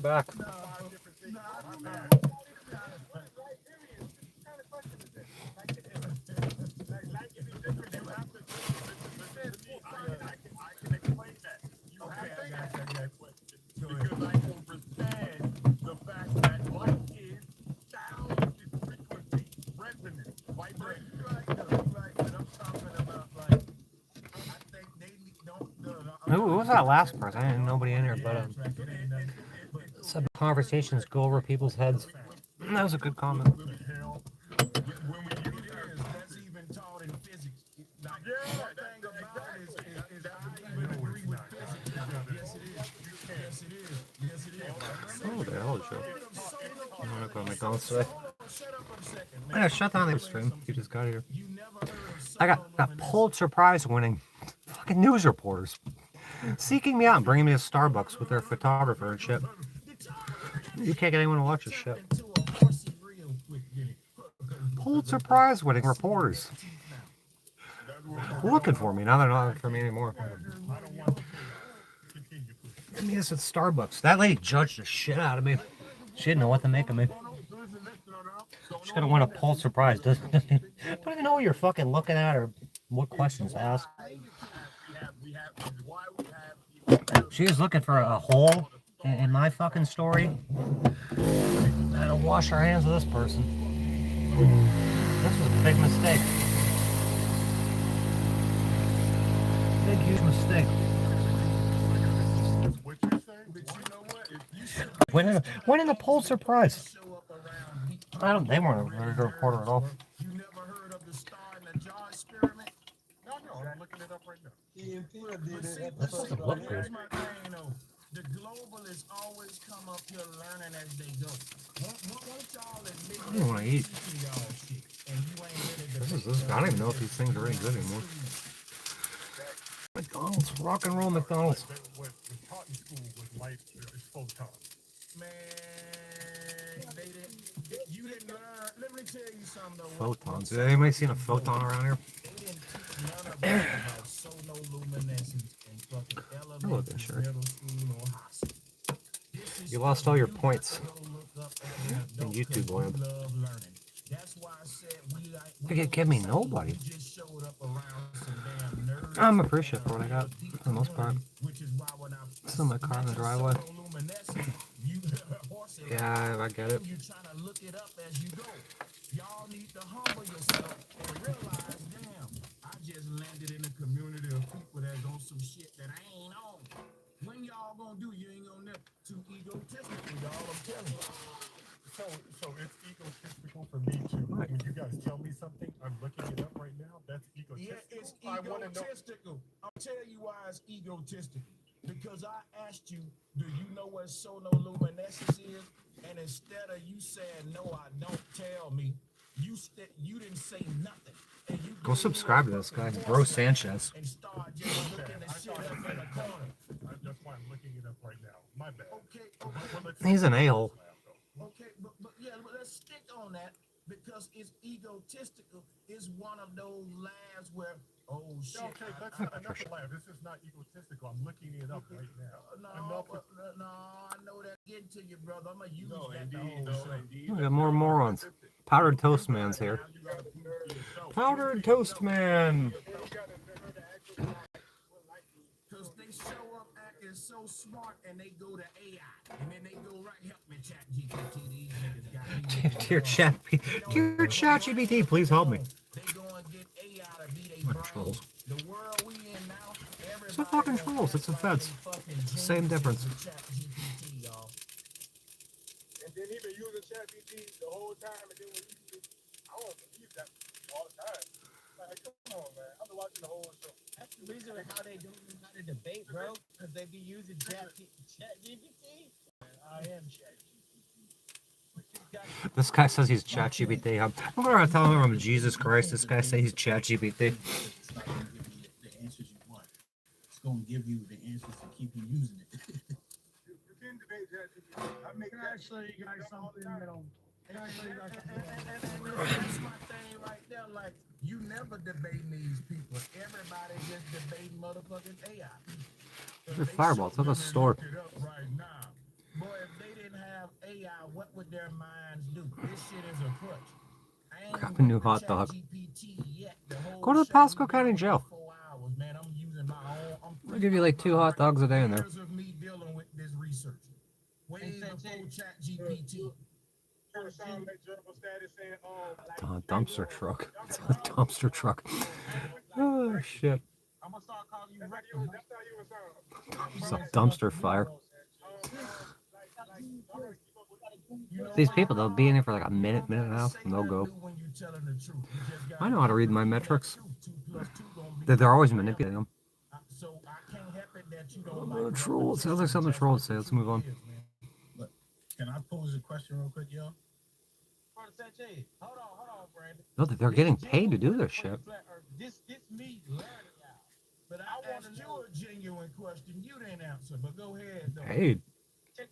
Back. Who was that last person? I didn't nobody in here, but some conversations go over people's heads. That was a good comment. Oh, the hell is you? I'm gonna go to McDonald's today. I gotta shut down the stream. You just got here. I got Pulitzer Prize winning fucking news reporters seeking me out and bringing me to Starbucks with their photographer and shit. You can't get anyone to watch this shit. Pulitzer Prize winning reporters looking for me. Now they're not looking for me anymore. I mean, this at Starbucks. That lady judged the shit out of me. She didn't know what to make of me. She's gonna win a Pulitzer Prize. Don't even know what you're fucking looking at or what questions to ask. She was looking for a hole in my fucking story. I don't wash our hands with this person. This was a big mistake. Big, huge mistake. Winning the Pulitzer Prize. They weren't a very good reporter at all. You never heard of the star in the jar experiment? No, I'm looking it up right now. That doesn't look good. The globalists always come up here learning as they go. I don't want to eat. I don't even know if these things are any good anymore. McDonald's, rock and roll McDonald's. What was taught in school was life is photons. Man, you didn't learn. Let me tell you something though. Photons. Has anybody seen a photon around here? Hello there, sure. You lost all your points in YouTube land. You can't give me nobody. I'm appreciative for what I got, for the most part. Still my car in the driveway. Yeah, I get it. Y'all need to humble yourself and realize, damn, I just landed in a community of people that's on some shit that I ain't on. When y'all gonna do, you ain't gonna never too egotistical, y'all, I'm telling you. So it's egotistical for me too. When you guys tell me something, I'm looking it up right now. That's egotistical. Yeah, it's egotistical. I'll tell you why it's egotistical. Because I asked you, do you know what sonoluminescence is? And instead of you saying no, I don't, tell me, you didn't say nothing. And you go subscribe to this guy, Bro Sanchez. And start just looking the shit up in the corner. That's why I'm looking it up right now. My bad. Okay. He's an a-hole. Okay, but let's stick on that because it's egotistical. It's one of those labs where, oh shit. Okay, that's not enough lab. This is not egotistical. I'm looking it up right now. No, I know that getting to you, brother. I'm gonna use that the whole show. We got more morons. Powdered Toast Man's here. Powdered Toast Man. Because they show up acting so smart and they go to AI and then they go right, help me chat GPT. These niggas got me. Dear chat GPT, please help me. They go and get AI to be their trolls. The world we in now, it's not fucking trolls, it's the feds. Same difference. And then he been using chat GPT the whole time, and then when you I don't believe that all the time. Like, come on, man. I've been watching the whole show. That's the reason how they don't know how to debate, bro. Because they be using chat GPT. I am chat GPT. This guy says he's chat GPT. I'm going to tell him I'm Jesus Christ. This guy says he's chat GPT. It's not going to give you the answers you want. It's going to give you the answers to keep you using it. You can debate chat GPT. Can I show you guys something that'll... And that's my thing right there. Like, you never debating these people. Everybody just debating motherfucking AI. Your fireball, it's at the store. Boy, if they have AI, what would their minds do? This shit is a crutch. I ain't Grab a new went to hot dog. ChatGPT yet. The whole Go to the show Pasco we've been County on Jail. for 4 hours, man. I'm using my own. I'll give you like 2 hot dogs a day in there. Years of me dealing with this research. Way before ChatGPT. Dumpster truck. It's a dumpster truck. Oh shit. I'm gonna start calling you rectum. It's a dumpster fire. These people, they'll be in here for like a minute and a half, and they'll go. I know how to read my metrics. They're always manipulating them. So I can't help it that you don't like Troll. It sounds like something troll would say. Let's move on. Look, can I pose a question real quick, yo? Hold on, Brandon. No, they're getting paid to do this shit. This me learning now. But I asked you a genuine question. You didn't answer, but go ahead, though. Paid. I'm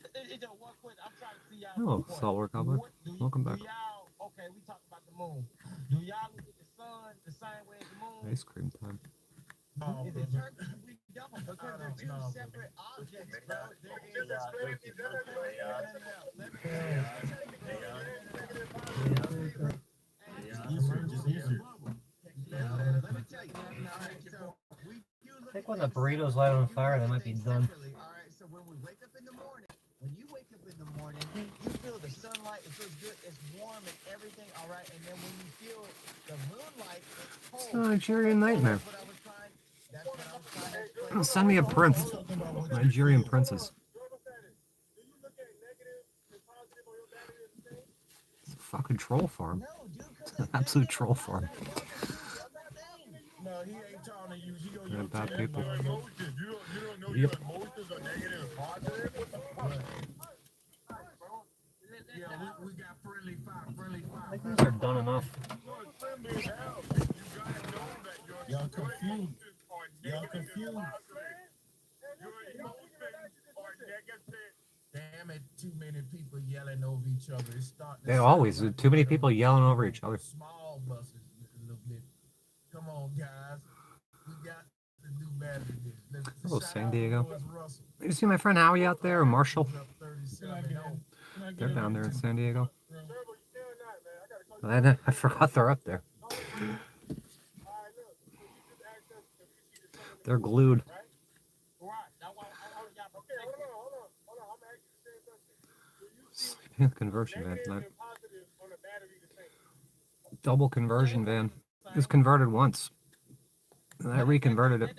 trying to see y'all. Hello, Stalwart Cowboy. Welcome back. Okay, we talked about the moon. Do y'all look at the sun the same way as the moon? Ice cream time. Is it we don't because they're two separate objects, bro. Let me tell you. I think when the burritos light on fire, they might be done. All right, so when we wake up in the morning, when you wake up in the morning, you feel the sunlight, it feels good, it's warm and everything, all right? And then when you feel the moonlight, it's cold. It's a Nigerian nightmare. That's what I was trying to explain. Send me a prince. Nigerian princes. It's a fucking troll farm. No, dude, It's an absolute troll farm. No, he ain't talking to you. He gonna They're use bad people. You don't know Yep. your emotions are negative and positive. Yeah, we got friendly fire. These are done enough. Y'all confused. Y'all confused. Damn it, too many people yelling over each other. It's starting to They sound always like too many people yelling over each other. Small buses a little bit. Come on, guys. We got to do better than this. Hello, Shout San out to Diego. Louis Russell. You see my friend Howie out there, or Marshall? Up 37-0. They're down there in San Diego. I forgot they're up there. They're glued. Conversion van tonight. Double conversion van. It was converted once. And I reconverted it.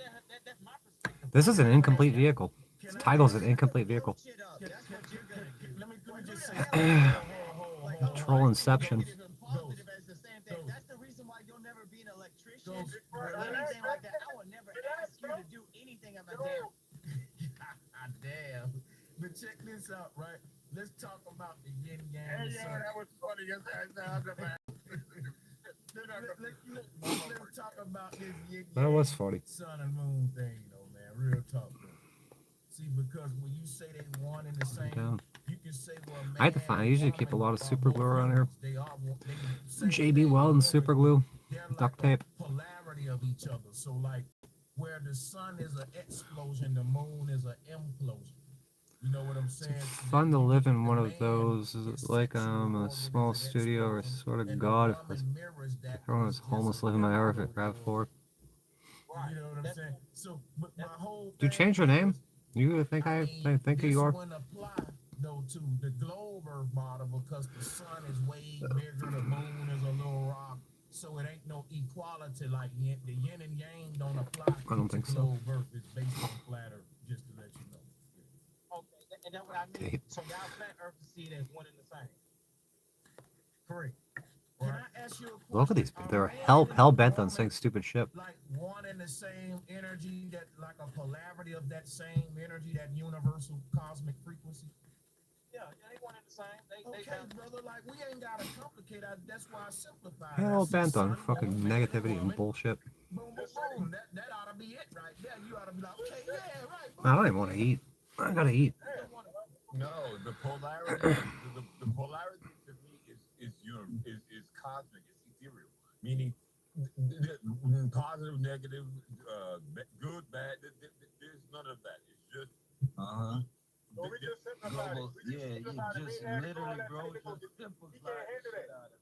This is an incomplete vehicle. Title's an incomplete vehicle. Let me just say Troll inception. That's the reason why you'll never be an electrician or anything like that. I would never ask you to do anything on my damn. Damn. But check this out, right? Let's talk about the yin yang. Yeah, that was funny. Let's talk about this yin yang. That was funny. Sun and moon thing, though, man. Real talk. See, because when you say they one and the same, Down. you can say, well, man, I have to find. I usually keep a lot of super glue around here. They are JB Weldon super glue, duct tape. Polarity of each other. So, like, where the sun is an explosion, the moon is an implosion. You know what I'm saying? Fun to live in one of those. Is it like a small studio or sort of god? If everyone was homeless living in my area, if it grabbed for. You know what I'm saying? So, but my whole Do you change your name? You think I think you are? This wouldn't apply though to the globe Earth model because the sun is way bigger, the moon is a little rock, so it ain't no equality like the yin and yang don't apply. I don't think to so. globe Earth is based on flat Earth, just to let you know. Okay, and that's what I mean. So y'all flat Earth to see it as one and the same. Correct. Can I ask you a question? Look at these people. They're hell bent on saying stupid shit. Like one and the same energy, that like a polarity of that same energy, that universal cosmic frequency. Yeah, they one and the same. Okay, brother, like we ain't gotta complicate. That's why I simplify. Hell bent on fucking negativity and bullshit. Boom, boom, boom. That ought to be it right there. You ought to be like, okay, yeah, right. I don't even want to eat. I gotta eat. No, the polarity, the polarity to me is cosmic, it's ethereal. Meaning, positive, negative, good, bad. There's none of that. It's just. Uh-huh. Go global. Yeah, you just literally, bro, just simplify the shit out of it.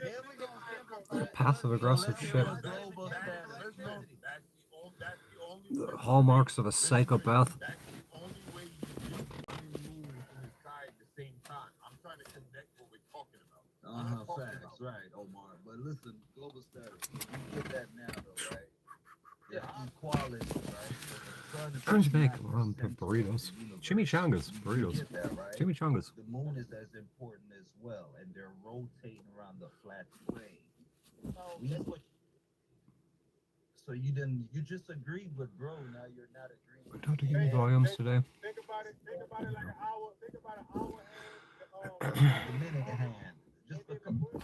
Then we gonna simplify it. Passive So aggressive let's shit. go to global status. That's the only The way. hallmarks of a psychopath. That's the only way you can move inside the same time. I'm trying to connect what we're talking about. Facts, right, Omar. But listen, global status. You get that now, though, right? Yeah, equality, right? So the sun is Orange bacon, 99% rum, of burritos. the universe. Chimichangas, You burritos. get that, right? Chimichangas. The moon is as important as well, and they're rotating around the flat plane. So that's what So you just agreed with bro. Now you're not agreeing with Don't me. give me volumes today. Think about it like an hour. Think about an hour The minute hand. Just a couple.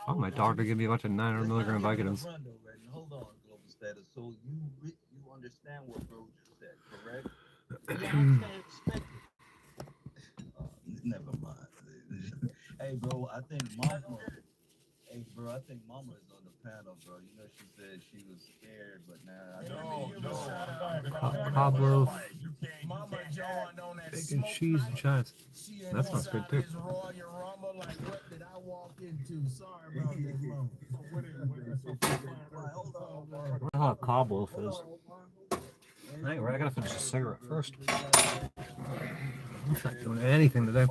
I want my dog to give me a bunch of 900 milligram Vicodins. Hold on, global status. So you understand what bro just said, correct? yeah, I'm saying expect Never mind. Hey, bro, I think mama. Hey, bro, I think mama is on the panel, bro. You know, she said she was scared, but now Cob loaf, Mama joined on that bacon, smoke cheese, and night. chives. She in That sounds good inside too. this Royal Rumble, like what did I walk into? Sorry about that, mom. What the hell a cob loaf is? Anyway, I gotta finish the cigarette first. I'm not doing anything today.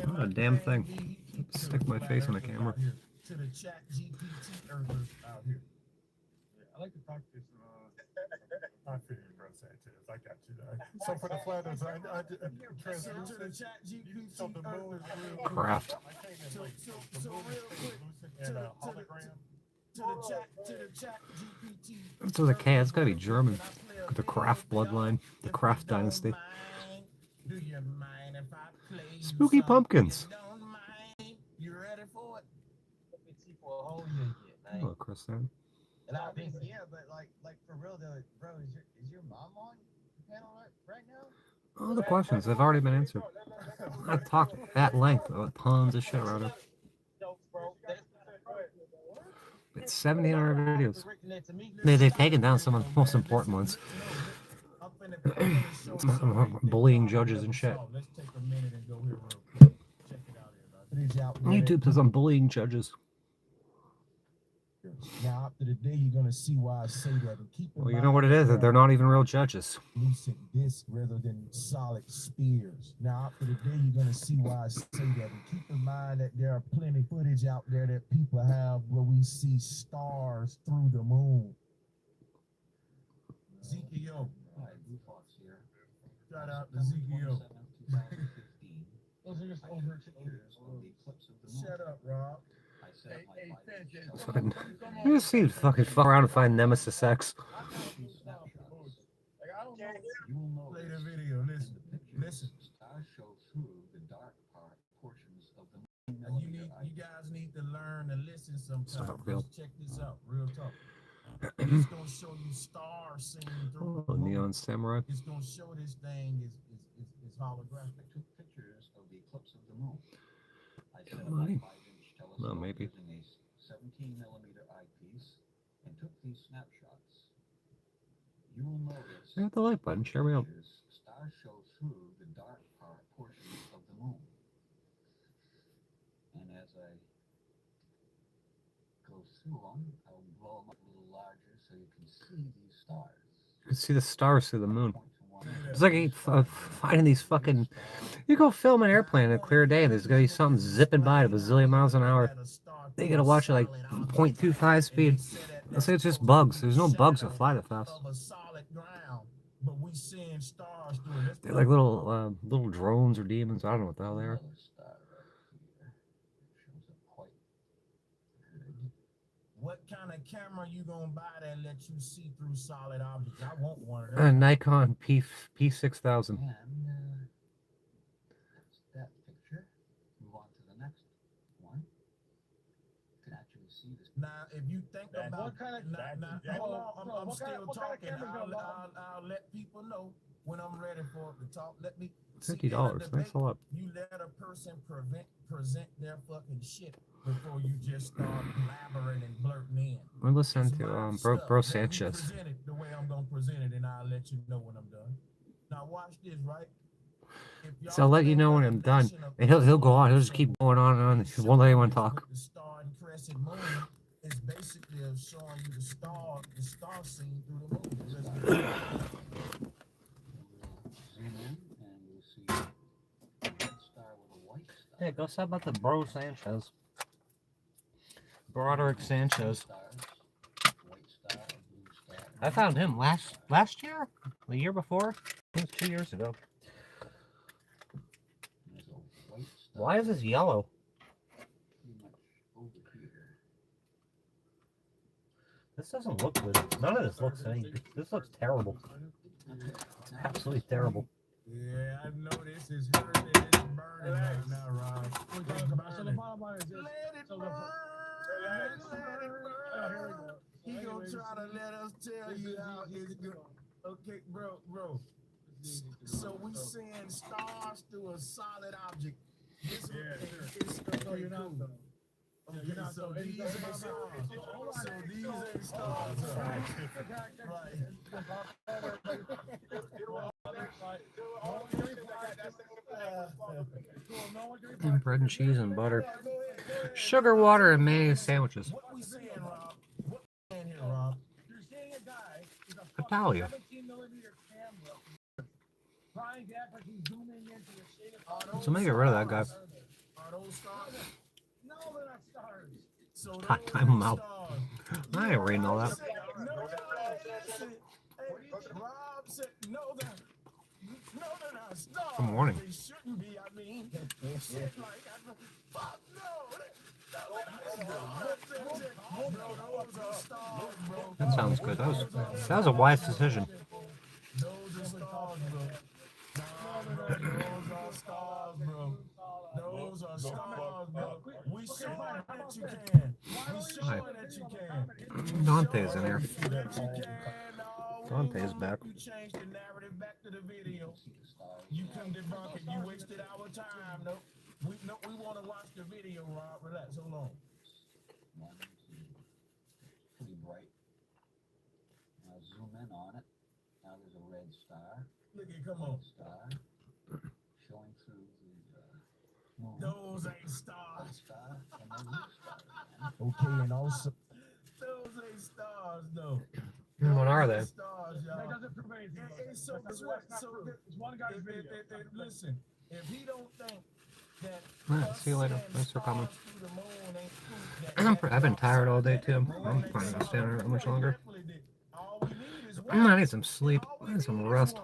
Not a damn thing. Stick my face on the camera. To the chat GPT earthers out here. I like to talk to some. I feel you, bro. I got you. So for the flatters, I To the translucent. chat GPT So the moon earthers. is real. Craft. I came in like So the moon real is quick, translucent and a hologram. To the chat GPT. It's with a K. It's gotta be German. The Kraft bloodline. The Kraft dynasty. Do you mind if I play you Spooky something pumpkins. you don't mind? You ready for it? GPT for a whole year yet, man. Hello, Chris. Then. And I mean, yeah, but like for real though, bro, is your mom on the panel right now? All the questions have already been answered. I've talked at length about tons of shit around it. No, bro. That's It's 1,700 videos. written that to me. They've taken down some of the most important ones. Bullying judges and shit. Let's take a minute and go here real quick. Check it out, everybody. YouTube says I'm bullying judges. Now, after the day, you're gonna see why I say that. And keep in Well, you mind know what it is? They're not even real judges. lucid disc rather than solid spears. Now, after the day, you're gonna see why I say that. And keep in mind that there are plenty of footage out there that people have where we see stars through the moon. Ezekiel. Shout out to Ezekiel. Those are just over. Shut up, Rob. Fucking, you just see fucking fuck around and find Nemesis X. Play the video. Listen. And you guys need to learn to listen sometimes. not real. Just check this out, real talk. It's gonna show you stars seen through. Oh, Neon Samurai. It's gonna show this thing is holographic. I took pictures of the eclipse of the moon. I set up Money. a 5-inch telescope Well, maybe. using a 17mm eyepiece and took these snapshots. You will notice Hit the like button. Share me out. stars show through the dark portions of the moon. And as I go through them, I'll blow them up a little larger so you can see these stars. You can see the stars through the moon. It's like finding these fucking. You go film an airplane on a clear day, and there's gonna be something zipping by at a bazillion miles an hour. You gotta watch it like 0.25 speed. Let's say it's just bugs. There's no bugs that fly that fast. They're like little drones or demons. I don't know what the hell they are. Another star right here. Shows up quite good. What kind of camera you gonna buy that lets you see through solid objects? I want one of A them. Nikon P6000. And that's that picture. Move on to the next one. You can actually see this. Now, if you think That- about what kind of- now, that- hold on, I'm what kind still of talking. camera you gonna buy? I'll let people know when I'm ready for it to talk. Let me $50. Thanks a lot. You let a person present their fucking shit before you just start blabbering and blurting in. We're listening It's to my Bro stuff. Let me Sanchez. present it the way I'm gonna present it, and I'll let you know when I'm done. Now watch this, right? So I'll let you know when I'm done. And he'll go on. He'll just keep going on and on. He won't let anyone talk. The star and crescent moon is basically of showing you the star scene through the moon. Let's get it. Zoom in and you'll see a red star with a white star. Hey, go say about the Bro Sanchez. Broderick Sanchez. Stars, white star, a blue star. I found him last year? The year before? It was 2 years ago. There's a white star Why is this yellow? pretty much over here. This doesn't look good. None of this looks any. This looks terrible. Absolutely terrible. Yeah, I know this is hurting. It's burning right now, Rob. So the bottom line is this. Let it So burn. the- Let it burn. He So gonna anyways, try to let us tell you how it's good. Okay, bro. So we seeing stars through a solid object. This it's So okay, you're not cool. though. Okay, You're not, so so these ain't stars. So these ain't stars. And bread and cheese and butter. Sugar, water, and mayonnaise sandwiches. What we seeing, Rob? What we seeing here, Rob? You're seeing a guy with a Italia. 17mm camera trying to act like he's zooming into the shade of So maybe get rid of that guy. Are those stars? No, they're not stars. So God, those time 'em ain't out. stars. I ain't reading all that. No, listen. Hey, Rob said, no, they're not stars. Good morning. They shouldn't be. I mean, shit like, fuck no. Those are stars, bro. That sounds good. That was a wise decision. Those are stars, bro. Those are stars, bro. Those are stars, bro. We showing that you can. We showing that you can. Dante's in here. That you can. No, Dante's back. You changed the narrative back to the video. You couldn't debunk it. You wasted our time. No, we want to watch the video, Rob. Relax. Hold on. One, two. Pretty bright. Now zoom in on it. Now there's a red star. Look at, come on. Star. Showing through the moon. Those ain't Red stars. star and the blue star. Man. Okay, and also those ain't stars, though. What are they? Stars, That y'all. doesn't prove anything. And so, That's so, not- that's not so proof. It's one guy's video. listen, if he don't think that Alright, us see you later. seeing Thanks for coming. stars through the moon ain't proof that I've been tired all day that too. the moon I'm ain't not gonna solid. stand here that much longer. Definitely did. All we need is I one. need some sleep. I need some rest.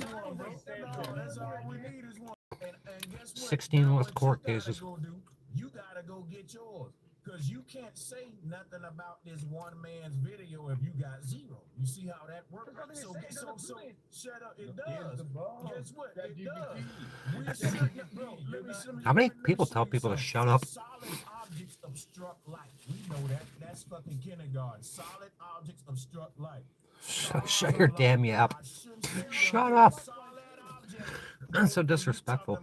That's all we need is one. And guess what? 16 Now West what court you gotta cases. go do, you gotta go get yours. Because you can't say nothing about this one man's video if you got zero. You see how that works? So shut up. It does. Guess what? It does. We shouldn't, bro. Let me How many people tell people to shut up? Solid objects obstruct light. We know that. That's fucking kindergarten. Solid objects obstruct light. Shut your damn yap. Shut up. That's so disrespectful.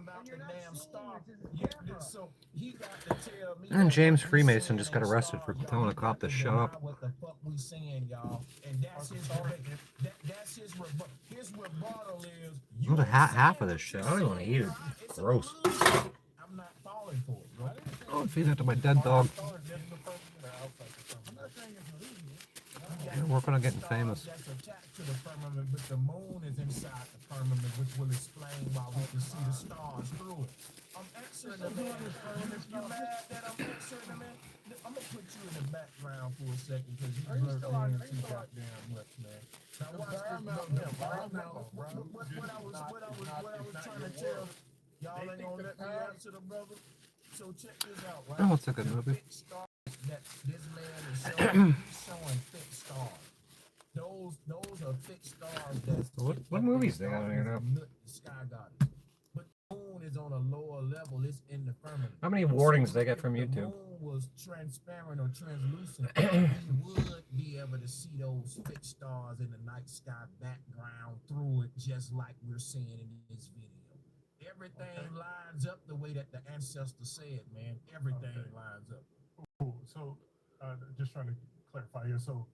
And James Freemason just got arrested for telling a cop to shut up. What the fuck we saying, y'all? And that's his rebuttal is. Look at half of this shit. I don't even want to eat it. Gross. I'm not falling for it, bro. I'll feed that to my dead dog. We're working on getting famous. That's attached to the firmament, but the moon is inside the firmament, which will explain why we can see the stars through it. I'm answering the man. You mad that I'm answering the man? I'm gonna put you in the background for a second because you blurred in too goddamn much, man. Now watch this. What I was trying to tell y'all ain't gonna let me answer the brother. So check this out, right? Oh, it's a good movie. That this man is showing, he's showing thick stars. Those are thick stars. That's What movies they got on here now? The sky got it. But the moon is on a lower level. It's in the firmament. How many warnings So they get if from the YouTube? moon was transparent or translucent, we would be able to see those thick stars in the night sky background through it, just like we're seeing in this video. Everything lines up the way that the ancestors said, man. Everything lines up. Cool. So, just trying to clarify here. So,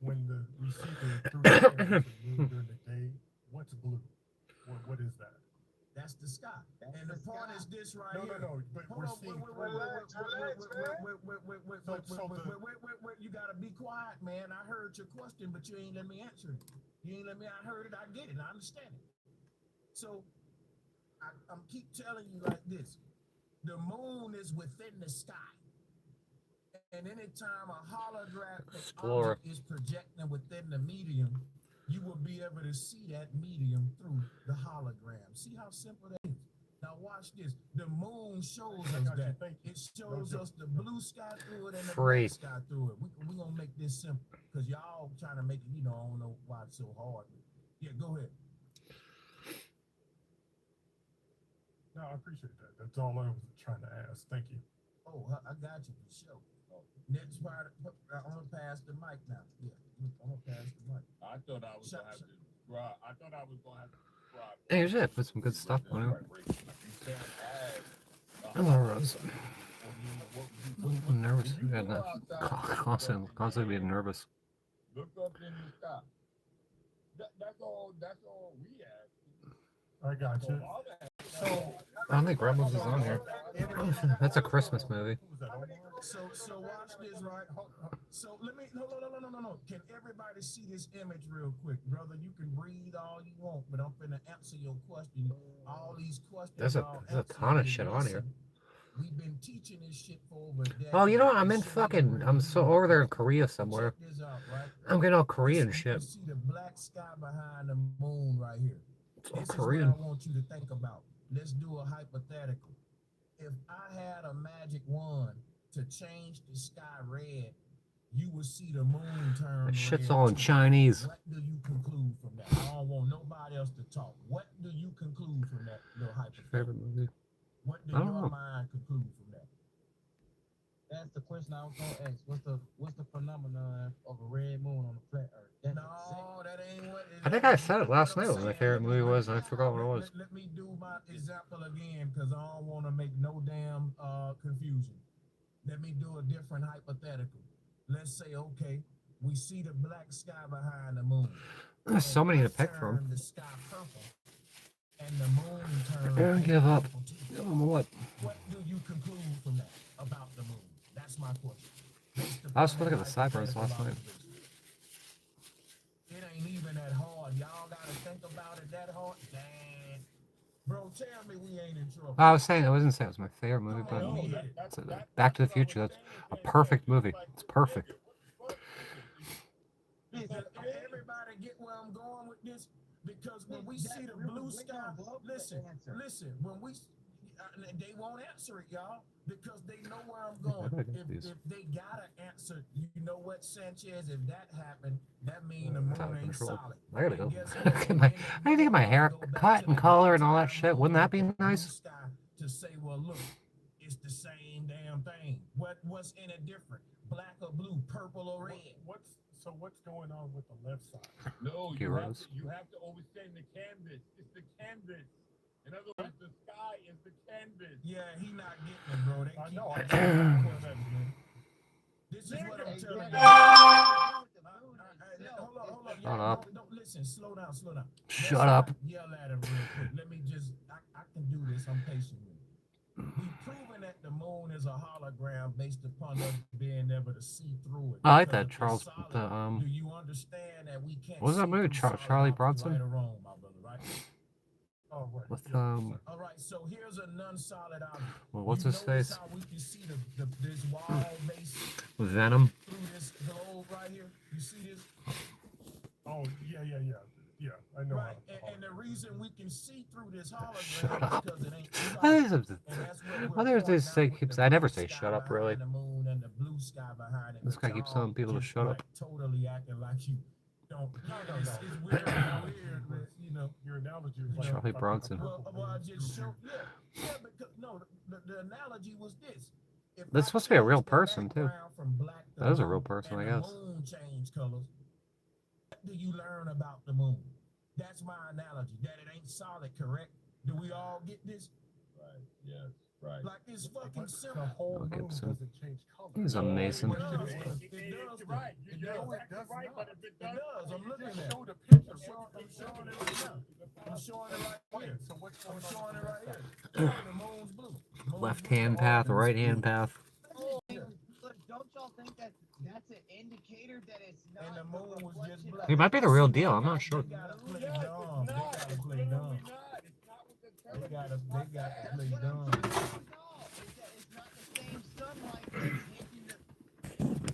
when we see the through the moon during the day, what's blue? What is that? That's the sky. That's And the the point sky. is this right No, here. but Hold we're on, seeing. wait, you gotta be quiet, man. I heard your question, but you ain't let me answer it. You ain't let me, I heard it, I get it, I understand it. So I'm keep telling you like this. The moon is within the sky. And anytime a holographic Explorer. object is projecting within the medium, you will be able to see that medium through the hologram. See how simple that is? Now watch this. The moon shows us got you. that. Thank you. It shows us the blue sky through it and the Free. black sky through it. We gonna make this simple. Because y'all trying to make it, I don't know why it's so hard. Yeah, go ahead. No, I appreciate that. That's all I was trying to ask. Thank you. Oh, I got you for sure. Next part, I'm gonna pass the mic now. Yeah, I'm gonna pass the mic. I thought I was gonna have to subscribe. I thought I was gonna have to subscribe. Hey, here's it. Put some good stuff on it. You can't add. Hello, Rose. What- I'm nervous. when you Yeah, go no. outside, Constantly being nervous. Look up in the sky. That's all we ask. I got you. all that. So, I don't think Rebels is on here. That's a Christmas movie. who was that? Omar? So watch this, right? So let me no. Can everybody see this image real quick, brother? You can breathe all you want, but I'm finna answer your question. All these questions. There's a ton of shit on here. We've been teaching this shit for over a decade. Oh, you know what? I'm so over there in Korea somewhere. Check this out, right? I'm getting all Korean You shit. see the black sky behind the moon right here. It's all This is Korean. what I want you to think about. Let's do a hypothetical. If I had a magic wand to change the sky red, you would see the moon turn That shit's red all in too. Chinese. What do you conclude from that? I don't want nobody else to talk. What do you conclude from that little hypothetical? Favorite movie? What do I don't your know. mind conclude from that? That's the question I was gonna ask. What's the phenomenon of a red moon on the flat Earth? That's No, that ain't what. I think I said it last night I'm what my saying. favorite movie was, and I forgot what it was. Let me do my example again, because I don't want to make no damn confusion. Let me do a different hypothetical. Let's say, okay, we see the black sky behind the moon. There's so many to pick Turn from. the sky purple, and the moon turns. Aaron, give up. purple too. Give him what? What do you conclude from that about the moon? That's my question. I was looking at the sideburns last night. It ain't even that hard. Y'all gotta think about it that hard. Dang. Bro, tell me we ain't in trouble. I was saying, I wasn't saying it was my favorite movie, Come on, but man. it's Back to the Future. That's a perfect movie. It's perfect. Everybody get where I'm going with this? Because when we see the blue sky, listen, when we, they won't answer it, y'all, because they know where I'm going. If they gotta answer, you know what, Sanchez, if that happened, that means the Out moon of ain't control. solid. I gotta go. And guess what? I need to get my hair cut and color and all that shit. Wouldn't that be nice? Sky to say, well, look, it's the same damn thing. What's in it different? Black or blue, purple or red? What's going on with the left side? No, Heroes. you have to understand the canvas. It's the canvas. In other words, the sky is the canvas. Yeah, he not getting it, bro. They I keep know. asking questions, man. This is what I'm telling you. Hold on. Shut up. Don't listen. Slow down. Shut up. Yell at him real quick. Let me just. I can do this. I'm patient with it. We've proven that the moon is a hologram based upon us being able to see through it. I like Because that, if Charles. it's solid, The do you understand that we can't? What was that see movie, through solid Charlie objects, Bronson? Right or wrong, my brother, right? Oh, right. with Yeah. All right, so here's a non-solid object. well, what's You his notice face? how we can see this wall base Venom. through this globe right here? You see this? Oh, yeah. I know. Right, and the reason we can see through this hologram Shut up. is because it ain't I solid. think And that's what well, we're there's pointing this out thing with keeps. the I never black say sky shut up, really. behind the moon and the blue sky behind it. This but guy keeps y'all telling people to just, shut like, up. Totally acting like you don't. No. It's weird, but, you know. Your analogy was like Charlie like Bronson. Well, I just showed. Yeah, because no, the analogy was this. If That's I supposed to be a real change the person, too. background from black to That is a blue real person, and I the guess. moon change colors. What do you learn about the moon? That's my analogy. That it ain't solid, correct? Do we all get this? Right. Yes. Right. Like it's fucking But simple. the whole Mel moon Gibson. doesn't change color. He's a Mason. It does. It It does. You're right. It You're does. exactly right. But if it It does. I'm you looking just at it. showed a picture. I'm showing What it right now. I'm showing it right here. So what's I'm going on showing with it right that? here. The moon's blue. Moon's Left blue. hand The path, moon's right blue. hand path. Look, don't y'all think that's an indicator that it's not And the moon was just reflection black. of It might be the real deal. I'm not They sure. gotta play Yes, dumb. it's They not. gotta It's play literally dumb. not. It's not what the They television gotta is like that. That's play what I'm dumb. trying to tell y'all, is that it's not the same sunlight that's hitting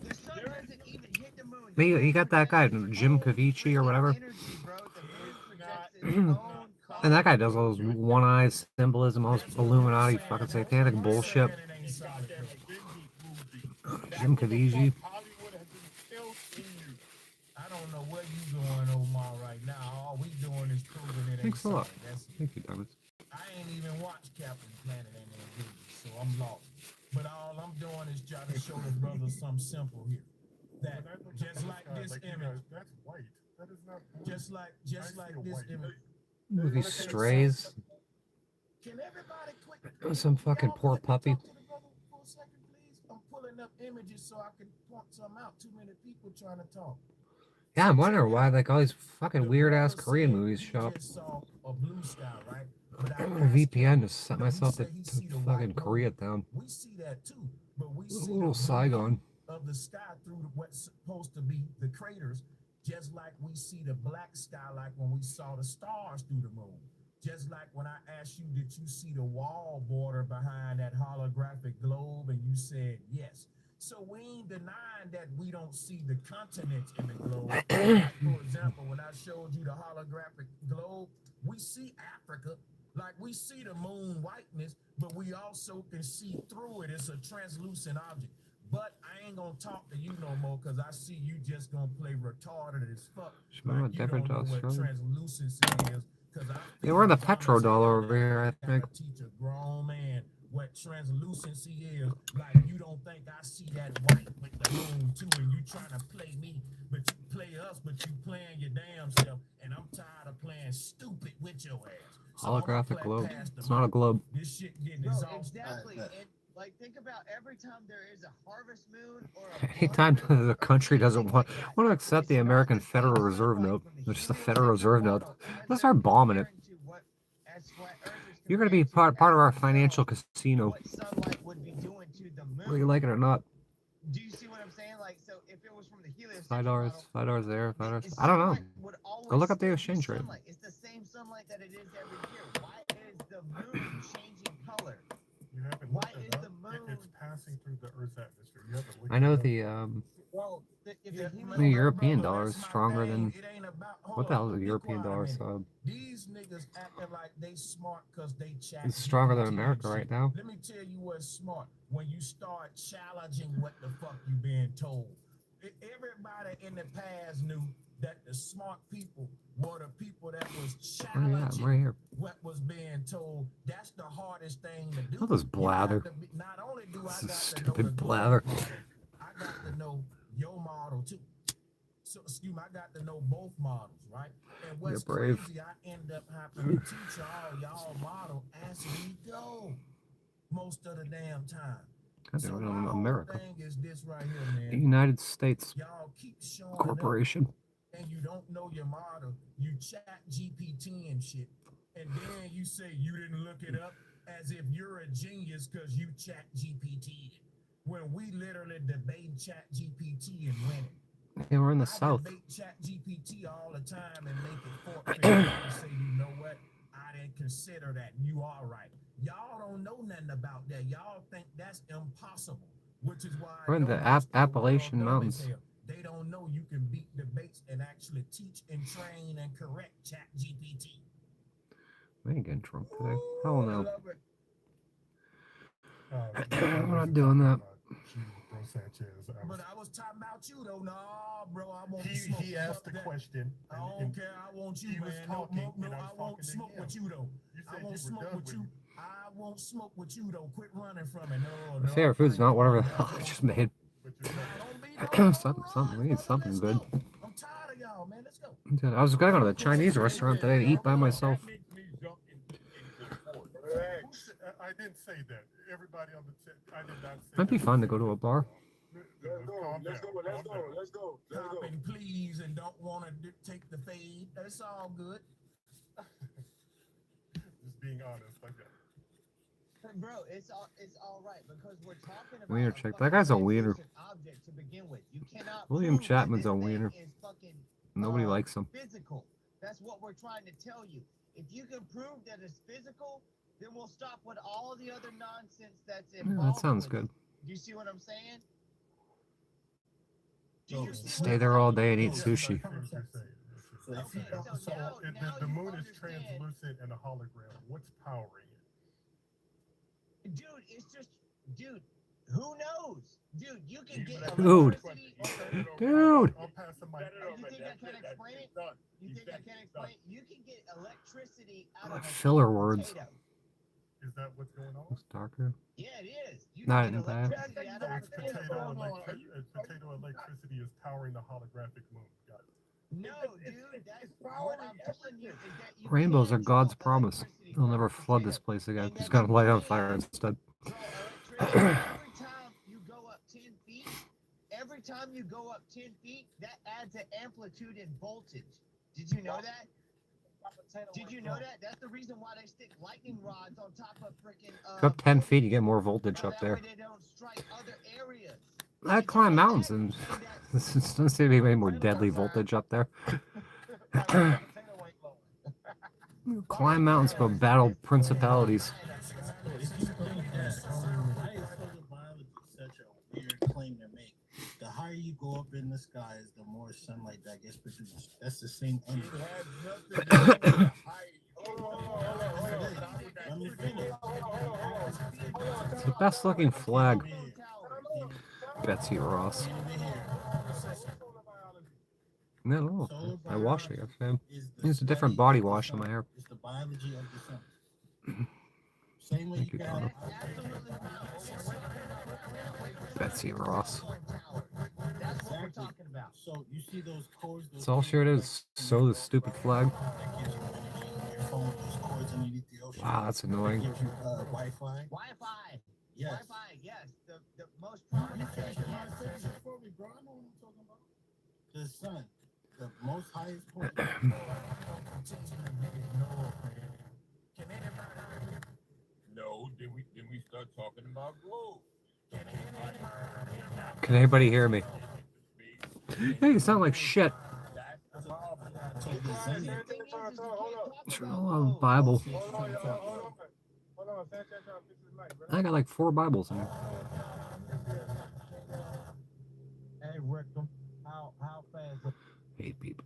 the sun doesn't even hit the moon. But you got that guy, Jim Cavici or whatever. Energy, bro. The moon projects its own And that guy does all those one eye symbolism, all this Illuminati fucking satanic bullshit. It ain't solid. Jim Cavici. Hollywood has instilled in you. I don't know where you going, Omar, right now. All we doing is proving it ain't Thanks a lot. solid. That's it. Thank you, Thomas. I ain't even watched Captain Planet and Ambiguous, so I'm lost. But all I'm doing is trying to show the brothers something simple here. That But that looks just the like sky, this you image, know, that's white. That is not blue. just like I see a this white. image. Movie Strays. Can everybody quit? Some fucking Y'all poor let me puppy. talk to the brother for a second, please? I'm pulling up images so I can point some out. Too many people trying to talk. Yeah, I'm wondering why like all these fucking The weird ass brother Korean said movies he show up. just saw a blue sky, right? But I'm I on a asked VPN him, to set no, he myself to said he see the fucking white Koreatown. We see that too, but we A see little the Saigon. blue of the sky through what's supposed to be the craters, just like we see the black sky, like when we saw the stars through the moon. Just like when I asked you, did you see the wall border behind that holographic globe? And you said yes. So we ain't denying that we don't see the continents in the globe. Like, for example, when I showed you the holographic globe, we see Africa. Like we see the moon whiteness, but we also can see through it. It's a translucent object. But I ain't gonna talk to you no more because I see you just gonna play retarded as fuck. Like you don't know what translucency is. Yeah, we're in the petrodollar over here, I think. Teach a grown man what translucency is. Like you don't think I see that white with the moon too, and you trying to play me, but you play us, but you playing your damn self. And I'm tired of playing stupid with your ass. So Holographic globe. It's not a globe. This shit getting Bro, exhausting. exactly. And like, think about every time there is a harvest moon or a Anytime blood moon the or country anything doesn't want like that, to accept the it's not American the same Federal Reserve sunlight note, from the or just the heliocentric Federal Reserve note, model as they'll they're start bombing it. comparing to what as flat earthers You're gonna be compare to part of our as financial themselves, casino, what sunlight would be doing to the whether you moon. like it or not. Do you see what I'm saying? Like, so if it was from the heliocentric $5, model, $5 there, $5. the I don't know. sunlight would always Go look up the still be exchange rate. sunlight. It's the same sunlight that it is every year. Why is the moon changing color? You haven't Why looked it is up. the moon- It's passing through the Earth's atmosphere. You haven't looked I know it up. the Well, if Yeah, the European brother, dollar that's is my stronger thing. than It ain't about, what the hell is the be European quiet a dollar? minute. So These niggas acting like they smart because they chat. it's stronger than GPT and America shit. right now. Let me tell you what's smart. When you start challenging what the fuck you being told. Everybody in the past knew that the smart people were the people that was Oh yeah, I'm challenging right here. what was being told. That's the hardest thing to do. All this You got blather. to be- not only do This I is got to know stupid the blather. model, I got to know your model too. So excuse me, I got to know both models, right? And what's You're brave. crazy, I end up having to teach y'all model as we go most of the damn time. God So damn it, my in whole America. thing is this right here, The man. United States Y'all keep showing up Corporation. and you don't know your model. You chat GPT and shit. And then you say you didn't look it up as if you're a genius because you chat GPT. When we literally debate chat GPT and win it. Yeah, we're in the I South. debate chat GPT all the time and make it forfeit and say, you know what? I didn't consider that. You are right. Y'all don't know nothing about that. Y'all think that's impossible, which is why We're in the most of the world Appalachian dumb as Mountains. hell. They don't know you can beat debates and actually teach and train and correct chat GPT. We ain't getting drunk today. Hell no. We're not doing that. Bro Sanchez. But I was talking about you though. No, bro, I won't He smoke. asked the Fuck that. question. I don't care. I want you, he man. was No, talking, no, and I I was won't talking to smoke him. with you though. You I said won't you were smoke done with with you. me. I won't smoke with you though. Quit running from it. No, My no. favorite food's not whatever the I hell I don't just smoke. made. But you're Nah, not. don't be no Something, we need brother, something let's good. go. I'm tired of y'all, man. Let's go. I was gonna go to the Chinese restaurant today to eat by myself. That makes me jump into force. I didn't say that. Everybody on the chat, I did not say Might be that. fun to go to a bar. Let's go. Copping, please, and don't want to take the fade. That's all good. Just being honest, like that. Bro, it's all right because we're talking about Wiener a check. That fucking guy's a wiener. translucent object to begin with. You cannot William prove Chapman's that a this thing wiener. is fucking Nobody likes him. physical. That's what we're trying to tell you. If you can prove that it's physical, then we'll stop with all the other nonsense that's Yeah, involved. that sounds with good. it. Do you see what I'm saying? Do So you see Stay what there I'm all saying? day and eat Yes, sushi. I see what you're saying. So if you Okay, don't, so now If you the moon is understand. translucent and a hologram, what's powering it? Dude, it's just, dude, who knows? Dude, you can get Dude. electricity. Dude. I'll pass the mic. You think I can explain it? You think I can explain it? You can get electricity out of a Filler sweet words. potato. Is that what's going on? It's darker. Yeah, it is. You Not can get in bad. electricity out So of a it's potato. potato electricity is powering the holographic moon. Got it. No, dude, that's what I'm telling you is that you Rainbows can are God's draw promise. electricity They'll from never a flood this potato. place again. And It's that gonna you light on can fire instead. draw electricity every time you go up 10 feet. Every time you go up 10 feet, that adds an amplitude in voltage. Did you know that? Did you know that? That's the reason why they stick lightning rods on top of freaking. Go up 10 feet, you buildings. get more voltage So up that there. way they don't strike other areas. I Did you climb know mountains that? and And that- this doesn't seem to be any more deadly voltage up there. Climb mountains, go battle principalities. Such a weird claim to make. The higher you go up in the skies, the more sunlight that gets produced. That's the same It energy. has nothing to do with the Let me finish. It's the best looking flag. Kenny, Betsy Ross. Kenny, over here. No, Solar I washed it biology yesterday. is the Use a different study body of the wash on my sun. hair. It's the biology of the sun. Same way Thank you you, can Donna. have Betsy Ross. That's what we're talking about. So you see those cords? Those That's all sure it is. So the stupid flag. that gives you energy in your phone. Those cords underneath the ocean. Wow, that's That annoying. gives you Wi-Fi. Wi-Fi. Yes. Wi-Fi, yes. The most prominent thing, yes. The sun, the most highest point. No, then we start talking about globe. Can anybody hear me? Hey, you sound like shit. That's the problem. So the zenith. The thing is you can't talk Turn about on gold. Bible. Hold on. I got like 4 Bibles in here. Hey, Rick'em, how fast? 8 people.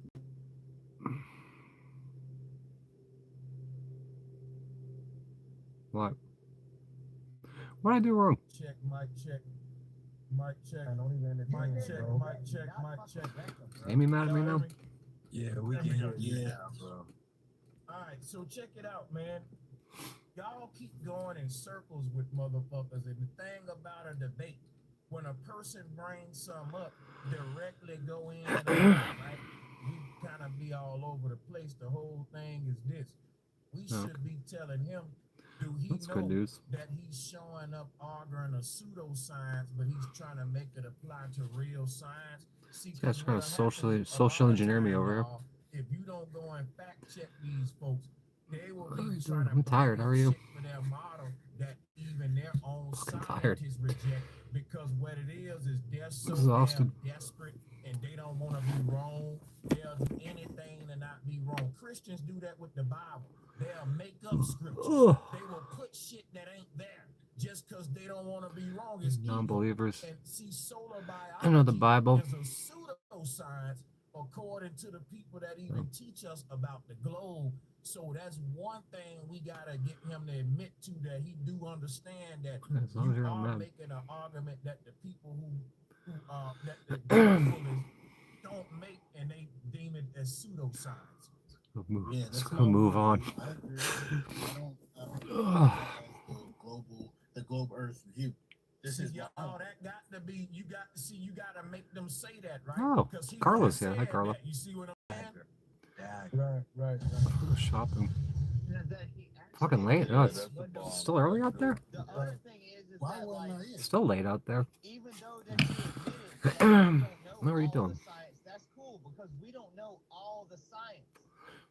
What? What'd I do wrong? Check, mic check. Mic check. I don't even mic check, mic check, mic check. Amy mad at me now? Yeah, we can hear you now, bro. Alright, so check it out, man. Y'all keep going in circles with motherfuckers, and the thing about a debate, when a person brings some up, directly go in and out, right? We kind of be all over the place. The whole thing is this. We Okay. should be telling him, do he That's know good news. that he's showing up arguing a pseudoscience, but he's trying to make it apply to real science? See, This guy's 'cause trying what'll to happen a social lot of engineer me time, over here. y'all, if you don't go and fact check these folks, they will What are be you trying doing? to I'm tired. bring How up are you? shit for their model that even their own Fucking tired. scientists reject, because what it is they're so Exhausted. damn desperate and they don't want to be wrong. They'll do anything to not be wrong. Christians do that with the Bible. They'll make up scriptures. Ugh. They will put shit that ain't there just because they don't want to be wrong. It's evil. Non-believers. And see, solar biology I know the Bible. is a pseudoscience according to the people that even teach us about the globe. So that's one thing we gotta get him to admit to, that he do understand that As long as you you're not are mad. making an argument that the people who that the globalists don't make, and they deem it as pseudoscience. Let's move, Yeah, let's that's go not move what on. I agree. I don't Ugh. as the globe Earth view. This See, is y'all, my that got to be, you got to make them say that, right? Oh, Because he Carlos just here. Hi, said Carlo. that. You see what I'm saying? Yeah. Right. Go shopping. That he Fucking late. No, it's still early out there. The other thing is Why that wouldn't like, I? It's still late out there. even though that you admitted that you don't know What are you all doing? the science, that's cool because we don't know all the science.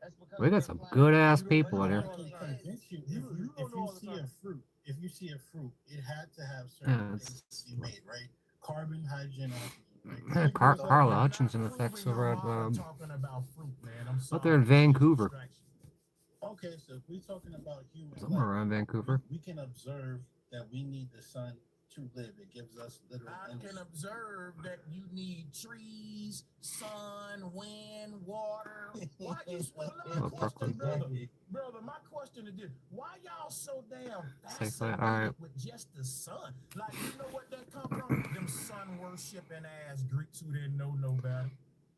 That's because We got we're some applying good ass it. people But in the here. I thing can is, convince you You if don't know you all the see time. a fruit, if you see a fruit, it had to have Yeah, certain it's things to be made, right? Carbon, hydrogen, oxygen, yeah, right? Carla You're not Hutchinson effects proving over your at mama talking about fruit, man. I'm sorry. out there in It's just Vancouver. distraction. Okay, so if we're talking about human Somewhere life, around Vancouver. we can observe that we need the sun to live. It gives us literal I energy. can observe that you need trees, sun, wind, water. Why you? Well, let me Well, question, Brooklyn. brother. My question is this: why y'all so damn Safeway, fascinated alright. with just the sun? Like, you know what that come from? Them sun worshiping ass Greeks who didn't know no better.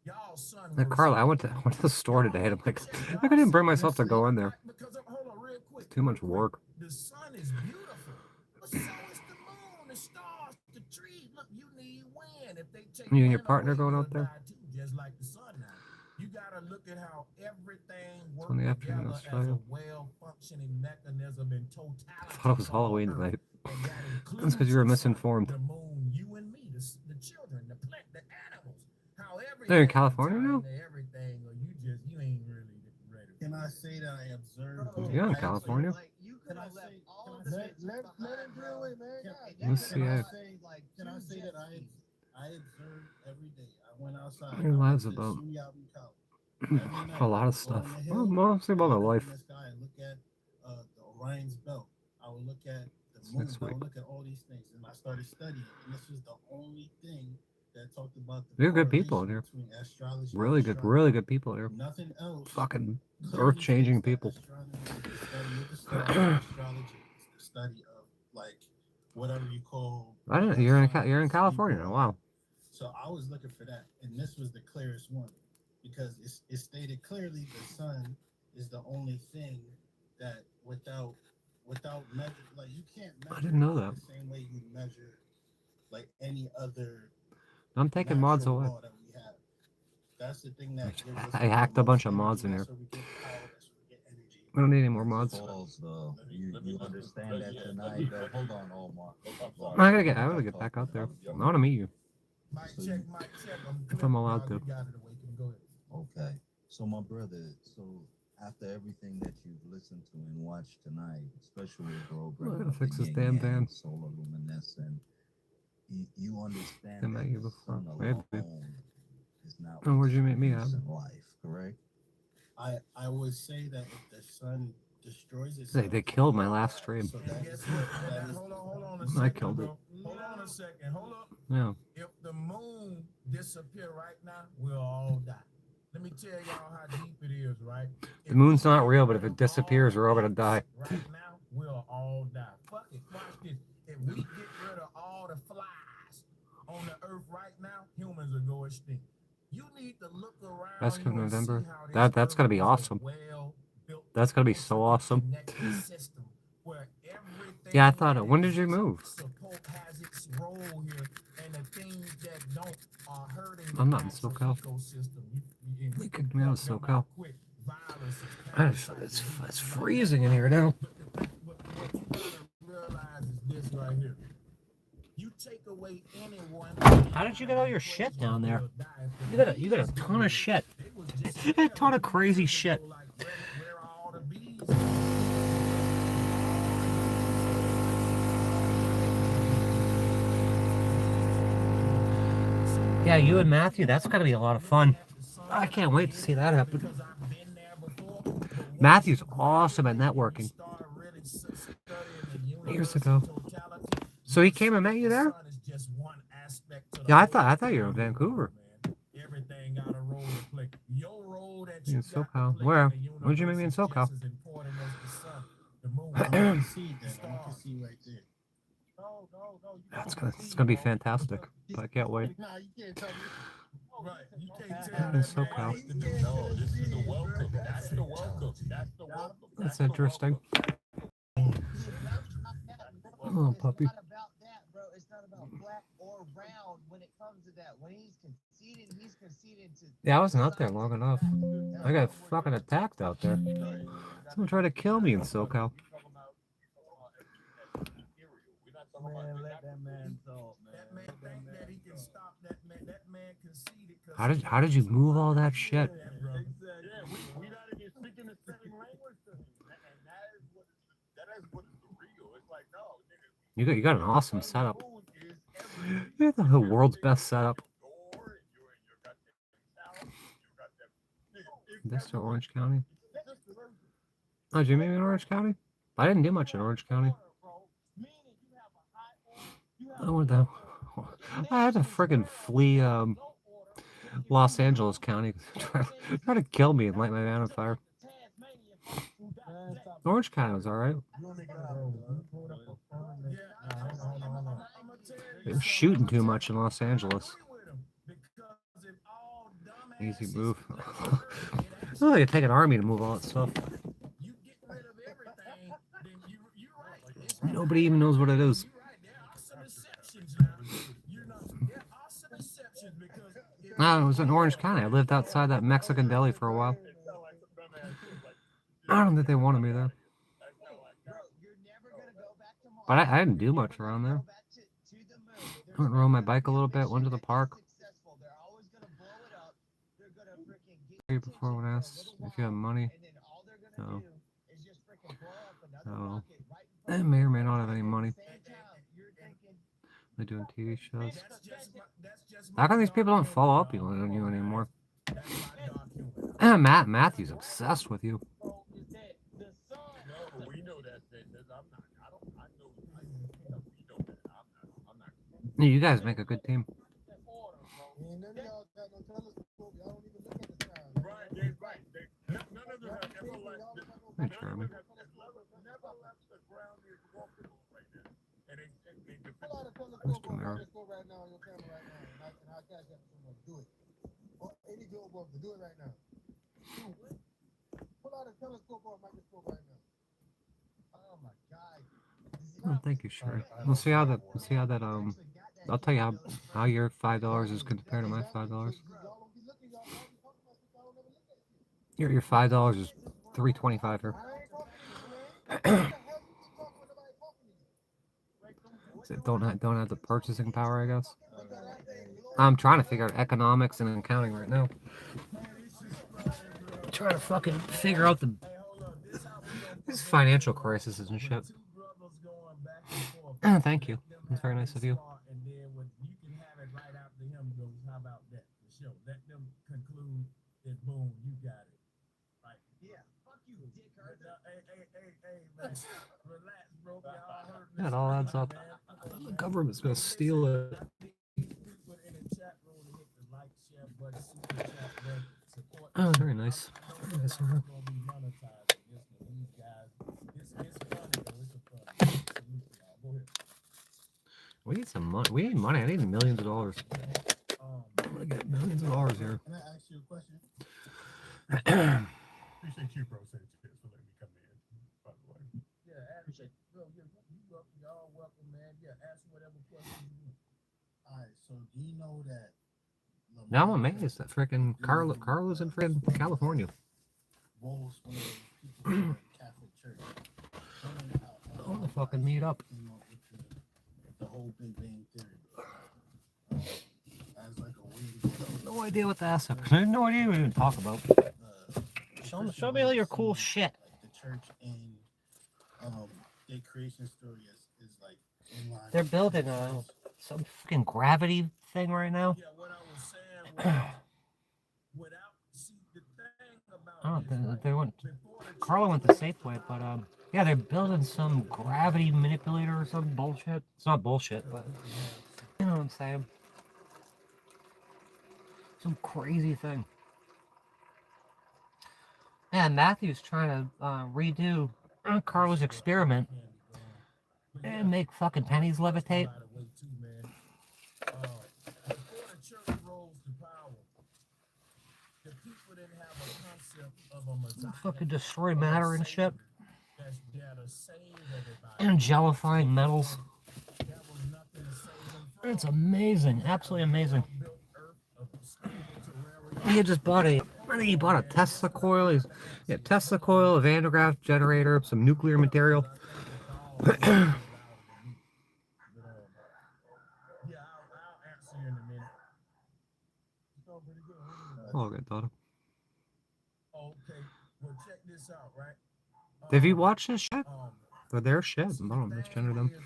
Y'all sun Now, Carla, I worshiping. went to the store today and I'm like, I couldn't even bring myself to go in there. Because hold on, real quick. Too much work. The sun is beautiful, but so is the moon, the stars, the trees. Look, you need wind. If they take You and your wind partner away, going you'll out there? die too, just like the sun now. You gotta look at how everything works in the afternoon, together as Australia. a well-functioning mechanism in totality. I thought it was for our Halloween Earth. tonight. And that That's because you were includes the sun, misinformed. the moon, you and me, the children, the plant, the animals. How everything They're in California now? tie into everything, or you ain't really ready. Can I say that I observed? Yeah, in I California. Like, you could Can I have left say- all can the I Let him do it, man. Can, Hey, can, Let's can see, I I- say, can I say that I observed every day. I went outside. What are your lives I went to about? SUNY out in College. Every night, A lot of I would go stuff. on the Well, hill, mostly about my I would look life. in the sky and look at the Orion's belt. I would look at the It's moon. next I would week. look at all these things, and I started studying. And this was the only thing that talked about the They're good people in correlation here. between astrology Really and good, astronomy. really good people here. Nothing else. Fucking Clearly earth-changing states that people. astronomy is the study of the stars. Astrology is the study of like whatever you call. I didn't. You're in California now. Wow. So I was looking for that, and this was the clearest one because it stated clearly the sun is the only thing that without measure, like you can't measure I didn't know it that. the same way you measure like any other I'm taking mods natural away. law that we have. That's the thing that gives us I hacked the a bunch most of mods in energy. here. That's where we get power. That's where we get energy. We don't need any more mods. Falls, though. You understand that tonight, though. Hold on, Omar. I gotta get back out there. I want to meet you Mic So check, you- mic check. if I'm allowed You to. got it away. Can go ahead. Okay. So, my brother, after everything that you've listened to and watched tonight, especially with bro, I gotta brother, fix this yin damn yang, van. solar luminescent, you understand I met that you the before. sun Maybe. alone is not Oh, where'd you what's meet me at? producing life, correct? I would say that if the sun destroys itself, They killed my last stream. so And that guess is, what? that is, Hold on a second. I killed it. bro. Hold on a second. Hold up. Yeah. If the moon disappear right now, we'll all die. Let me tell y'all how deep it is, right? The moon's not real, but if it disappears, we're all gonna die. Right now, we'll all die. Fuck it. Watch this. If we get rid of all the flies on the earth right now, humans will go extinct. You need to look around. That's you coming and see November. how this That's gonna earth be is a awesome. well-built, That's gonna be so awesome. interconnected system where everything Yeah, I thought it. that When did you exists move? support has its role here, and the things that don't are hurting I'm the not in natural SoCal. ecosystem. They kicked me out of them SoCal. quick. Violence is It's freezing in here now. But what you gotta realize is this right here. You take away anyone. How did you get all your shit down there? You got a ton of shit. A ton of crazy shit. Where are all the bees? Yeah, you and Matthew, that's gotta be a lot of fun. I can't wait to see that happen. Matthew's awesome at networking. Years ago. So he came and met you there? Yeah, I thought you were in Vancouver. Everything got a role to play. Your role that In you got to SoCal. play Where? in the Where'd you meet universe me in is SoCal? just as important as the sun, the moon. I can see that. I can see right there. No. It's gonna be fantastic. But I can't wait. Nah, you can't tell me. Right. You can't tell In that SoCal. man what to do. No, this is the welcome. That's the welcome. That's the welcome. That's interesting. Oh, puppy. It's not about that, bro. It's not about black or round when it comes to that. When he's conceived conceding. He's conceding to. Yeah, I wasn't out there long enough. I got fucking attacked out there. Someone tried to kill me in SoCal. Man, let that man talk, man. That man Let that think that he man can talk. stop that man. That man conceded. How did you move all that shit? Yeah, we not even speaking the same language to him, and that is what is real. It's like, no, nigga, You got an awesome setup. food is everything. You got the world's best setup. Door and your goddamn south, you got that. Nigga, if This that to was- Orange County. that's just the way- Oh, did you meet me in Orange County? I didn't do much in Orange County. I went to. I had to friggin' flee Los Angeles County. Try to kill me and light my van on fire. Orange County was all right. They were shooting too much in Los Angeles. Easy move. Oh, you take an army to move all that stuff. You get rid of everything, then you're right. It's not Nobody even knows what it is. You're right. There are some exceptions now. You know, there are some exceptions because if No, it was in Orange County. I lived outside that Mexican deli for a while. I don't think they wanted me there. Bro, you're never gonna go back to Mars. But I didn't do much around there. Go back to the moon. Went and rode my bike a little bit, went to the park. Successful. They're always gonna blow it up. They're gonna freaking get Right before when I asked if you have money, and then all they're gonna No. do is just freaking blow up I another don't know. rocket right in front I of may you. or may not have any money. Same time, you're thinking, They're doing TV shows. that's just How come these people don't follow up on you anymore? Matthew's obsessed with you. No, we know that. I'm not. I don't. I know. We know that. I'm not. Yeah, you guys make a good team. And none of y'all got no telescope. Y'all don't even look at the sky. Right. They're right. None of them have ever left. Hey, Charlie. Never left the ground they're walking on right now. And they Pull out a telescope Mr. or Mirror. microscope right now on your camera right now, and I'll catch up to someone. Do it. Or any globe of it. Do it right now. Pull out a telescope or a microscope right now. oh my god. Oh, thank you, Sherry. We'll see how that. I'll tell you how your $5 is compared to my $5. Y'all don't be looking, y'all don't be talking about stuff y'all don't never look at. Your $5 is $3.25 here. I ain't talking to you, man. What the hell you keep talking when nobody talking to you? So don't have the purchasing power, I guess. I'm trying to figure out economics and accounting right now. Trying to fucking figure out these financial crises and shit. Oh, thank you. That's very nice of you. And then when you can have it right after him goes, how about that? For sure. Let them conclude that boom, you got it. Right. Yeah, fuck you, dick hurt. Hey, man. Relax, bro. Y'all heard Yeah, it all adds up. The government's gonna steal it. People in the chat room to hit the like, share button, super chat button, support. Oh, very nice. Very nice of her. We're gonna be monetizing this one. These guys, it's funny though. It's a fun. Salute y'all. Go ahead. We need some money. We need money. I need millions of dollars. Um, I'm gonna get millions of dollars here. Can I ask you a question? Appreciate you, bro, saying cheers for letting me come in. By the way. yeah, appreciate bro. Y'all welcome, man. Yeah, ask whatever questions you want. All right, so do you know that? Now I'm amazed that freaking Carla's in freaking California. Wolves, one of those people in the Catholic Church. I want to fucking meet up. Came up with the whole Big Bang Theory. As like a way to get No idea what that's. I have no idea what you even talk about. Show me all your cool shit. Like the church and their creation story is like in line. They're with building Jesus. some fucking gravity thing right now. Yeah, what I was saying was, without see the thing about Oh, this, they went. before the Carla went the safe way, but yeah, they're building some gravity manipulator or some bullshit. It's not bullshit, but you know what I'm saying. Some crazy thing. Yeah, Matthew's trying to redo Carla's experiment and make fucking pennies levitate. by the way, too, man. Before the church rose to power, the people didn't have a concept of a Messiah. Fucking destroy matter and shit. That's there to save everybody. And gellifying metals. There was nothing to save them from. It's amazing. Absolutely amazing. Built earth of steel He had just bought a, I think he bought a Tesla coil. Yeah, Tesla coil, a Van de Graaff generator, some nuclear material. Yeah, I'll answer you in a minute. It's going pretty good. Oh, good daughter. Okay, well check this out, right? Have you watched this shit? Um, They're their shit. I see, don't the know, thing misgender them. is,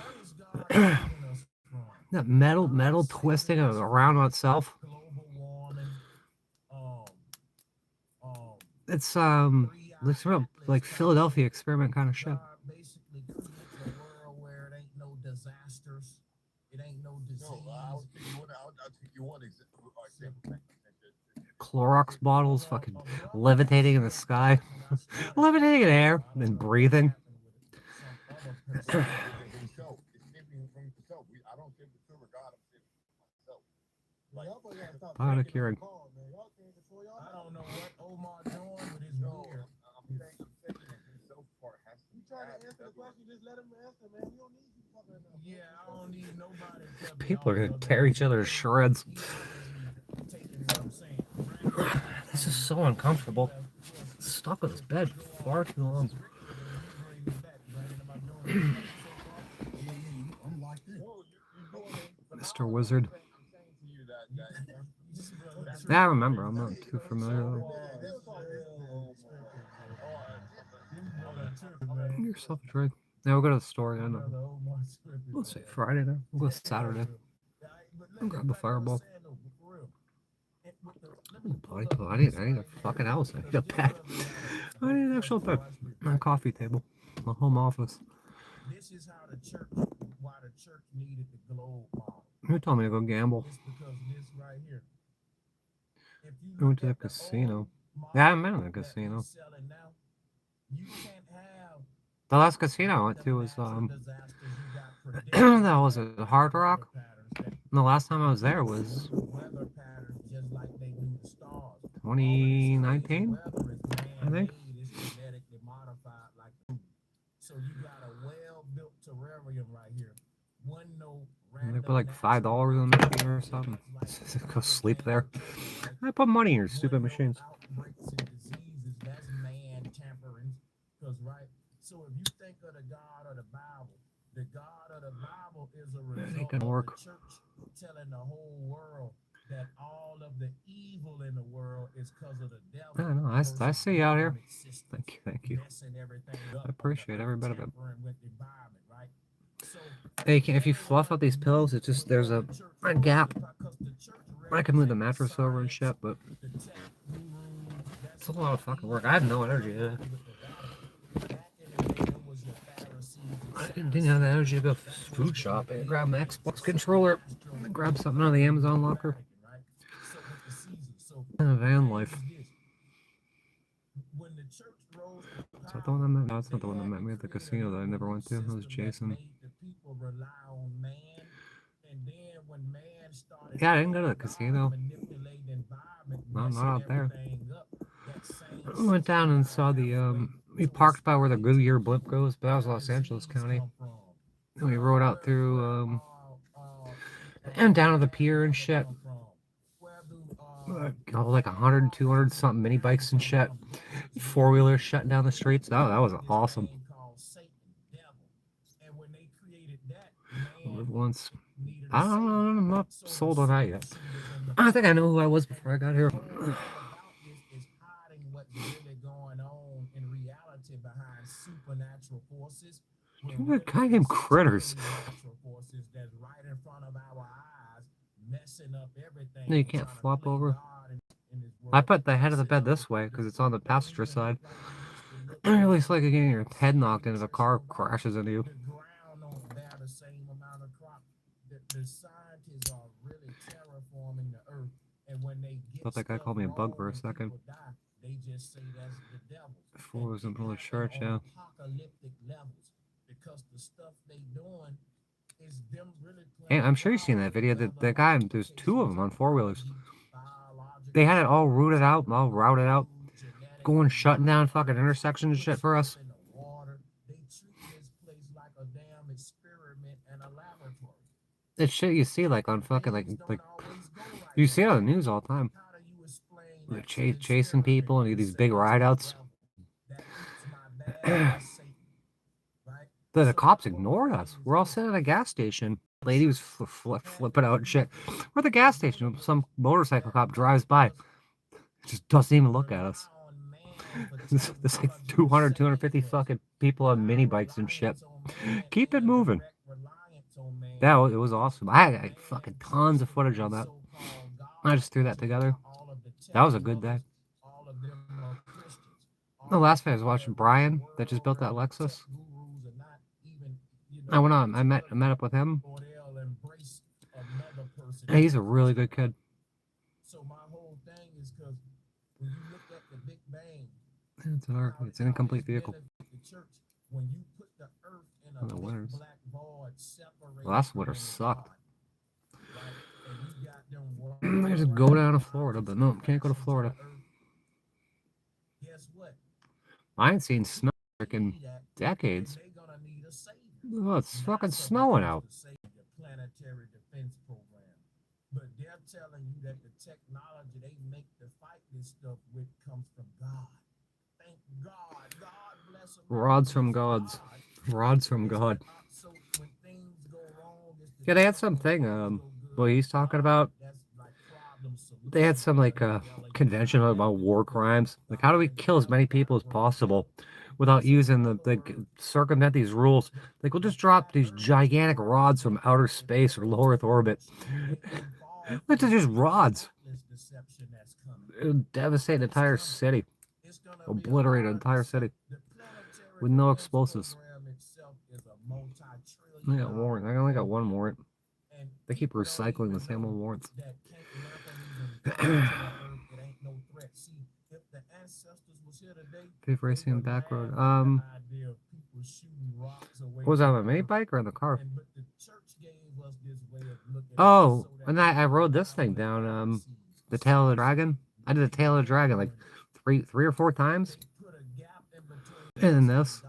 what is God saving us from? That metal God's twisting saving us around from on itself. global warming, um, It's three-eye looks real atlas like kind of Philadelphia shit. experiment kind of shit. God basically creates a world where it ain't no disasters, it ain't no disease. No, I'll take you one example. Clorox bottles fucking levitating in the sky. Levitating in air and breathing. It's himself. It's saving from himself. I don't save the silver God. I'm saving myself. Bionic hearing. I don't know what Omar doing with his beard. I'm saying that himself part has to. You trying to answer the question? Just let him answer, man. You don't need you fucking enough. Yeah, I don't need nobody to tell me People are all gonna of tear that. each other to shreds. He's busy taking what I'm saying, right? This is so uncomfortable. Stuck with this bed for far too long. I'm like this. Mr. Wizard. I'm saying to you that Yeah, I remember. I'm not too familiar though. Yourself a drink. Yeah, we'll go to the store. I know. Let's say Friday now. We'll go Saturday. I'll grab a fireball. I need a fucking house. I need a bed. I need an actual bed. A coffee table. A home office. This is how the church, why the church needed the globe model. Who told me to go gamble? It's because this right here. If you I went look to the at the casino. old Yeah, I've been model in the that casino. they're selling now, you can't have The last casino I went to was natural disasters. You got predictions that was of a Hard weather Rock. patterns that And the last time I was there was weather patterns just like they do the stars. 2019, Weather is I think. man-made, it's genetically modified like food. So you got a well-built terrarium right here. One no They put like $5 in the machine or something. Go sleep there. I put money in your stupid machines. Outbreaks and diseases, that's man tampering. Because right, so if you think of the God of the Bible is a result gonna of work. the church telling the whole world that all of the evil in the world is because of the devil. I know. I see you out here. Thank you. I appreciate every bit of it. Hey, if you fluff up these pillows, it's just there's a gap. I can move the mattress over and shit, but it's a lot of fucking work. I have no energy. I didn't have the energy to go food shopping. Grab my Xbox controller, grab something out of the Amazon locker. Van life. Is that the one that met? No, it's not the one that met me at the casino that I never went to. It was Jason. Yeah, I didn't go to the casino. No, not out there. We went down and saw the, we parked by where the Goodyear blimp goes, but that was Los Angeles County. And we rode out through, and down to the pier and shit. Like 100, 200 something mini bikes and shit. Four-wheelers shutting down the streets. Oh, that was awesome. I lived once. I don't know. I'm not sold on that yet. I think I know who I was before I got here. A guy named Critters. No, you can't flop over. I put the head of the bed this way because it's on the passenger side. It really looks like you're getting your head knocked into the car crashes into you. Thought that guy called me a bug for a second. Before it was in the middle of church, yeah. Hey, I'm sure you've seen that video. That guy, there's two of them on four-wheelers. They had it all routed out, going shutting down fucking intersections and shit for us. It's shit you see like on fucking like you see it on the news all the time. They're chasing people and these big rideouts. The cops ignored us. We're all sitting at a gas station. Lady was flipping out and shit. We're at the gas station. Some motorcycle cop drives by. Just doesn't even look at us. There's like 200, 250 fucking people on mini bikes and shit. Keep it moving. Yeah, it was awesome. I had fucking tons of footage on that. I just threw that together. That was a good day. The last day I was watching Brian that just built that Lexus. I went on. I met up with him. Hey, he's a really good kid. So my whole thing is because when you look at the Big Bang, It's an incomplete vehicle. when you put the earth in a the winners. black void separated Last from winter the sucked. God, right? And you got them I just go down to Florida, but no, can't go to Florida. Guess what? I ain't seen snow in decades. Oh, it's fucking snowing out. Planetary defense program. But they're telling you that the technology they make to fight this stuff with comes from God. Thank God. God bless them. Rods from gods. Rods from God. Yeah, they had something, what he's talking about. They had some, like, convention about war crimes. Like, how do we kill as many people as possible without using circumvent these rules? Like, we'll just drop these gigantic rods from outer space or low Earth orbit. Which are just rods. It would devastate an entire city. Obliterate an entire city. With no explosives. I got warrant. I only got one warrant. They keep recycling the same old warrants. Thief racing on back road. What was that, on a mini bike or in the car? Oh, and I rode this thing down, the Tail of the Dragon. I did the Tail of the Dragon like three or four times. And then this.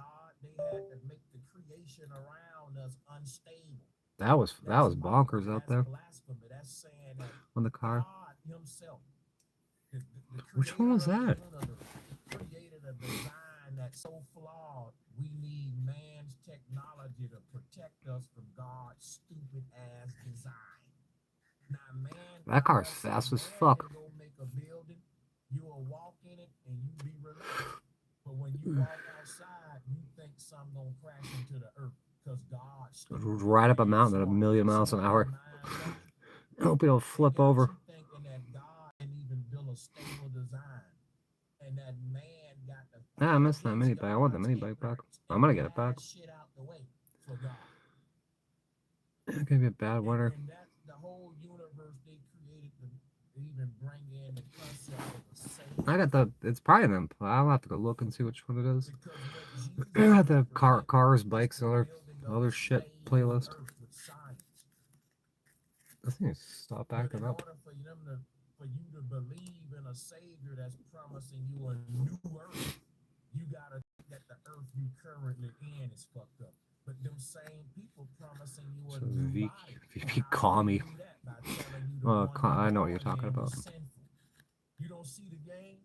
That was bonkers out there on the car. Which one was that? So flawed, we need man's technology to protect us from God's stupid ass design. Now, man, that car's fast as fuck. You will walk in it and you be relaxed. But when you walk outside, you think something gonna crash into the earth because God right up a mountain at 1,000,000 miles an hour. I hope you don't flip over. I missed that mini bike. I want the mini bike back. I'm gonna get it back. It's gonna be a bad winter. I got it's probably them. I'll have to go look and see which one it is. I got the cars, bikes, other shit playlist. I think it's stop acting up. For you to believe in a savior that's promising you a new earth, you gotta think that the earth you currently in is fucked up. But them same people promising you a new body. If you call me. I know what you're talking about. You don't see the game?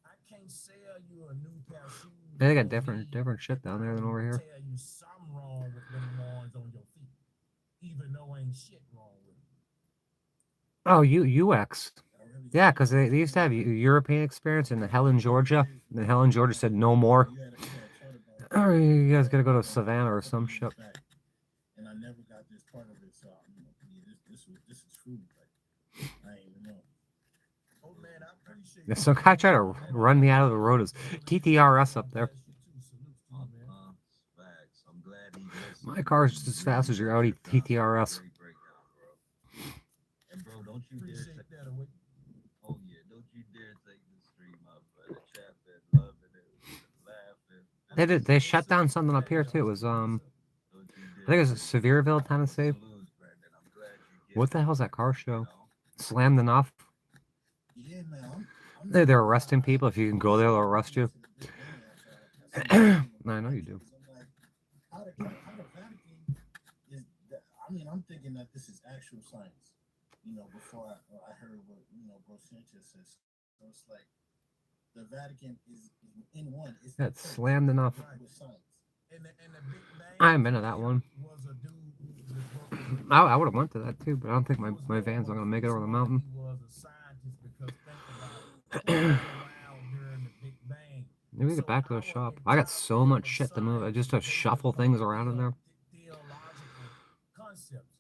I can't sell you a new pair of shoes. They got different shit down there than over here. Tell you something wrong with them ones on your feet, even though ain't shit wrong with them. Oh, UX. Yeah, because they used to have European experience in Helen, Georgia. And then Helen, Georgia said no more. Oh, you guys gotta go to Savannah or some shit. And I never got this part of it, so this is true. Like, I ain't even know. Oh man, I appreciate Yeah, some guy tried to run me out of the road. Is TTRS up there? My car's just as fast as your Audi TTRS. And bro, don't you dare say that away. Oh yeah, don't you dare take the stream up, brother. Chat been loving it, laughing. They shut down something up here too. It was I think it was Sevierville, Tennessee. What the hell's that car show? Slammed enough. Yeah, man. They're arresting people. If you can go there, they'll arrest you. I know you do. How the Vatican is? I mean, I'm thinking that this is actual science. You know, before I heard what Bro Sanchez says. So it's like the Vatican is in one. It's That's slammed enough. with science. And the Big Bang I haven't been to that one. was a dude who was working I would have went to that too, but I don't think my van's not gonna make it over the mountain. He was a scientist because think about it. He was around during the Big Bang. Maybe we get back to the shop. I got so much shit to move. I just have to shuffle things around in there. Theological concepts.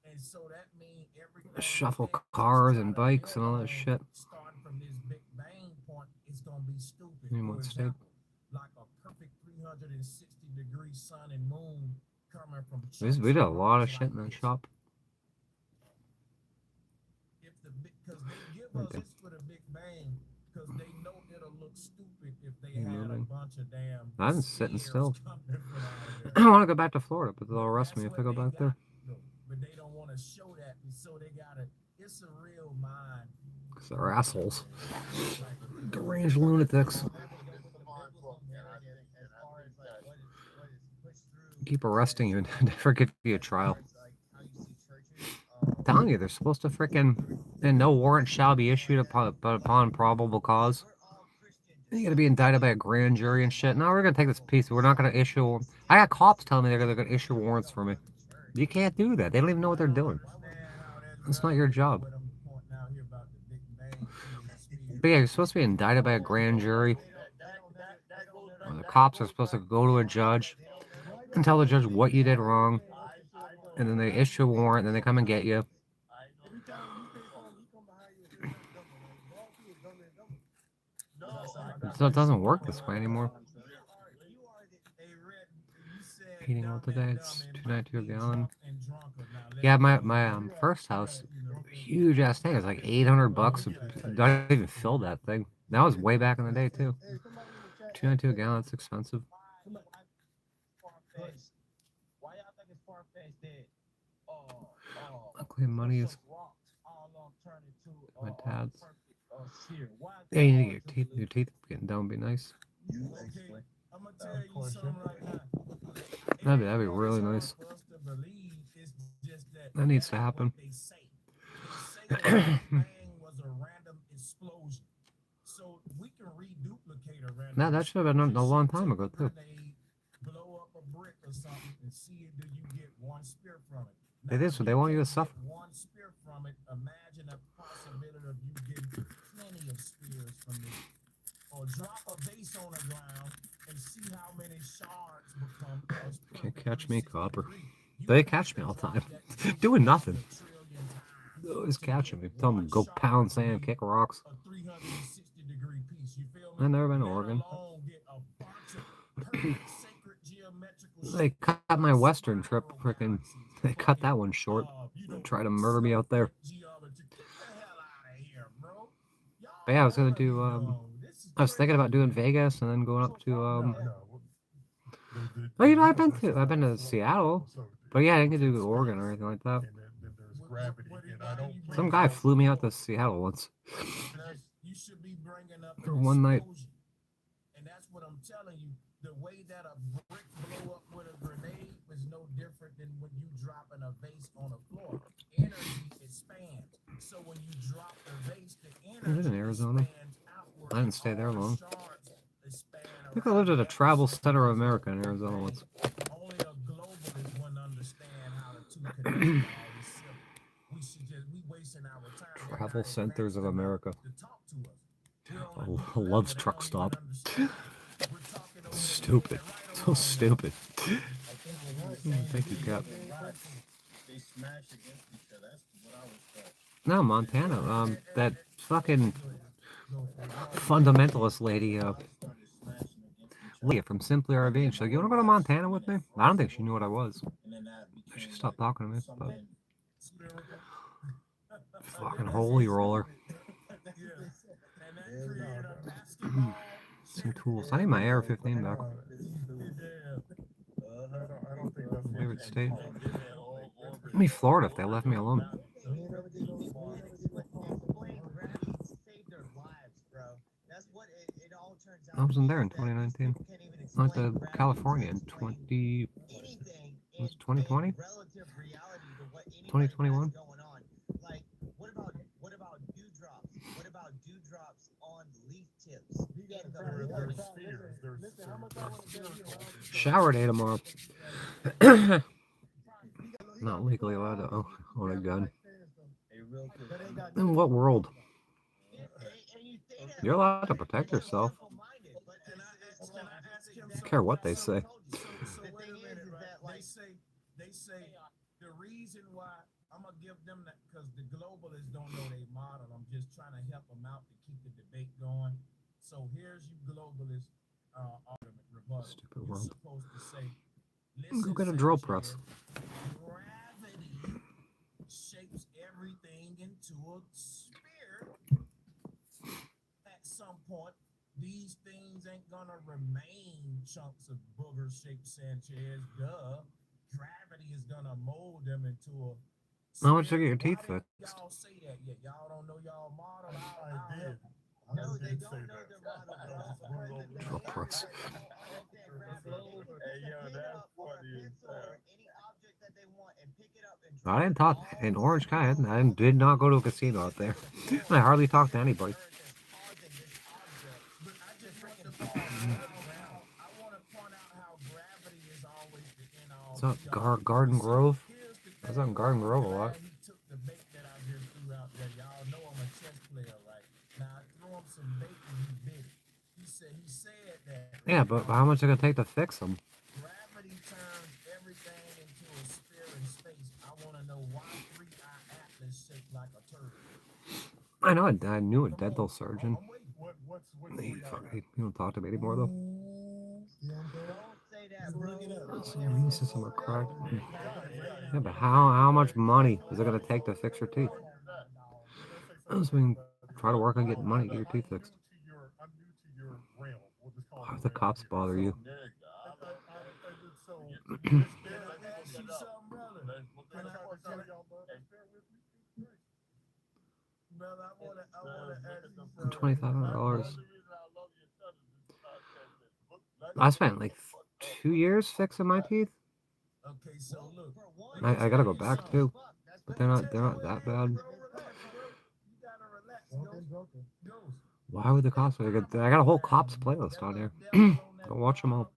And so that means everything Shuffle that cars tries and to bikes and all build that on, shit. starting from this Big Bang point, it's gonna be stupid. In For what state? example, like a perfect 360-degree sun and moon coming from We did a lot of shit in that shop. If because they give us this for the Big Bang, because they know it'll look stupid if they had a bunch of damn. I'm sitting still. coming from out of I there. want to go back to Florida, but they'll arrest me if I go back there. But they don't want to show that, and so they gotta. It's a real mind. Because they're assholes. Deranged lunatics. Keep arresting you and never give you a trial. I'm telling you, they're supposed to frickin' and no warrant shall be issued upon probable cause. You gotta be indicted by a grand jury and shit. No, we're gonna take this piece. We're not gonna issue. I got cops telling me they're gonna issue warrants for me. You can't do that. They don't even know what they're doing. It's not your job. But yeah, you're supposed to be indicted by a grand jury. The cops are supposed to go to a judge and tell the judge what you did wrong, and then they issue a warrant, and then they come and get you. So it doesn't work this way anymore. Heating oil today, it's $2.92 a gallon. Yeah, my first house, huge ass tank, is like $800. Don't even fill that thing. That was way back in the day too. $2.92 a gallon, it's expensive. Luckily, money is my dad's. Yeah, you need to get your teeth getting done. Would be nice. I'm gonna tell you something right now. That'd be really nice. That needs to happen. They say the Bang was a random explosion. So we can reduplicate a random. Nah, that should have been a long time ago too. Blow up a brick or something and see do you get one spear from it. They did, so they want you to suffer. One spear from it. Imagine a possibility of you getting plenty of spears from it. Or drop a vase on the ground and see how many shards become. Can't catch me, copper. They catch me all the time. Doing nothing. They're always catching me. Tell them to go pound sand, kick rocks. I've never been to Oregon. They cut my Western trip. Freaking, they cut that one short. Try to murder me out there. But yeah, I was gonna do. I was thinking about doing Vegas and then going up to. Well, you know, I've been to Seattle, but yeah, I didn't get to do Oregon or anything like that. Some guy flew me out to Seattle once for one night. And that's what I'm telling you. The way that a brick blow up with a grenade was no different than when you dropping a vase on the floor. Energy expands. So when you drop the vase, the energy I lived in Arizona. outward. I didn't stay there long. I think I lived at a travel center of America in Arizona once. Only a globalist wouldn't understand how the two connect all this stuff. We should just we wasting our time. Travel Centers of America. To talk to us. Love's truck stop. Stupid. So stupid. Thank you, Cap. No, Montana. That fucking fundamentalist lady, Leah from Simply RV, and she's like, "You want to go to Montana with me?" I don't think she knew what I was. She stopped talking to me, but fucking holy roller. Some tools. I need my AR-15 back. Favorite state? Give me Florida if they left me alone. I wasn't there in 2019. I went to California in 2020? 2021? Like, what about dewdrops? What about dewdrops They're spheres. They're spherical. Shower day tomorrow. Not legally allowed to own a gun. Hey, real quick. In what world? And you say that You're allowed to like protect you're yourself. simple-minded, but Can I ask him I don't care what they say. So The wait thing a minute, is right? that, like- They say the reason why I'm gonna give them that because the globalists don't know they model. I'm just trying to help them out to keep the debate going. So here's you globalists argument rebuttal. Stupid You're world. supposed to say, Go get a listen, drill Sanchez, press. gravity shapes everything into a sphere. At some point, these things ain't gonna remain chunks of booger-shaped Sanchez. Duh. Gravity is gonna mold them into a. How much to sphere. get your Why teeth didn't fixed? Y'all say that yet? Y'all don't know y'all model. I did. No, I they did don't say know that. their model, I bro. just blew over The Drill thing press. is that they don't understand gravity. They can Hey, yo, pick it that's up or a funny as pencil or hell. any object that they want and pick it up and I drop didn't it talk all in over Orange the County. world. I did not go to a casino out there. I hardly talked to anybody. But I just want to point out I want to point out how gravity is always the end all. It's not be all. Garden See, Grove. here's the I was thing, on Garden right? Grove a lot. Glad he took the bait that I just threw out there. Y'all know I'm a chess player, right? Now I threw him some bait and he bit it. He said that. Yeah, but how much is it gonna take to fix them? Gravity turns everything into a sphere in space. I want to know why 3-eye Atlas shaped like a turtle. I know. I knew a dental surgeon. I'm waiting. What's He, the fuck, he don't talk to me anymore though. Don't say that, bro. Look it up. Stop So saying your immune that. system are cracked. Yeah, Yeah, but how much money is it gonna take to fix your teeth? I was being try to work on getting money to get your teeth fixed. I'm new to your realm. We'll just call Why it would the realm cops here. bother you? So, Can I ask you something, brother? can I tell y'all, brother, bear with me? Brother, I wanna ask you something. $2,500. I spent like 2 years fixing my teeth. Okay, so look. For one, I gotta go back too, fuck, that's but what they're not that bad. Bro, relax, bro. You gotta relax, Ghost. Why would the cops? I got a whole cops playlist on there. Go watch them all.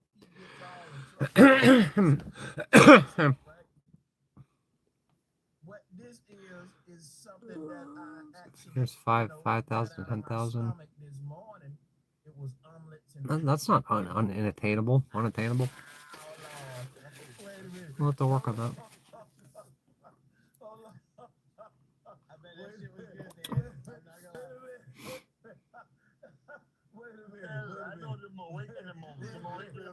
What this is something that I actually Here's 5,000, 10,000. this morning. It was omelets and That's not unattainable. Unattainable. Wait a minute. We'll have to work on that. Hold on. I bet that shit was good, man. I'm not gonna lie. Wait a minute. I know them awakening moments. Them awakening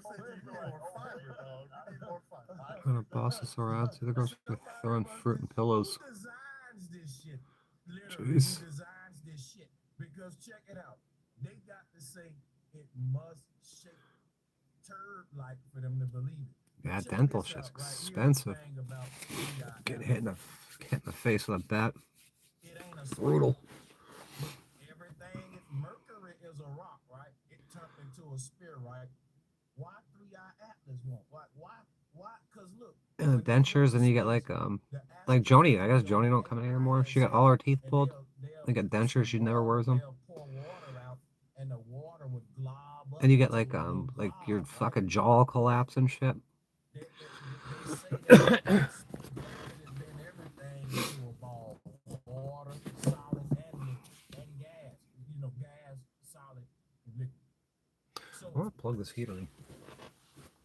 I'm gonna boss this around. See, they're going to throw in fruit and pillows. Who designs this shit? Literally, Jeez. who designs this shit? Because check it out. They got to say it must shape turd-like for them to believe it. Yeah, Check dental this shit's out, right? Here's the expensive. thing about Getting hit in the face with a bat. it ain't a Brutal. Everything, if Mercury is a rock, right? It turned into a sphere, right? Why 3-eye Atlas won't? Why? Because look. And the dentures, and you get like Joni. I guess Joni don't come in anymore. She got all her teeth pulled. They got dentures. She never wears them. And the water would glob up. And you get like your fucking jaw collapse and shit. They say that gravity has been everything into a ball. Water, solid, and liquid, and gas. You know, gas, solid, and liquid. So I want to plug this heater in.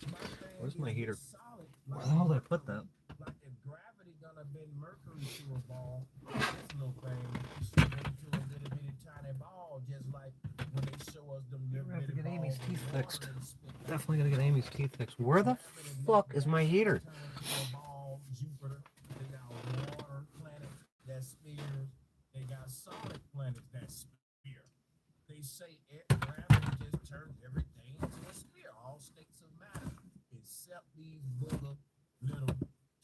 my thing Where's is my with heater? solid, Where like the hell did I put that? Like if gravity gonna bend Mercury to a ball, this little thing should bend to a little bitty tiny ball, just like when they show us them little We're gonna have to bitty get Amy's balls teeth of water fixed. and spit out. Definitely gonna get Amy's teeth fixed. Where the fuck is my heater? Turn into a ball, Jupiter. They got water planets that spheres. They got solid planets that sphere. They say gravity just turns everything into a sphere, all states of matter, except these little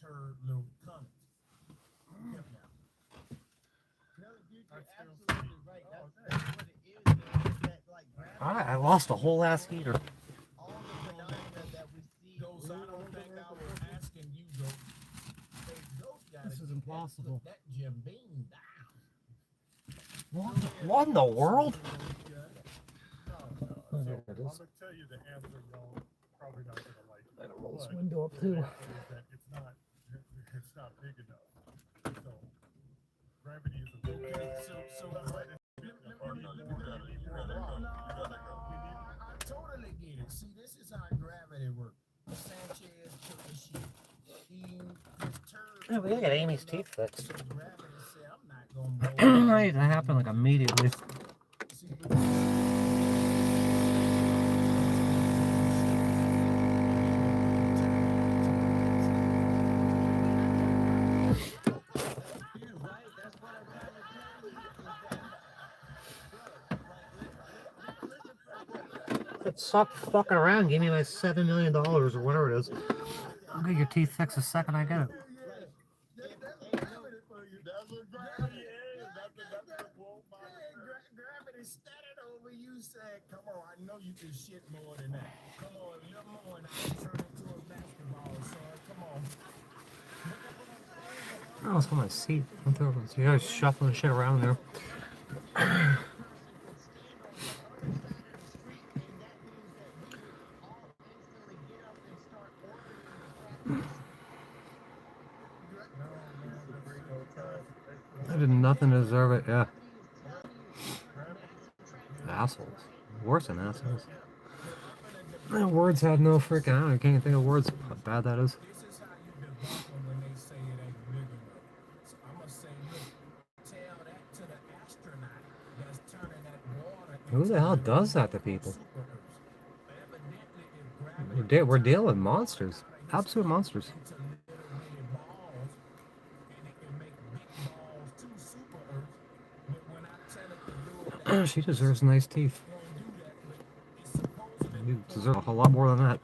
turd little comets. Yep, now. No, dude, you're absolutely right. That's what it is, man. Is that, like, gravity Alright, I lost a whole ass heater. all the phenomena that we see. Ghost, I don't think I was asking you, Ghost. Hey, Ghost gotta This is keep impossible. That Jim Beam down. What in the world? Oh, God. So Oh, there it I'm is. gonna tell you the answer, y'all probably not gonna like it. I gotta roll this But window up the too. answer is that it's not big enough. So gravity is a big so what is I totally get it. See, this is how gravity works. Sanchez took the shit. His turd. Yeah, we gotta get Amy's teeth fixed. So gravity said, I'm not gonna mold. That needs to happen like immediately. See, but Right? That's what I'm trying to tell you. It sucked fucking around. Give me my $7 million or whatever it is. I'll get your teeth fixed the second I get it. Gravity standing over you said, come on, I know you can shit more than that. Come on, a little more and I'll turn into a basketball, son. Come on. Oh, it's on my seat. You guys shuffling shit around there. I did nothing to deserve it. Yeah. Assholes. Worse than assholes. My words have no freaking out. I can't even think of words. How bad that is. This is how you debunk them when they say it ain't big enough. So I'm going to say, look, tell that to the astronaut that's turning that water Who the hell does that to people? We're dealing with monsters. Absolute monsters. She deserves nice teeth. You deserve a whole lot more than that.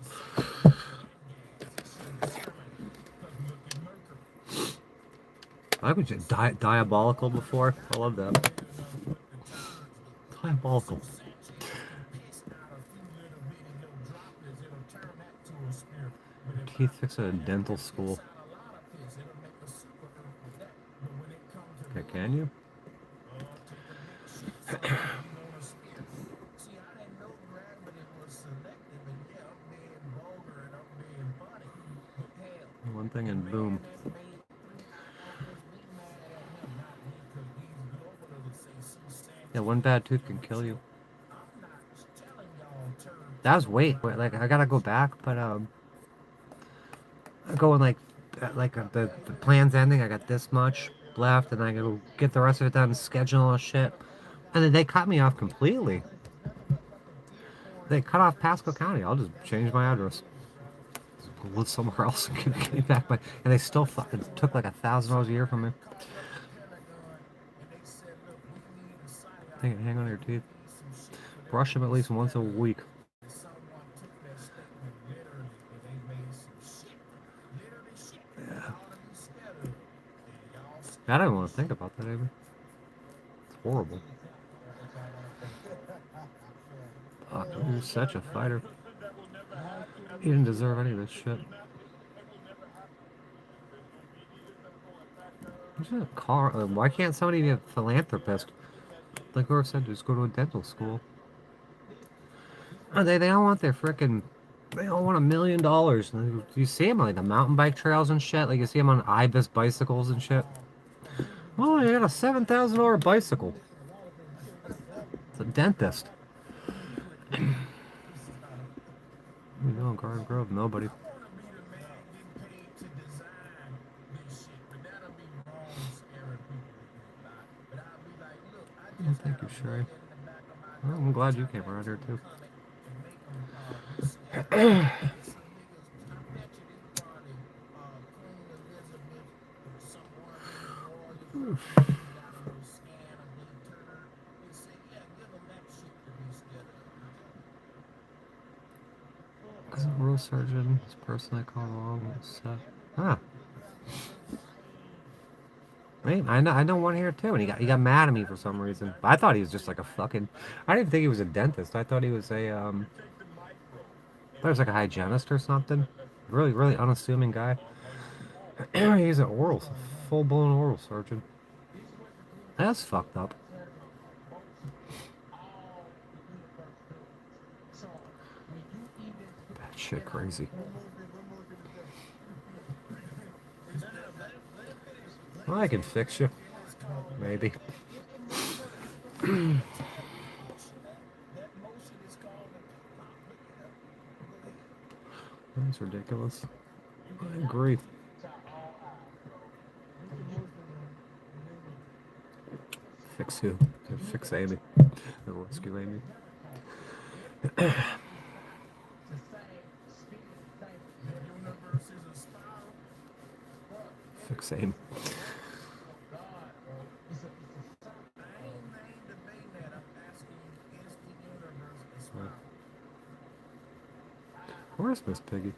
I was just diabolical before. I love that. Diabolical. Teeth fixed at a dental school. Okay, can you? One thing and boom. Yeah, one bad tooth can kill you. That was like I gotta go back, but I go in the plan's ending. I got this much left, and I go get the rest of it done, schedule all shit, and then they cut me off completely. They cut off Pasco County. I'll just change my address. Live somewhere else and get me back my. And they still fucking took like $1,000 a year from me. Hang on to your teeth. Brush them at least once a week. Yeah. I don't even want to think about that even. It's horrible. Fuck, you're such a fighter. You didn't deserve any of this shit. There's a car. Why can't somebody be a philanthropist? Like whoever said, just go to a dental school. They all want their freaking. They all want $1 million. You see them on like the mountain bike trails and shit. Like you see them on Ibis bicycles and shit. Oh, you got a $7,000 bicycle. It's a dentist. You know, Garden Grove, nobody. Oh, thank you, Sherry. Well, I'm glad you came around here too. As a rural surgeon, this person I call along set. Huh. I know one here too, and he got mad at me for some reason. I thought he was just like a fucking. I didn't think he was a dentist. I thought he was a I thought he was like a hygienist or something. Really unassuming guy. He's an full-blown oral surgeon. That's fucked up. Shit, crazy. Well, I can fix you. Maybe. That motion is called a pop. Look it up. Go ahead. That's ridiculous. I agree. Fix who? Fix Amy. The rescue Amy. Your universe is a spiral. Fix Amy. I ain't debating that. I'm asking you, is the universe a spiral? Where's Miss Piggy?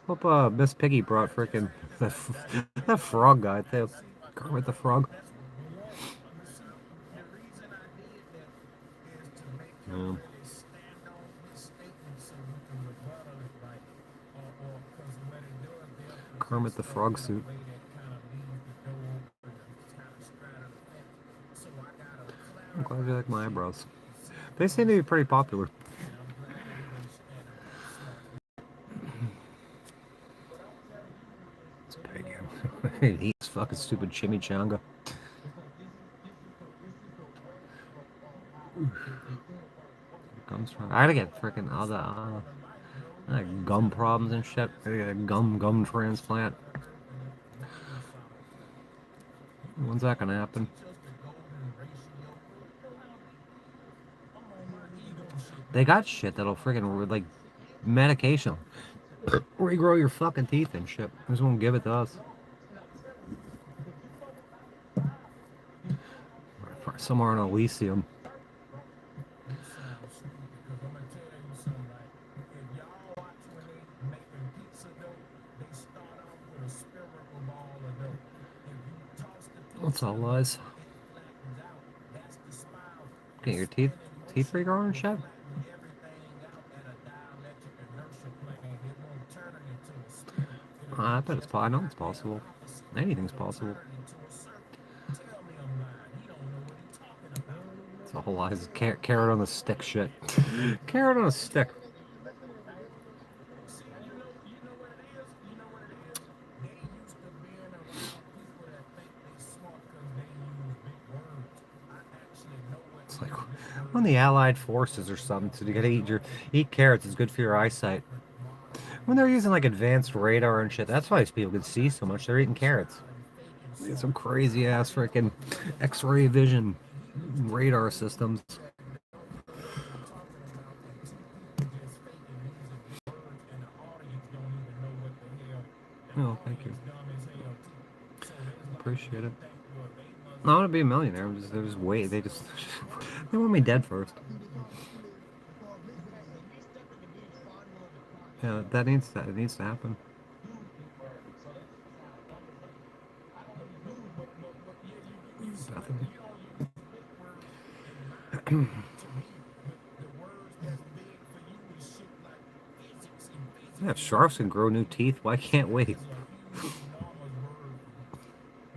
Hope Miss Piggy brought freaking that frog guy too. Kermit the Frog. That's the reason I did that is to make him Yeah. really stand on his statement so we can rebuttal it right. Or because what it does, they'll Kermit the Frog suit. way that kind of leaves the door open and kind of straddle the fence. So I gotta I'm glad you like my eyebrows. see They seem to be pretty popular. and I'm glad that he didn't stand on that smart. It's Piggy. He eats fucking stupid chimichanga. Gums. I gotta get freaking all the gum problems and shit. I gotta get a gum transplant. When's that gonna happen? They got shit that'll freaking like medication. Regrow your fucking teeth and shit. They just won't give it to us. Somewhere in Elysium. That's all lies. Get your teeth regrowing and shit? I bet it's possible. I know it's possible. Anything's possible. It's all lies. Carrot on a stick shit. Carrot on a stick. It's like when the Allied forces or something, so you gotta eat carrots. It's good for your eyesight. When they're using like advanced radar and shit, that's why these people can see so much. They're eating carrots. They get some crazy ass freaking X-ray vision radar systems. Oh, thank you. Appreciate it. I want to be a millionaire. They're just wait. They want me dead first. Yeah, it needs to happen. Definitely. Yeah, if sharks can grow new teeth, why can't we?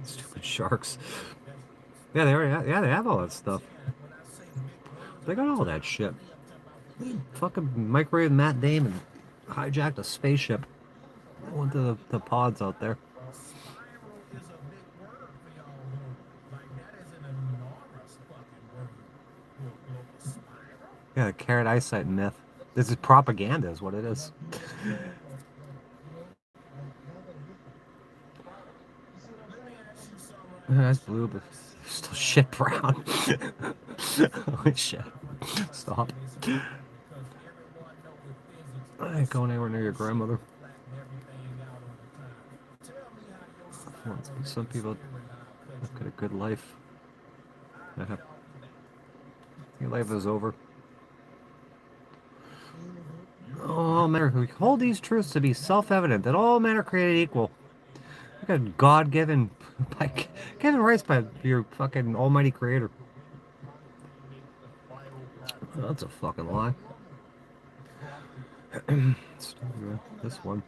Stupid sharks. Yeah, they have all that stuff. They got all that shit. They fucking microwave Matt Damon hijacked a spaceship. Went to the pods out there. Yeah, the carrot eyesight myth. This is propaganda, is what it is. That's blue, but still shit brown. Holy shit. Stop. I ain't going anywhere near your grandmother. Some people look at a good life. Your life is over. All men are, hold these truths to be self-evident that all men are created equal. You got God-given, given rights by your fucking almighty creator. That's a fucking lie. This one.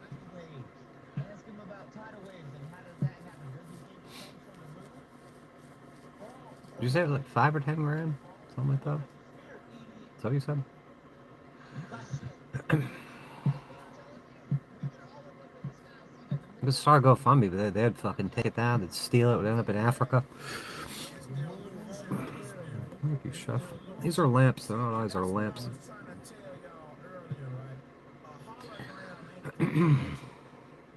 Did you say it was like 5 or 10 grand? Something like that? that what you said? Just start GoFundMe, but they'd fucking take it down, they'd steal it, it would end up in Africa. Thank you, Chef. These are lamps, they're not eyes, they're lamps. was trying to tell y'all earlier, right? A hologram ain't gonna.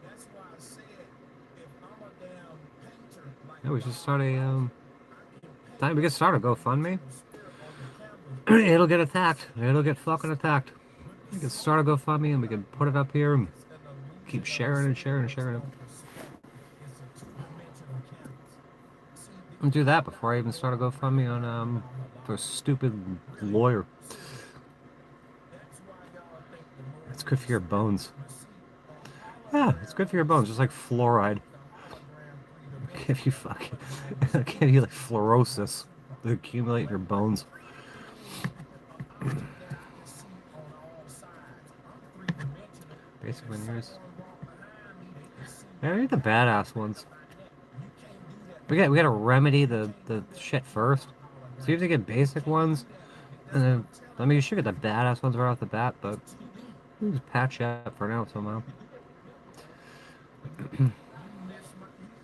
That's why I said if I'm a damn painter like Yeah, we should start a, I can time we paint get started, the GoFundMe. original spirit on the canvas. It'll get attacked. It'll get fucking attacked. With We the can soul start a GoFundMe and we can put it up here and it's an keep illusion of sharing and sharing and spirit sharing based it. on perspective. It's a two-dimensional canvas. See, I'll the do that hologram before I even start a world GoFundMe really on ain't about for a halal. stupid Really lawyer. ain't. See, that's why y'all think the It's moon good is for a your spirit. bones. But see, a Yeah, it's hologram good for of your a bones, just like spirit fluoride. make the hologram Give three-dimensional. you The fucking, hologram is give you like two-dimensional. Like fluorosis Tupac. to accumulate in your bones. An object that I can see on all sides. I'm three-dimensional, but Basic if veneers. someone walked behind me, they can see Yeah, I my need the back and badass the back ones. of my neck. You can't do that We with got a we gotta hologram. remedy You the can't do the that shit with a first. See hologram. if they get You basic can't do ones, that with it. and That's what then I'm I telling mean you y'all. should get the badass ones right off the bat, but It's 2D. we just patch you up for now somehow.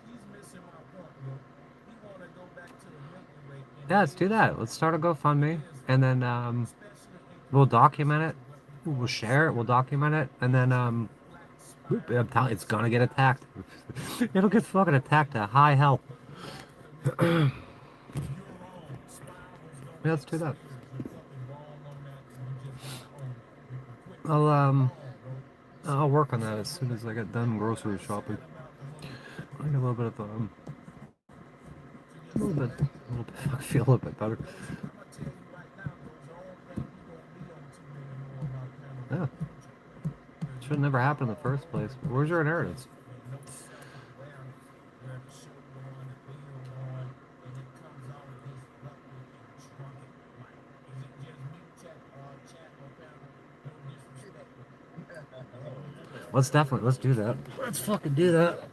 He's missing my point, look. He wanna go back to the Milky Way and Yeah, it let's do is that. far. Let's start a It GoFundMe, is and far. then Especially in we'll comparison document it. to what we We'll call the share it. We'll spirit. document it, and then It's a flat spiral I'm telling you, in it's the gonna get sky. attacked. It'll get fucking attacked to high hell. You have to remember, you're wrong. Spirals don't Yeah, let's make do that. spheres. You're fucking wrong on that, and you just gotta own that. You can quit I'll playing wrong, bro. See, I'll work on that see as soon as I get done what I grocery was shopping. saying about the moon. I get a little bit of To a your little bit, feedback. a little bit. I feel a little bit better. Those, I'm gonna tell you right now, those the only thing we gonna be on TV anymore about panels in Yeah, the future. Because should we never got happen in the all first those place. Where's your devices inheritance? with no self-awareness, where the show going, the video going, and it comes off disruptive and drunken. Like, is it just me, chat or panel? No disrespect. Let's do that. Let's fucking do that.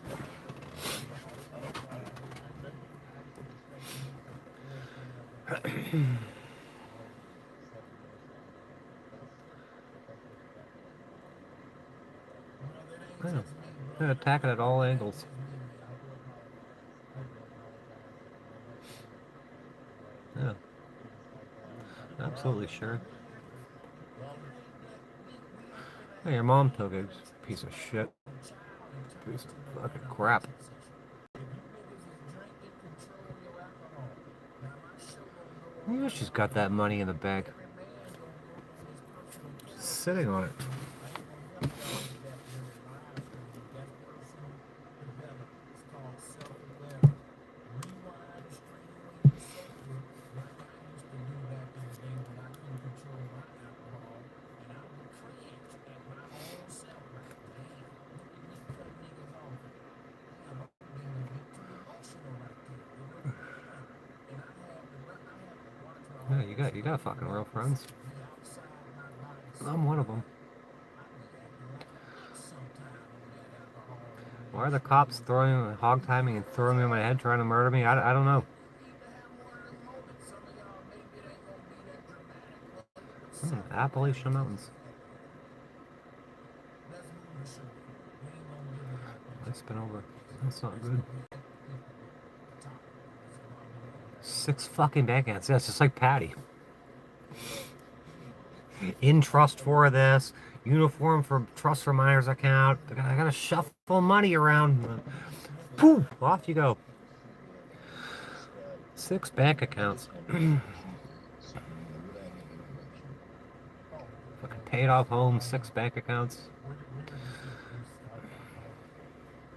Brother, it ain't Yeah. just me, bro. Yeah, attack it at all It ain't angles. just me, man. Yeah, absolutely sure. Hey, your mom took it. Piece of shit. Piece of fucking crap. You know she's got that money in the bank. Just sitting on it. Like I used to do back in the day when I couldn't control my alcohol, and I would cringe at my own self, like, damn, look at me cut niggas off. Damn, I'm being a bit too emotional right there. You know, damn. And I had to watch my Yeah, own you got spirit fucking real levels friends. be outside my body so I'm one of them. bad. I be acting like a bitch sometime on that alcohol on the Why are the next cops weekend. throwing hog timing and throwing me in my head trying to murder me? I don't know. You need to have one of them moments. Some of y'all, maybe it ain't gonna be that dramatic, brother, but Appalachian self-awareness Mountains. is everything. Let's move the show forward. We ain't gonna give it up I until spin over. let's That's not good. hit the topic. It's about the moon. 6 fucking bank accounts. Yeah, it's just like Patty. In trust for this. Uniform for trust for minors account. I gotta shuffle money around. Poof! Off you go. 6 bank accounts. Fucking paid off homes, 6 bank accounts. Where did you see blue sky finally?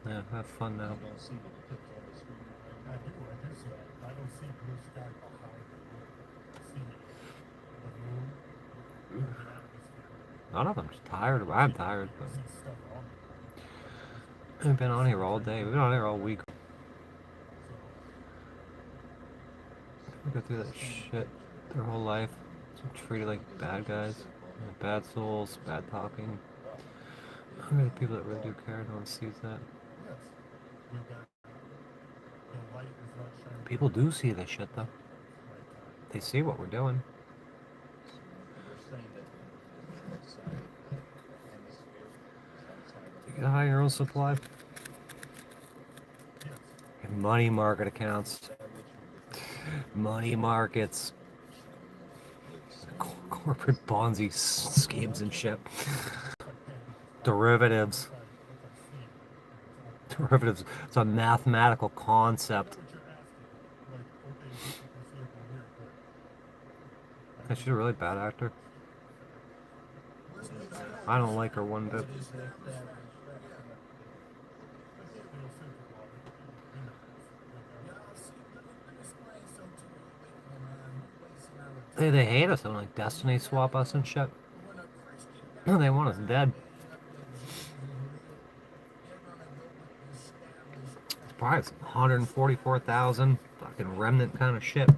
Yeah, have fun now. You don't see the depicts on the screen right now. I do see it. I don't see blue sky behind the moon. I see the moon, the atmosphere. I don't know if I'm just tired or I'm tired, I but see stuff on the moon. we've been on here all day. We've been on here all week. So We go through that shit their whole life. Treated like bad guys, bad souls, bad talking. Who are the people that really do care? No one sees that. yes, we've got the light is not shining. People do see this shit though. Right time. They see what we're doing. You can hire your own supply. Yes. Money market accounts. Money markets. Corporate Ponzi schemes and shit. Derivatives. Derivatives. It's a mathematical concept. What you're asking, like, okay, is this a foreseeable here? Good. She's a really bad actor. I don't like her one bit. They hate us. They like destiny swap us and shit. They want us dead. Probably some 144,000 fucking remnant kind of shit.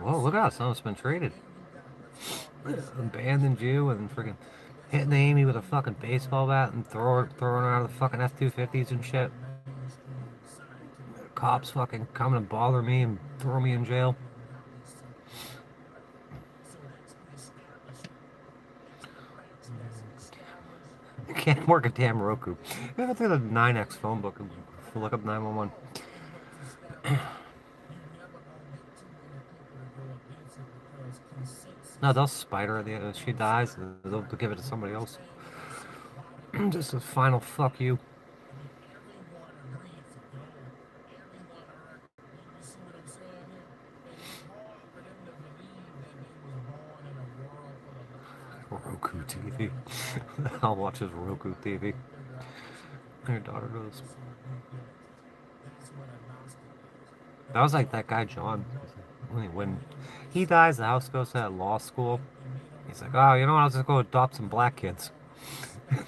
Whoa, look at that. Someone's been traded. Abandoned you and freaking hitting Amy with a fucking baseball bat and throwing her out of the fucking F-250s and shit. Cops fucking coming to bother me and throw me in jail. You can't work a damn Roku. You have to through the 9X phone book and look up 911. No, they'll spite her. If she dies, they'll give it to somebody else. Just a final fuck you. Roku TV. I'll watch his Roku TV. Your daughter goes. That was like that guy John. When he dies, the house goes to that law school. He's like, oh, you know what? I'll just go adopt some black kids.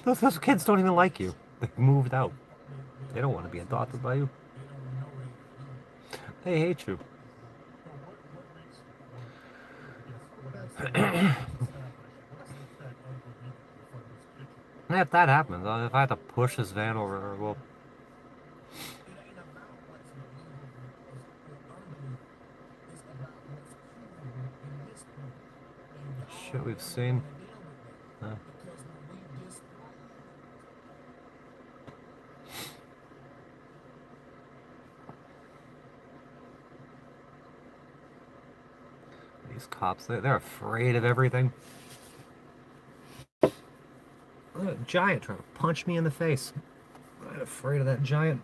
Those kids don't even like you. They moved out. They don't want to be adopted by you. They hate you. If that happens, if I have to push this van over, well, shit we've seen. These cops, they're afraid of everything. Look at a giant trying to punch me in the face. I'm not afraid of that giant.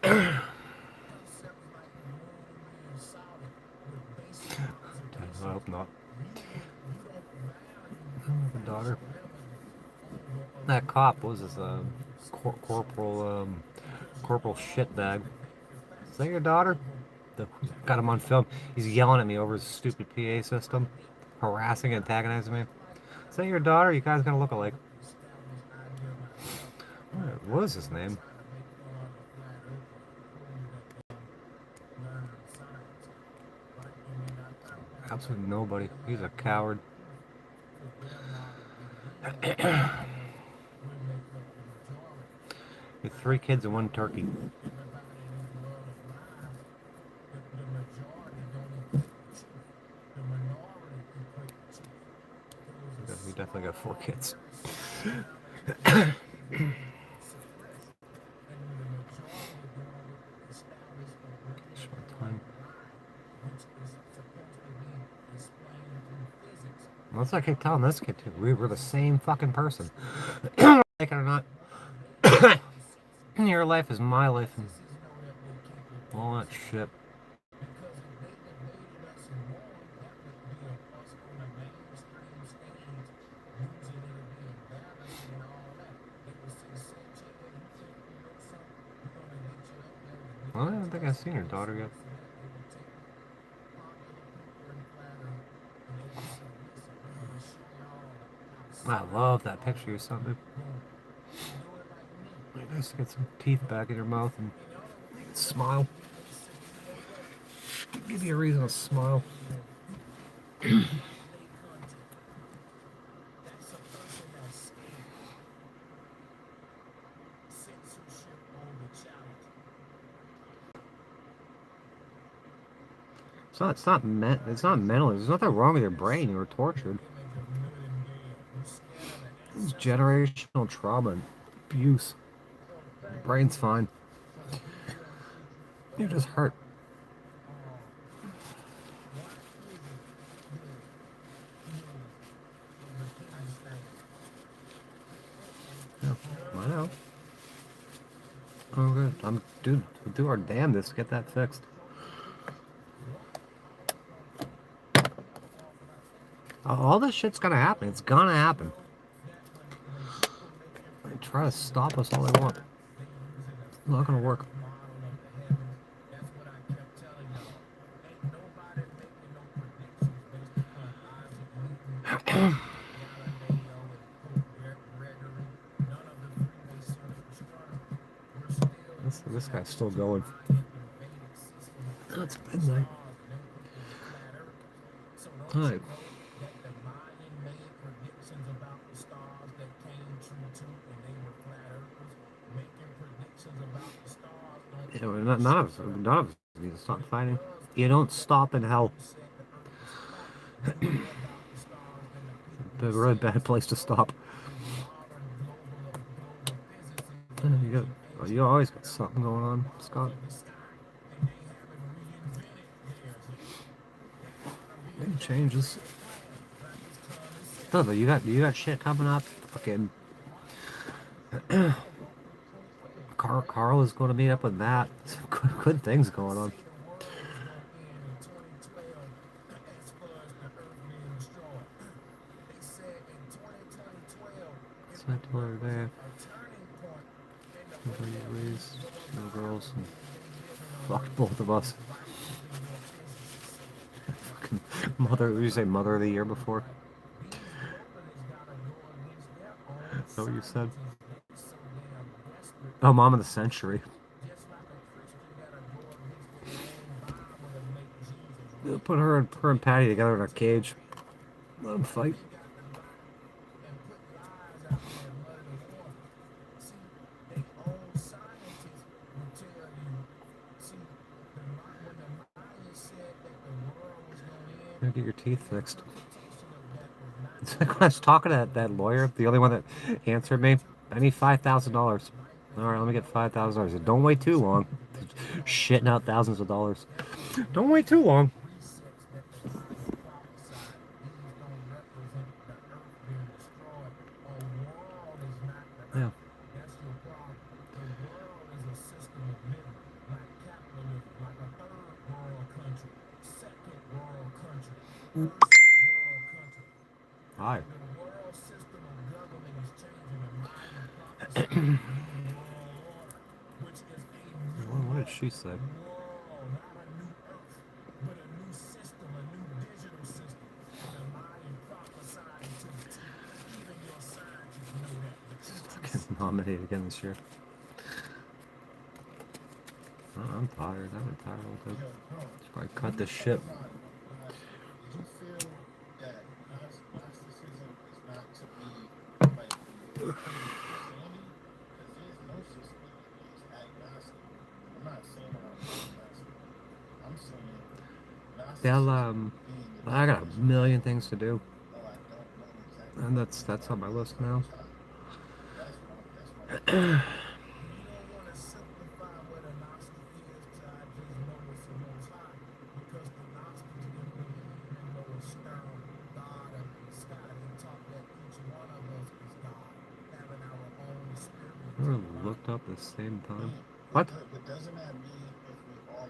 I hope not. The daughter. That cop was his corporal shitbag. Is that your daughter? Got him on film. He's yelling at me over his stupid PA system, harassing and antagonizing me. Is that your daughter? You guys gotta look alike. What is his name? Absolutely nobody. He's a coward. With 3 kids and 1 turkey. We definitely got 4 kids. That's what I keep telling this kid too. We were the same fucking person. Like it or not. Your life is my life and all that shit. Well, I don't think I've seen your daughter yet. I love that picture you sent me. Nice to get some teeth back in your mouth and smile. Give you a reason to smile. It's not mental. There's nothing wrong with your brain. You were tortured. It's generational trauma and abuse. Your brain's fine. You're just hurt. Yeah, I know. Oh, good. Dude, we'll do our damnedest to get that fixed. All this shit's gonna happen. It's gonna happen. They try to stop us all they want. It's not gonna work. This guy's still going. It's midnight. Alright. Yeah, well, none of us need to stop fighting. You don't stop in hell. A really bad place to stop. You always got something going on, Scott. Big changes. No, but you got shit coming up. Fucking Carl is going to meet up with Matt. Some good things going on. So I told her there. No girls. And fuck both of us. Fucking mother. Did you say mother of the year before? Is that what you said? Oh, mom of the century. Put her and Patty together in a cage. Let them fight. Get your teeth fixed. It's like when I was talking to that lawyer, the only one that answered me. I need $5,000. All right, let me get $5,000. Don't wait too long. Shitting out thousands of dollars. Don't wait too long. Yeah. Hi. What did she say? Fucking nominated again this year. Oh, I'm tired. I've been tired all day. Should probably cut this shit. Did you feel that Gnosticism is not to be like Christianity? Because there's no such thing as agnostic. I'm not saying I'm agnostic. I'm saying Gnosticism being I got a million things to do. oh, I don't know exactly. And that's on my list now. That's my I looked up at the same time. What? But doesn't that mean if we all are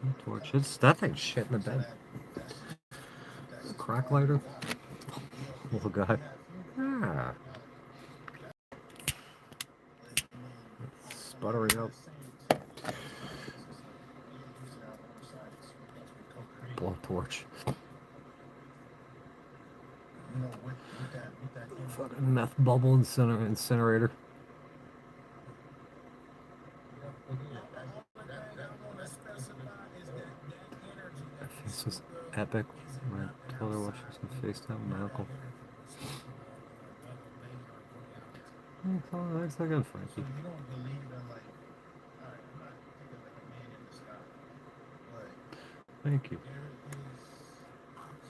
God, Torch. It's that thing's shit in the bed. Crack lighter. Oh god. Ah. Sputtering up. Blowtorch. Fucking meth bubble incinerator. This was epic. When I told her watching some FaceTime with my uncle. It's like I'm Frankie. So you don't believe in like, alright, I'm not thinking like a man in the sky, but Thank you.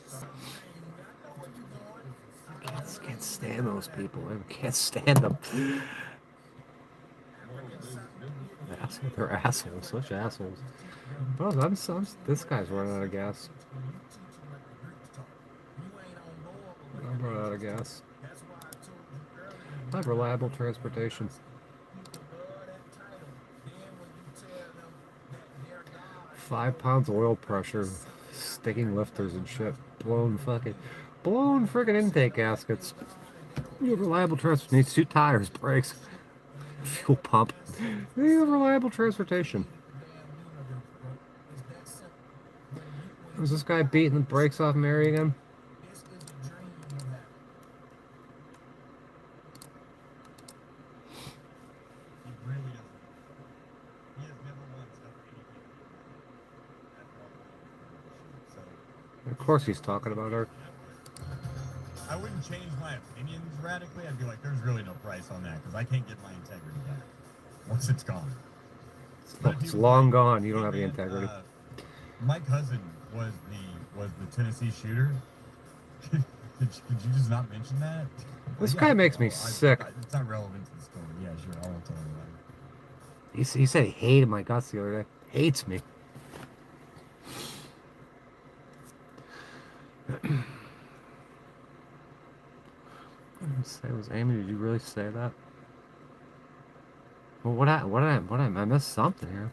So, Jamie, I know where you going. Can't stand those people. I can't stand them. They're assholes. Such assholes. Oh, this guy's running out of gas. I'm running out of gas. I have reliable transportation. 5 pounds oil pressure, sticking lifters and shit, blown friggin' intake gaskets. You have reliable transport. Needs 2 tires, brakes, fuel pump. You have reliable transportation. Was this guy beating the brakes off Mary again? He really doesn't. He has never once done anything after all the shoot. So Of course he's talking about her. I wouldn't change my opinions radically. I'd be like, there's really no price on that because I can't get my integrity back once it's gone. Look, it's long gone. You don't have any integrity. My cousin was the Tennessee shooter. Could you just not mention that? This guy makes me sick. It's not relevant to the story. Yeah, sure. I won't tell you about it. He said he hated my guts the other day. Hates me. Say, was Amy? Did you really say that? Well, what I missed something here.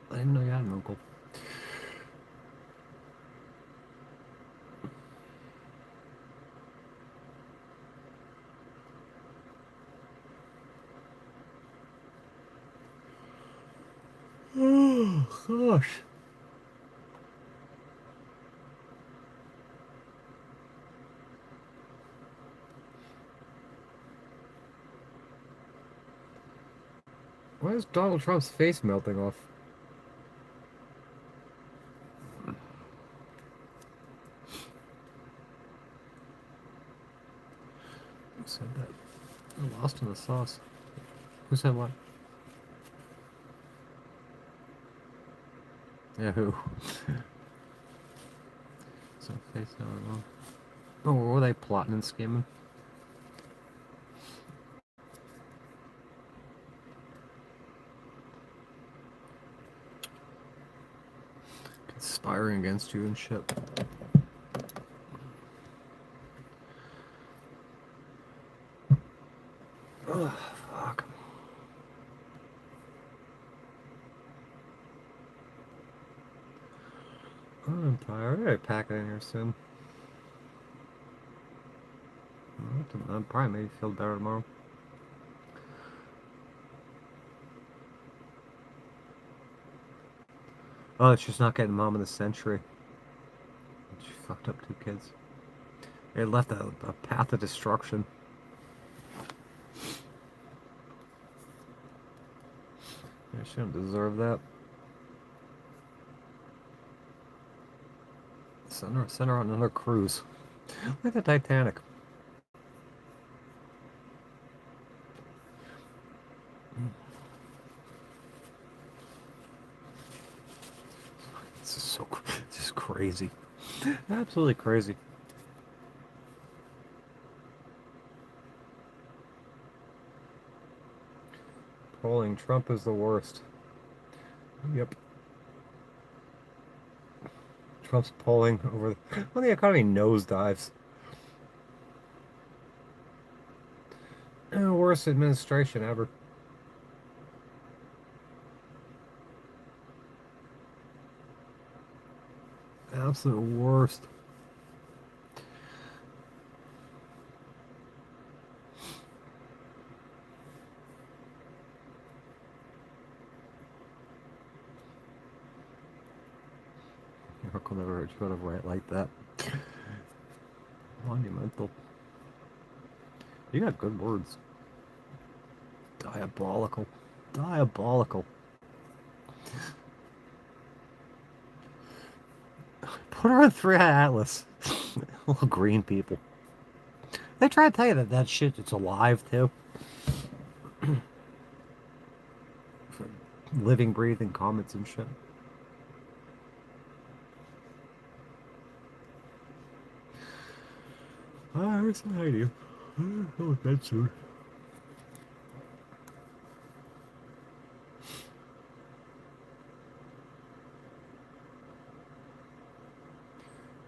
I didn't know you had an uncle. Oh gosh. Why is Donald Trump's face melting off? Who said that? I'm lost in the sauce. Who said what? Yeah, who? So face melting. Oh, what were they plotting and scheming? Conspiring against you and shit. Oh, fuck. Oh, I'm tired. I gotta pack it in here soon. I'll probably maybe feel better tomorrow. Oh, she's not getting mom of the century. She fucked up 2 kids. It left a path of destruction. Yeah, she don't deserve that. Send her on another cruise. Like the Titanic. This is crazy. Absolutely crazy. Polling, Trump is the worst. Yep. Trump's polling over well, the economy nosedives. Worst administration ever. Absolute worst. Miracle never heard you to write like that. Monumental. You got good words. Diabolical. Diabolical. Put her on 3 Atlas. Little green people. They try to tell you that shit it's alive too. Living, breathing comets and shit. I was behind you. Go to bed soon.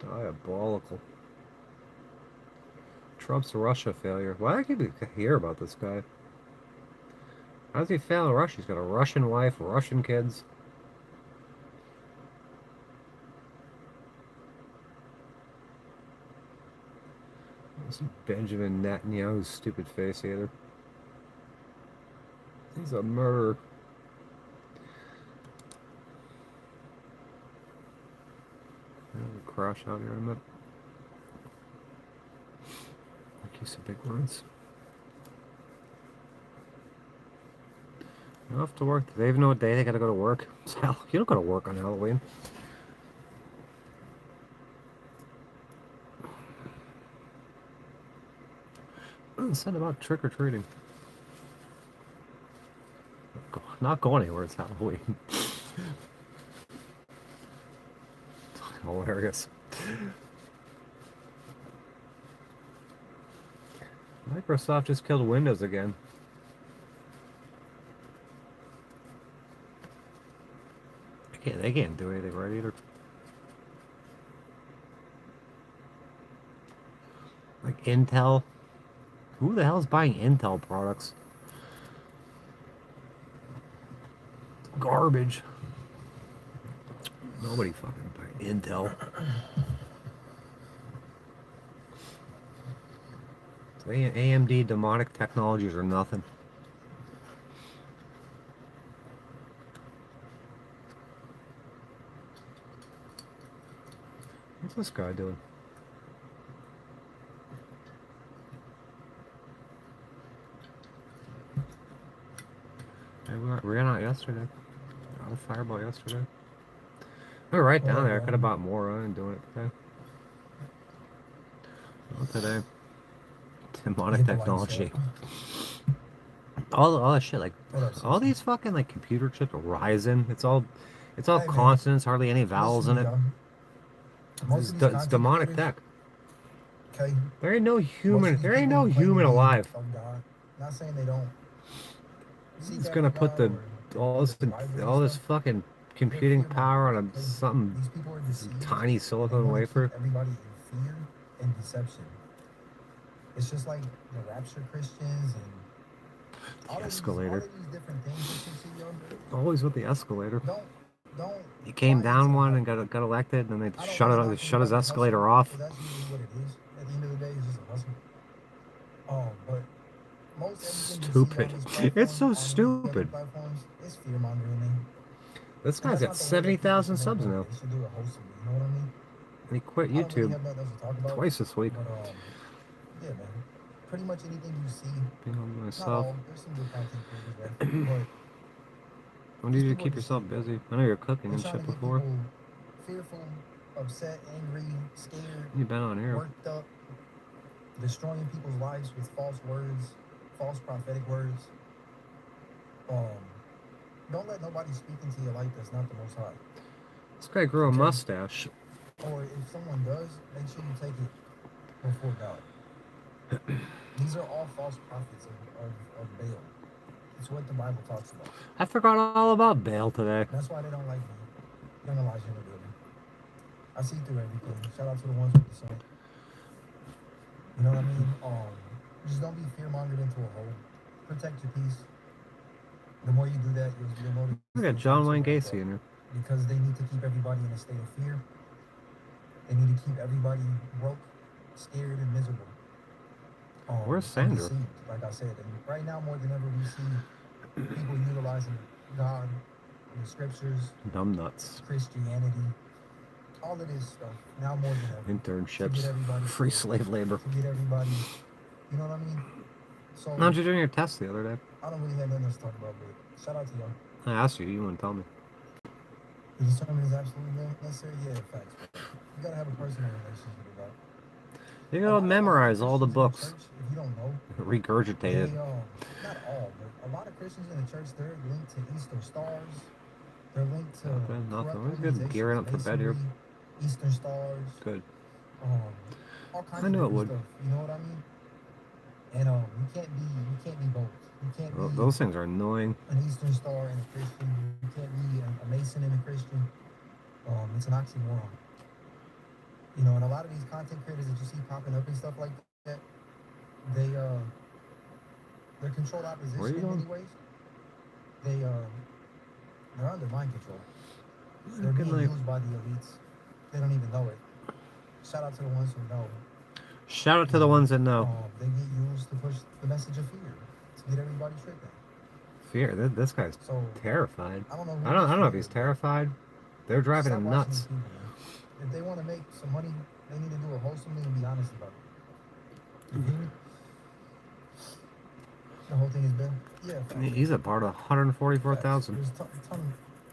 Diabolical. Trump's Russia failure. Why do I keep hear about this guy? How does he fail in Russia? He's got a Russian wife, Russian kids. This is Benjamin Netanyahu's stupid face either. He's a murderer. Crash out here in a minute. Okay, some big ones. I have to work. Do they even know what day they gotta go to work? Hell, you don't go to work on Halloween. It said about trick or treating. Not going anywhere. It's Halloween. Hilarious. Microsoft just killed Windows again. They can't do anything right either. Like Intel. Who the hell is buying Intel products? Garbage. Nobody fucking buying Intel. AMD demonic technologies are nothing. What's this guy doing? Hey, we ran out yesterday. Out of Fireball yesterday. We were right down there. I could have bought more. I ain't doing it today. Not today. Demonic technology. All that shit, like all these fucking like computer chips, Ryzen. It's all consonants, hardly any vowels in it. It's demonic tech. Okay. There ain't no human. There ain't no human alive. Not saying they don't. It's gonna put all this fucking computing power on something tiny silicon wafer. Everybody in fear and deception. It's just like the rapture Christians and all Escalator. Of these different things that you see, yo. Always with the escalator. Don't. He came down one and got elected, and they shut it. They shut his escalator off. That's usually what it is. At the end of the day, it's just a hustle. But most stupid. It's so stupid. It's fear mongering. This guy's got 70,000 subs now. They should do a host of it, you know what I mean? And he quit YouTube twice this week. But, yeah, man. Pretty much anything you see. Being on myself. Not all. There's some good content creators there. When do you keep yourself busy? I know you're cooking and shit before. Fearful, upset, angry, scared. You've been on here. Worked up, destroying people's lives with false words, false prophetic words. Don't let nobody speak into your life that's not the Most High. This guy grew a mustache. Or if someone does, make sure you take it before God. These are all false prophets of Baal. It's what the Bible talks about. I forgot all about Baal today. That's why they don't like me. Young Elijah in the building. I see through everything. Shout out to the ones with the sun. You know what I mean? Just don't be fear-mongered into a hole. Protect your peace. The more you do that, you'll notice. Look at John Wayne Gacy in here. Because they need to keep everybody in a state of fear. They need to keep everybody broke, scared, and miserable. Where's Sandra? Deceived, like I said, and right now more than ever we see people utilizing God, the scriptures, dumb nuts, Christianity, all of this stuff now more than ever. Internships, free slave labor. To get everybody, you know what I mean? So how'd you do your test the other day? I don't really have nothing else to talk about, but shout out to y'all. I asked you, you wouldn't tell me. The discernment is absolutely necessary. Yeah, facts. You gotta have a personal relationship with God. You gotta memorize all the books. If you don't know, regurgitate it. Not all, but a lot of Christians in the church, they're linked to Eastern stars. They're linked to nothing. We're good gearing up for bed here. Eastern stars. Good. all kinds I of knew it different would. stuff. You know what I mean? And you can't be both. You can't be Those things are annoying. an Eastern Star and a Christian. You can't be a Mason and a Christian. It's an oxymoron. You know, and a lot of these content creators that you see popping up and stuff like that, they they're controlled Where are you opposition in many going? ways. They're under mind control. They're Good being night. used by the elites. They don't even know it. Shout out to the ones who know. Shout out to the ones that know. They get used to push the message of fear to get everybody tripping. Fear. This guy's So terrified. I don't know. Who I don't know if fear he's is. terrified. They're driving Stop him watching these nuts. people, man. If they want to make some money, they need to do it wholesomely and be honest about it. You feel me? The whole thing has been, yeah. Facts. He's a part of 144,000. There's a ton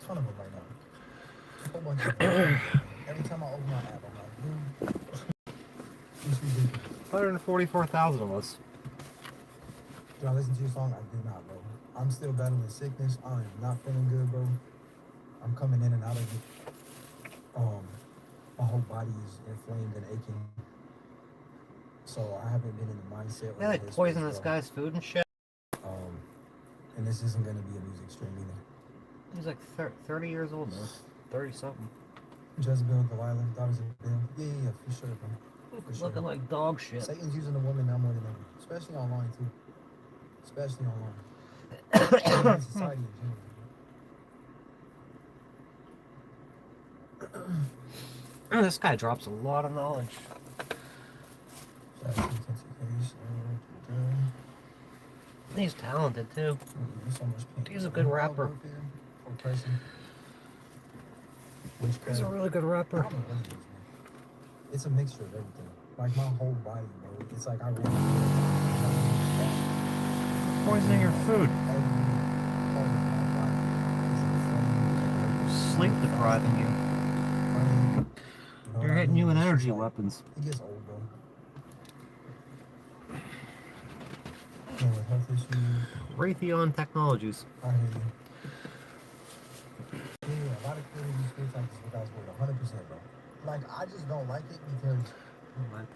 of them right now. A whole bunch of them. Every time I open my app, I'm like, dude, it's ridiculous. 144,000 of us. Do I listen to your song? I do not, bro. I'm still battling sickness. I am not feeling good, bro. I'm coming in and out of it. My whole body is inflamed and aching. So I haven't been in the mindset. They like poison this guy's food and shit. And this isn't gonna be a music stream either. He's like 30 years old now. 30 something. Jezebel, Delilah, daughters of Bill. Yeah, for sure, bro. For sure. Looking like dog shit. Satan's using the woman now more than ever, especially online too. Especially online. In society in general. This guy drops a lot of knowledge. He's talented too. He's a good rapper. He's a really good rapper. It's a mixture of everything. Like my whole body, bro. It's like I really Poisoning your food. Sleep depriving you. They're hitting you with energy weapons. It gets old, bro. With health issues. Raytheon Technologies. I hear you. Yeah, a lot of creators use free time with guys word 100%, bro. Like, I just don't like it because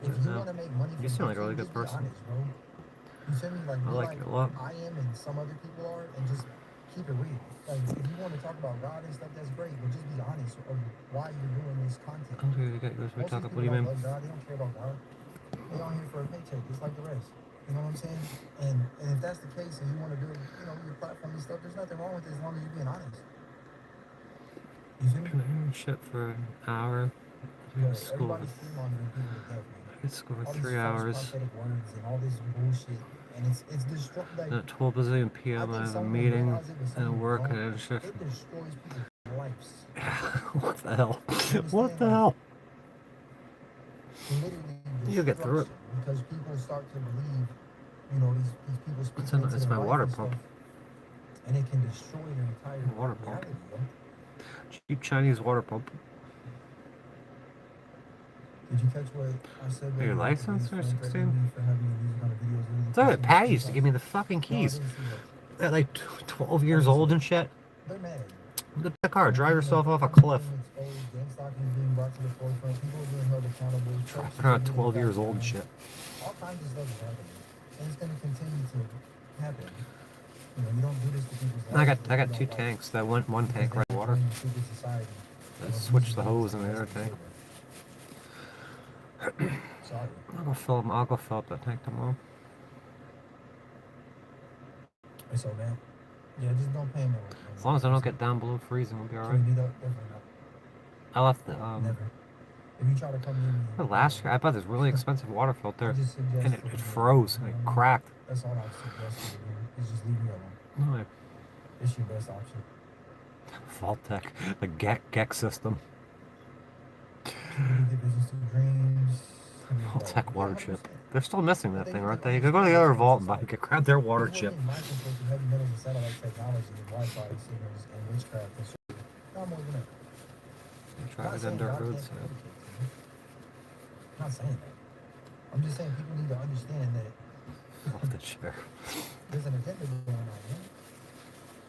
if you want to make money from You seem like a really just good be person. honest, bro. You feel me? Like, I be like like it a lot. I am and some other people are, and just keep it real. Like, if you want to talk about God and stuff, that's great, but just be honest of why you're doing this content. Okay, we Most talk. people What do you don't mean? love God. They don't care about God. They on here for a paycheck, just like the rest. You know what I'm saying? And if that's the case, and you want to build, your platform and stuff, there's nothing wrong with it as long as you're being honest. You feel me? Can I hear shit for an hour? But School. everybody's streamlining people to death, man. I could school for All 3 these false hours. prophetic words and all this bullshit, and it's destructive. Like, At 12 bazillion I PM, I think have a some meeting realize it, but some and people work don't. and shift. It destroys people's lives. What the hell? You What the understand? hell? Literally You get through it. destruction, because people start to believe, these people speak into It's their my life water and pump. stuff, and it can destroy their entire Water pump. reality, yo. Cheap Chinese water pump. Did you catch what I said? Your about license the or Frank 16? Edmund for having these kind of videos really It's like pushing Patty the used to give me the fucking No, I keys. didn't see that. At like 12 years old and shit. They're mad at you. Look at the car, drive yourself off a Crime cliff. being exposed, gang stalking is being brought to the forefront, people are being held accountable. churches Driving are around being 12 years cracked old and down. shit. All kinds of stuff is happening, and it's going to continue to happen. You don't do this to people's lives. I got 2 tanks. That one tank right water. I switched the hose in the other tank. Sorry. I'll go fill up that tank tomorrow. It's so bad. Yeah, just don't pay me. As long as I don't get down below freezing, we'll be alright. Definitely not. I left the Never. If you try to come in, last year I bought this really expensive water filter I just suggest and it froze and it cracked. That's all I suggest you to do. Is just leave me alone. No, It's your best option. Vault-Tec, the GEC system. People get business through dreams. Vault-Tec water chip. They're still missing that thing, aren't they? You could go to the other vault and grab their water chip. Heavy metals and satellite technology and Wi-Fi signals and witchcraft and shit. No more than that. Try it on dirt roads. I'm not saying that. I'm just saying people need to understand that Off the chair. there's an agenda going on, man.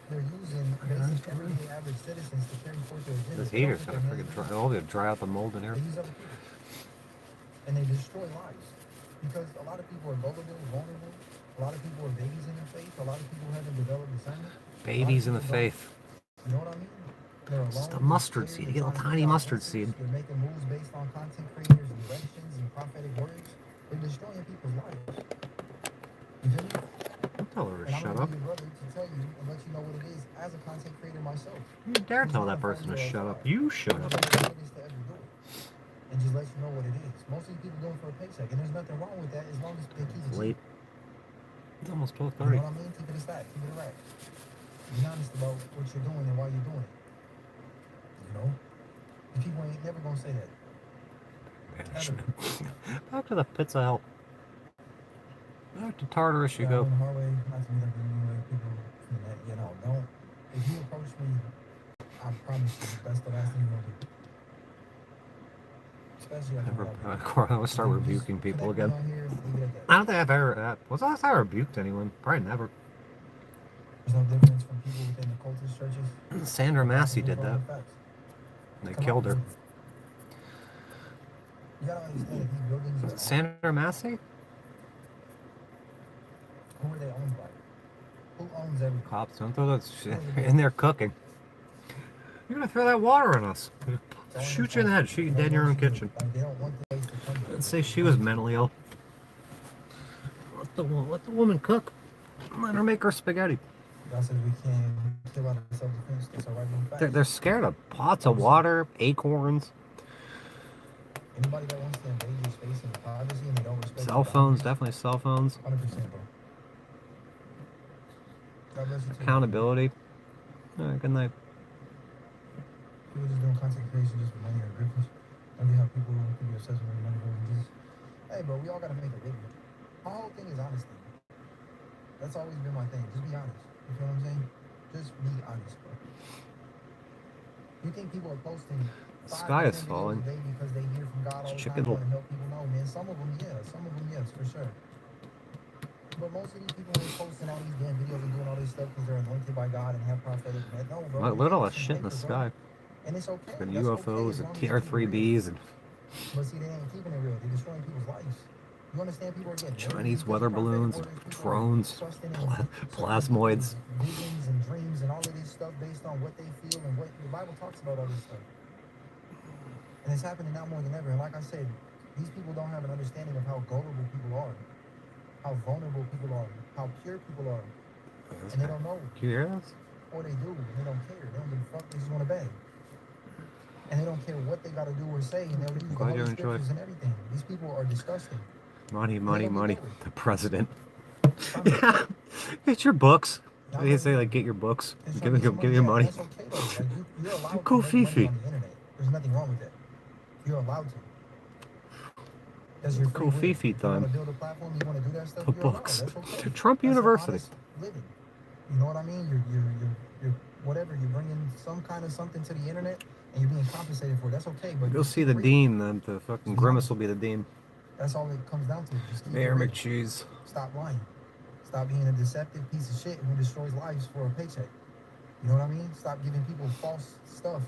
They're using basic everyday average citizens to carry forth their agenda. This heater's gonna freaking dry. I'll be able to dry out the mold and They everything. use other people. and they destroy lives. Because a lot of people are gullible, vulnerable. A lot of people are babies in the faith. A lot of people haven't developed discernment. Babies in the faith. You know what I mean? They're alone. Just a They're mustard scared, seed. You they're get a trying to tiny figure out mustard answers, seed. They're making moves based on content creators, directions, and prophetic words. They're destroying people's lives. You feel me? Don't tell her And to I'm shut gonna up. be your brother to tell you and let you know what it is as a content creator myself. You dare Who's tell not that a person to follower of shut up. God. You shut I'm up. gonna say this to every door and just let you know what it is. Most of these people doing it for a paycheck, and there's nothing wrong with that as long as they keep it It's cheap. late. It's almost You know 12:30. what I mean? Keep it a stack, keep it a rack. Be honest about what you're doing and why you're doing it. You know? And people ain't never gonna say that. Banishment. Back to the pits of hell. Back to Tartarus you Yeah, I go. went the hard way, not to meet up with anyway. People from that, you know, don't. If you approach me, I promise you, that's the last thing you're gonna do. Especially after what I've been through. I would start Just rebuking people connect me again. on here, leave it at I that. don't think I've ever. Was the last time I rebuked anyone? Probably never. There's no difference from people within the cultist churches. Sandra The Massey gospel did for all that. the facts. They Come killed out, her. building. You gotta understand that these buildings Was are it Sandra Massey? who are they owned by? Who owns everything? Cops don't throw that shit in there cooking. You're gonna throw that water on us. Shoot you in the head. Shoot you dead in your own kitchen. Like they don't want the place to come to. Let's say she was mentally ill. Let the woman cook. Let her make her spaghetti. God says we can kill out of self-defense. That's our right one fact. They're scared of pots of water, acorns, Anybody that wants to invade your space and privacy and they don't respect cell phones. Definitely cell phones. 100%, bro. God bless you too. Accountability. All right, good night. People just doing content creation just for money or grifters. Don't get how people can be obsessed with where money goes and just. Hey, bro, we all gotta make a living. My whole thing is honesty. That's always been my thing. Just be honest. You feel what I'm saying? Just be honest, bro. You think people are posting The 5 sky to is 10 videos falling. a day because they hear from God all the Chicken time, will- want to help people? No, man. Some of them, yeah. Some of them, yes, for sure. But most of these people ain't posting all these damn videos and doing all this stuff because they're anointed by God and have prophetic. No, bro. Look you're at all making that some shit in the paper, bro. sky. And it's okay. The That's okay UFOs as and long as you keep it real. TR3Bs and But see, they ain't keeping it real. They're destroying people's lives. You understand? People are getting murdered Chinese because weather of prophetic balloons, orders. People are drones, trusting in certain plasmoids. people's visions and dreams and all of this stuff based on what they feel and what the Bible talks about all this stuff. And it's happening now more than ever. And like I said, these people don't have an understanding of how gullible people are, how vulnerable people are, how pure people are. And they don't know. Can you hear this? Or they do, and they don't care. They don't give a fuck. They just want to bang. And they don't care what they got to do or say, and they'll use the Glad you holy enjoyed. scriptures and everything. These people are disgusting. Money, And they money, don't get money. nowhere. The president. Promise. Get your books. Y'all They know say you- like, get your books. It's Give trying to me get your some money. Yeah, that's okay though. Like you're allowed Go to make money Fifi. on the internet. There's nothing wrong with that. You're allowed to. That's your free Go will. Fifi If you want time. to build a platform, you want to do that stuff. The You're allowed. books. That's okay. Trump That's an University. honest living. You know what I mean? You're whatever. You're bringing some kind of something to the internet, and you're being compensated for it. That's okay. But Go just see keep the it real. dean. The fucking Just be Grimace honest. will be the dean. That's all it comes down to. Just keep Mayor it real. McCheese. Stop lying. Stop being a deceptive piece of shit who destroys lives for a paycheck. You know what I mean? Stop giving people false stuff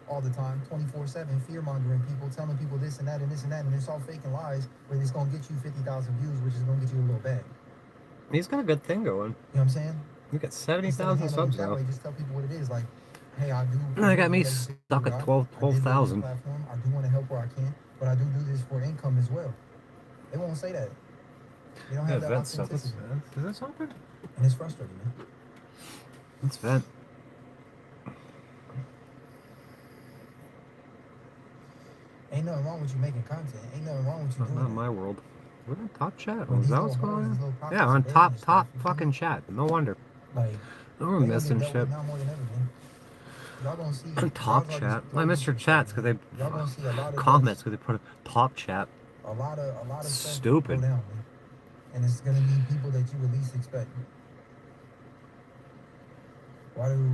all the time, 24/7, fear-mongering people, telling people this and that and this and that, and it's all fake and lies, but it's going to get you 50,000 views, which is going to get you a little bag. He's got a good thing going. You know what I'm saying? You got Instead of 70,000 handling subs it that now. way, just tell people what it is. Like, hey, I do. They got me relationship stuck with at God. 12 I did build this 12,000. platform. I do want to help where I can, but I do this for income as well. They won't say that. They don't Yeah, have that vent stuff. authenticity. Is this open? And it's frustrating, man. Let's vent. Ain't nothing wrong with you making content. Ain't nothing wrong with you doing Not that. my world. We're on top chat. When Is these that little what's going hoes, these on? little prophets Yeah, are on burying top this stuff, you feel fucking me? chat. No wonder. Like, We're they gonna get missing dealt shit. with now more than ever, man. Y'all gonna see. On top God's already chat. I told missed me your some chats stuff, because man. they Y'all gonna see a lot of comments deaths, because they put a top chat. a lot of stuff Stupid. go down, man. And it's gonna be people that you would least expect. Why do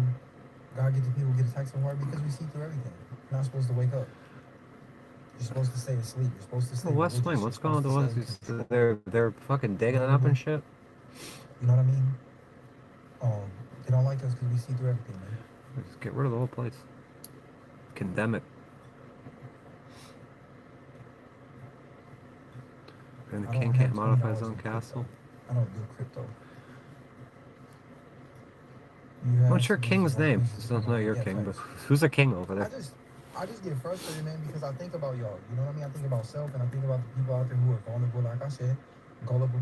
God get the people get attacked so hard? Because we see through everything. You're not supposed to wake up. You're supposed to stay asleep. You're supposed to stay The West religious. Wing. You're What's going on supposed with to the stay ones? controlled. They're fucking digging it up and shit. You know what I mean? They don't like us because we see through everything, man. Just get rid of the whole place. Condemn it. And the I don't king have can't modify his $20 own in castle. crypto. I don't do crypto. You have What's your to use king's name? applications This to doesn't know provide- your yeah, king, but facts. who's the king over there? I just get frustrated, man, because I think about y'all. You know what I mean? I think about self, and I think about the people out there who are vulnerable, like I said, gullible,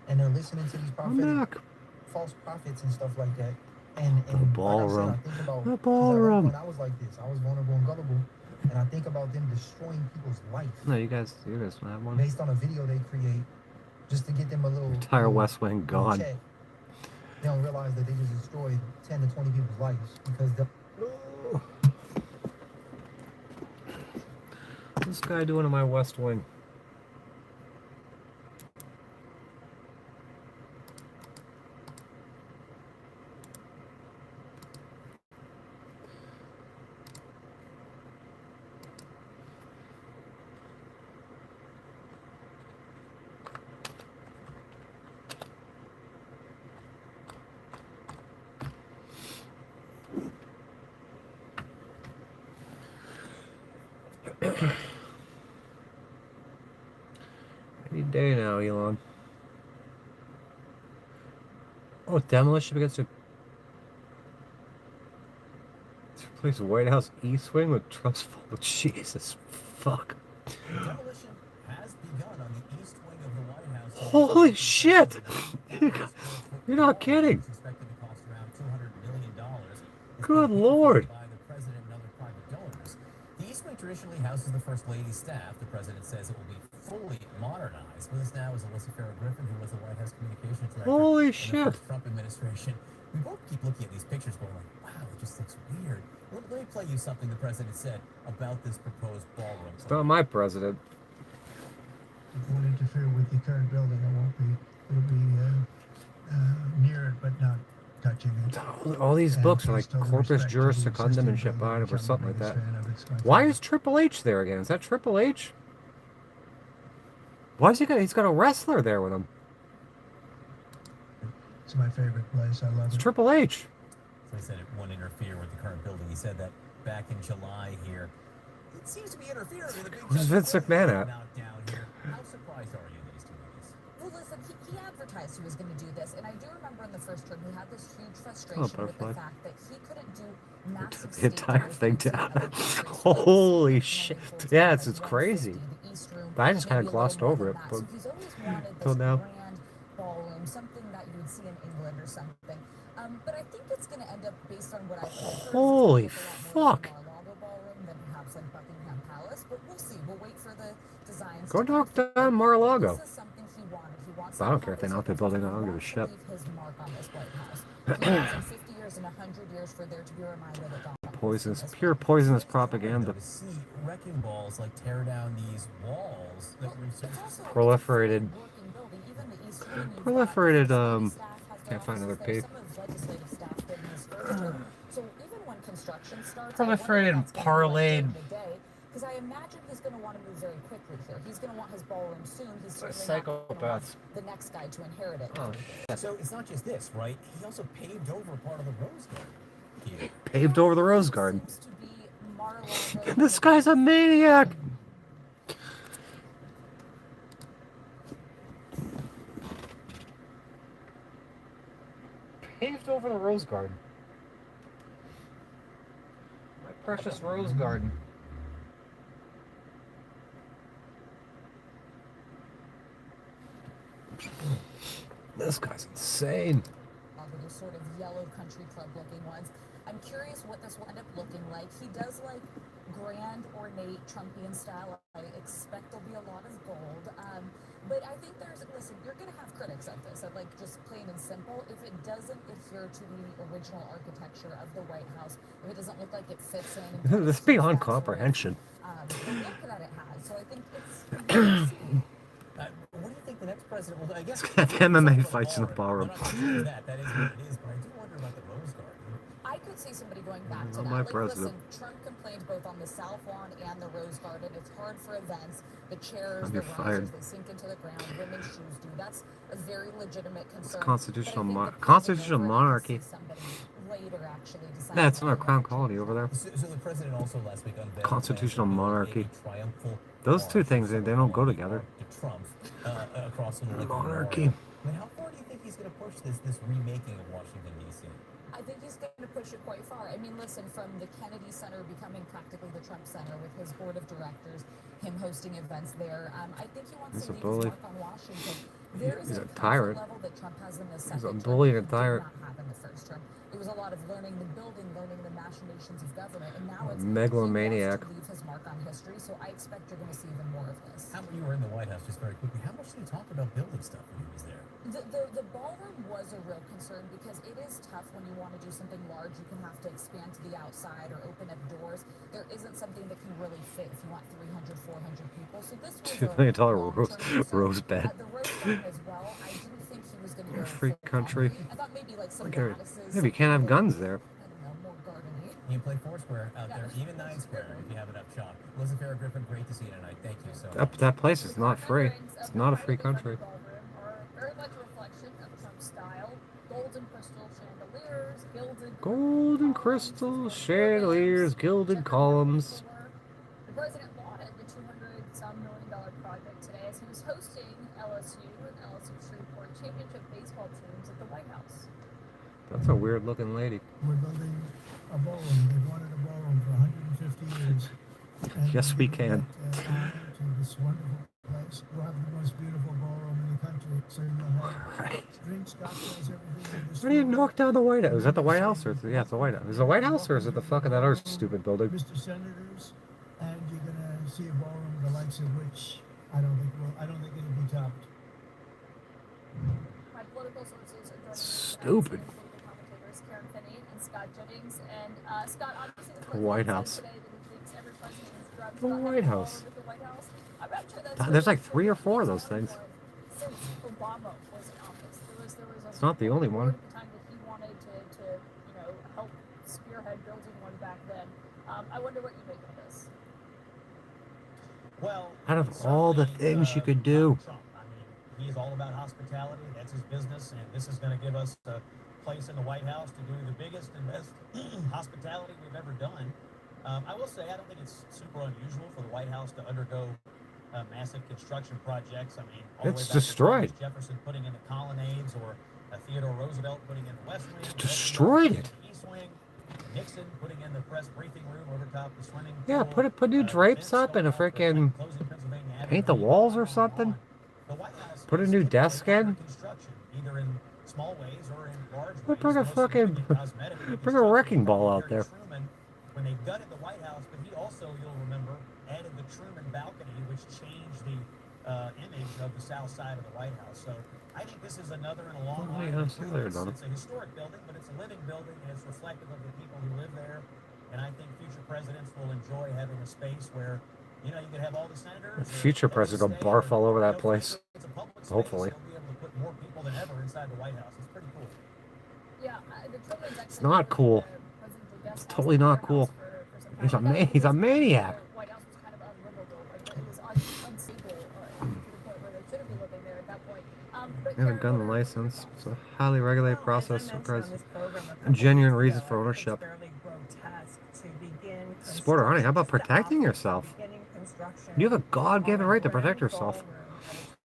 and they're listening to these I'm prophetic, back. false prophets and stuff like that. The And like I said, I ballroom. think about The because at one ballroom. point I was like this. I was vulnerable and gullible, and I think about them destroying people's life No, you guys don't have one. based on a video they create just to get them a Entire West Wing little gone. check. They don't realize that they just destroyed 10 to 20 people's lives because the What's this guy doing in my West Wing? Any day now, Elon. Oh, demolition begins to replace White House East Wing with Trust Fund. Jesus, fuck. Demolition has begun on the east wing of the White House. Holy shit! You're not kidding. It's expected to cost around $200 million. It's Good being paid lord. for by the president and other private donors. The East Wing traditionally houses the First Lady's staff. The president says it will be fully modernized. With us now is Alyssa Farah Griffin, who was the White House communications director Holy in the shit. first Trump administration. We both keep looking at these pictures going like, wow, it just looks weird. Let me play you something the president said about this proposed ballroom. It's not my president. It won't interfere with the current building. It won't be. It'll be near it, but not touching it. All these And books are like please total corpus respect to juris the secundum existing and shit building, behind it, or which I'm something the like that. biggest fan of. It's my Why favorite. is Triple H there again? Is that Triple H? Why is he got? He's got a wrestler there with him. It's my favorite place. I love It's it. Triple H. So he said it won't interfere with the current building. He said that back in July here. It seems to be interfering with a big Where's Vince McMahon at? knocked down here. How surprised are you in these two movies? Well, listen, he advertised he was going to do this, and I do remember in the first term he had this huge frustration with the butterfly. fact that he couldn't do massive The entire stadiums thing into down. other countries. Holy Like, shit. for example, Yeah, like it's 150, crazy. the East Room, But I just kind maybe of a little glossed more over than it. that. But So he's always wanted till this now. grand ballroom, something that you would see in England or something. But I think it's going to end up, based on what I've heard, Holy it's gonna look a lot more fuck. like a Mar-a-Lago ballroom than perhaps like Buckingham Palace. But we'll see. We'll wait for the designs. Go to come knock through. down Mar-a-Lago. This is something he wanted. He wants I don't care if they knock the building down. I don't give a shit. leave his mark on this White House. He wants in 50 years and 100 years for there to be a reminder that Donald Trump Poisonous, was pure poisonous propaganda. To see wrecking balls like tear down these walls that we've seen. Proliferated. Proliferated, can't find another page. So even when construction starts, Proliferated and parlayed. Because I imagine he's going to want to move very quickly here. He's going to want his ballroom soon. He's certainly not going to want Psychopaths. the next guy to inherit it. Oh, shit. So it's not just this, right? He also paved over part of the Rose Garden here. Paved over the Rose Garden. Seems to be Mar-a-Lago. This guy's a maniac. Paved over the Rose Garden. My precious Rose Garden. This guy's insane. Those sort of yellow country club looking ones. I'm curious what this will end up looking like. He does like grand, ornate, Trumpian style. I expect there'll be a lot of gold. But I think listen, you're going to have critics of this, of like just plain and simple. If it doesn't adhere to the original architecture of the White House, if it doesn't look like it fits in. This is beyond comprehension. The look that it has. So I think it's... What do you think the next president will do? I guess MMA fights in the ballroom. That is what it is, but I do wonder about the Rose Garden. I could see somebody going back to Not that. my Like, president. listen, Trump complained both on the South Lawn and the Rose Garden. It's hard for events. The chairs, I'll the be risers, fired. they sink into the ground. Women's shoes do. That's a very legitimate concern. It's constitutional But I think the constitutional president monarchy. will see somebody later actually decided. That's another crown colony over there. So the president also last week unveiled Constitutional monarchy. triumphal Those two march things, they don't go together. to Trump across the Lincoln Monarchy. Memorial. I mean, how far do you think he's going to push this remaking of Washington D.C.? I think he's going to push it quite far. I mean, listen, from the Kennedy Center becoming practically the Trump Center with his board of directors, him hosting events there, I think he wants to leave his mark on Washington. There is a tyrant level that Trump has in the second term. He's a bully and a did tyrant. not have in the first term. It was a lot of learning the building, learning the machinations of government, and now it's megalomaniac. He wants to leave his mark on history. So I expect you're going to see even more of this. You were in the White House just very quickly. How much did he talk about building stuff when he was there? The ballroom was a real concern because it is tough when you want to do something large. You can have to expand to the outside or open up doors. There isn't something that can really fit if you want 300, 400 people. So this was $2 million rose bed. The rose garden as well. I didn't think he was going to go Free country. I thought maybe like some Okay. lattices. Maybe you can't have guns there. I don't know, more gardening. You can play Foursquare out there, even 9 Square if you have enough shop. Listen, Farrah Griffin, great to see you tonight. Thank you so much. That place is not free. It's not a free country. Very much a reflection of Trump's style. Golden crystal chandeliers, gilded Golden crystal chandeliers, gilded columns. The president lauded the $200-some million project today as he was hosting LSU and LSU Shreveport championship baseball teams at the White House. That's a weird looking lady. We're building a ballroom. They've wanted a ballroom for 150 years. And Yes, we can. get, honor to this wonderful place. We'll have the most beautiful ballroom in the country. So you'll have Right. drinks, cocktails, everything. Why do you knock down the White House? Is that the White House? Yeah, it's the White House. Is it the White House or is it the fucking that other stupid building? Mr. Senators, and you're gonna see a ballroom the likes of which I don't think it'll be topped. My political sources are joining me. Stupid. Political commentators Karen Finney and Scott Jennings. And Scott, obviously the White president House. said today that he thinks every president is drugged. The White House. The White House. I'm not sure that's There's like 3 or 4 of those things. Since Obama was in office, there was a It's not the only one. at the time that he wanted to help spearhead building one back then. I wonder what you make of this. Well, Out of all the things you could do. Trump. I mean, he's all about hospitality. That's his business, and this is going to give us a place in the White House to do the biggest and best hospitality we've ever done. I will say, I don't think it's super unusual for the White House to undergo massive construction projects. I mean, all the way It's back to destroyed. Thomas Jefferson putting in the colonnades, or Theodore Roosevelt putting in the West Wing, Destroyed it. the East Wing, Nixon putting in the press briefing room over top the swimming Yeah, pool, put new drapes Vince up and a Sullivan freaking closing Pennsylvania Avenue. paint the walls or something. The White House Put a is new typically desk in. under construction, either in small ways or in large Well, ways. bring a most fucking- significant cosmetic bring a reconstruction wrecking ball from out there. Truman, when they gutted the White House, but he also, you'll remember, added the Truman balcony, which changed the image of the south side of the White House. So I think this is another in a long Oh, line yeah, of I see there, improvements. Donald. It's a historic building, but it's a living building, and it's reflective of the people who live there. And I think future presidents will enjoy having a space where, you can have all the senators. Future president will barf all over that place. It's a public space. Hopefully. They'll be able to put more people than ever inside the White House. It's pretty cool. Yeah, the Truman's actually It's not cool. It's totally not cool. He's a maniac. The White House was kind of unlivable. Like, it was unstable to the point where they shouldn't be living there at that point. But And a Karen, gun what are- license. It's a highly regulated Well, process. as I Requires mentioned on this program a a couple genuine weeks reason ago, for ownership. It's fairly grotesque to begin Sporter, honey, how about construction, protecting to yourself? beginning construction You have a God-given on right to grand protect yourself. ballroom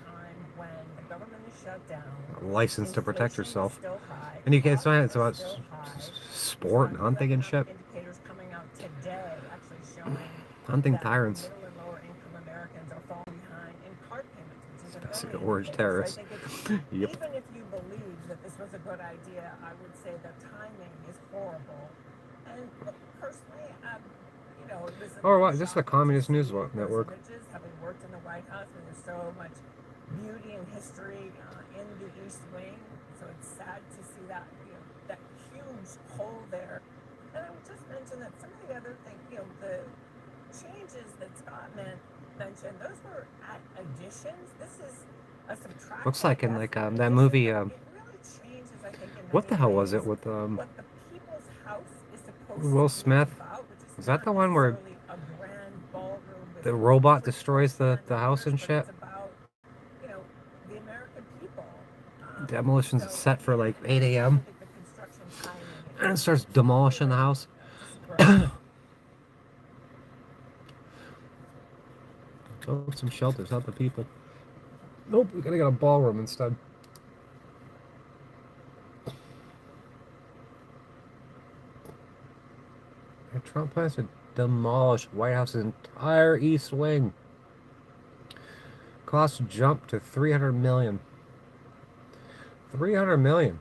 at a time when the government is shut down, A license to protect inflation is yourself. still high, And you can't say costs it's are about still high. sport and hunting and shit. Indicators coming out today actually showing Hunting that tyrants. middle and lower income Americans are falling behind in car payments, which is an Especially early orange indicator. terrorists. So I think it's, Yep. even if you believe that this was a good idea, I would say the timing is horrible. And look, personally, this is Oh, what? This is the Communist News Network. images, having worked in the White House, where there's so much beauty and history in the East Wing. So it's sad to see that that huge hole there. And I would just mention that some of the other things, the changes that Scott mentioned, those were additions. This is a subtraction. Looks like in That's like an that addition. movie. It really changes, I think, in What the many hell was ways it with what the people's house is supposed Will to be Smith? about, which is Was that not the one where necessarily a grand ballroom with the robot rich destroys the restaurant house and owners, but shit? it's about, the American people. Demolition's So set for like 8 I a.m. think the construction timing And it starts demolishing the house. Build some shelters, help the people. Nope, we gotta get a ballroom instead. And Trump plans to demolish White House's entire East Wing. Cost jumped to $300 million. $300 million.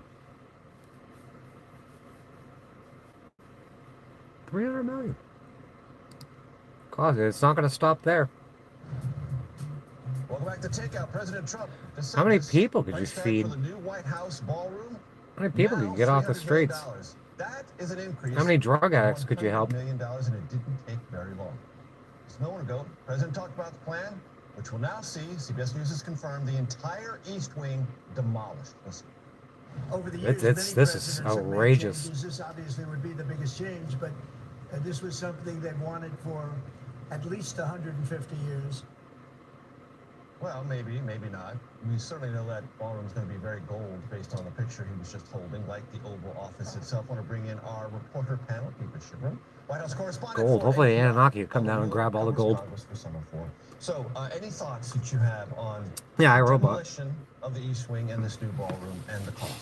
$300 million. Cost. It's not going to stop there. Welcome back to Takeout. President Trump. How many people could you price tag feed? For the new White House ballroom. How many people could you get off the $300 million. streets? That is an increase. How many drug addicts could you help? $100 million, and it didn't take very long. It's nowhere to go. The president talked about the plan, which we'll now see. CBS News has confirmed the entire East Wing demolished. Listen. Over the years, This is outrageous. This obviously would be the biggest change, but this was something they wanted for at least 150 years. Well, maybe, maybe not. We certainly know that ballroom is going to be very gold based on the picture he was just holding, like the Oval Office itself. I want to bring in our reporter panel, keep it shivering. White House correspondent. Gold. Hopefully the Anunnaki will come down and grab all the gold. So, any thoughts that you have on Yeah, the iRobot. demolition of the East Wing and this new ballroom and the cost?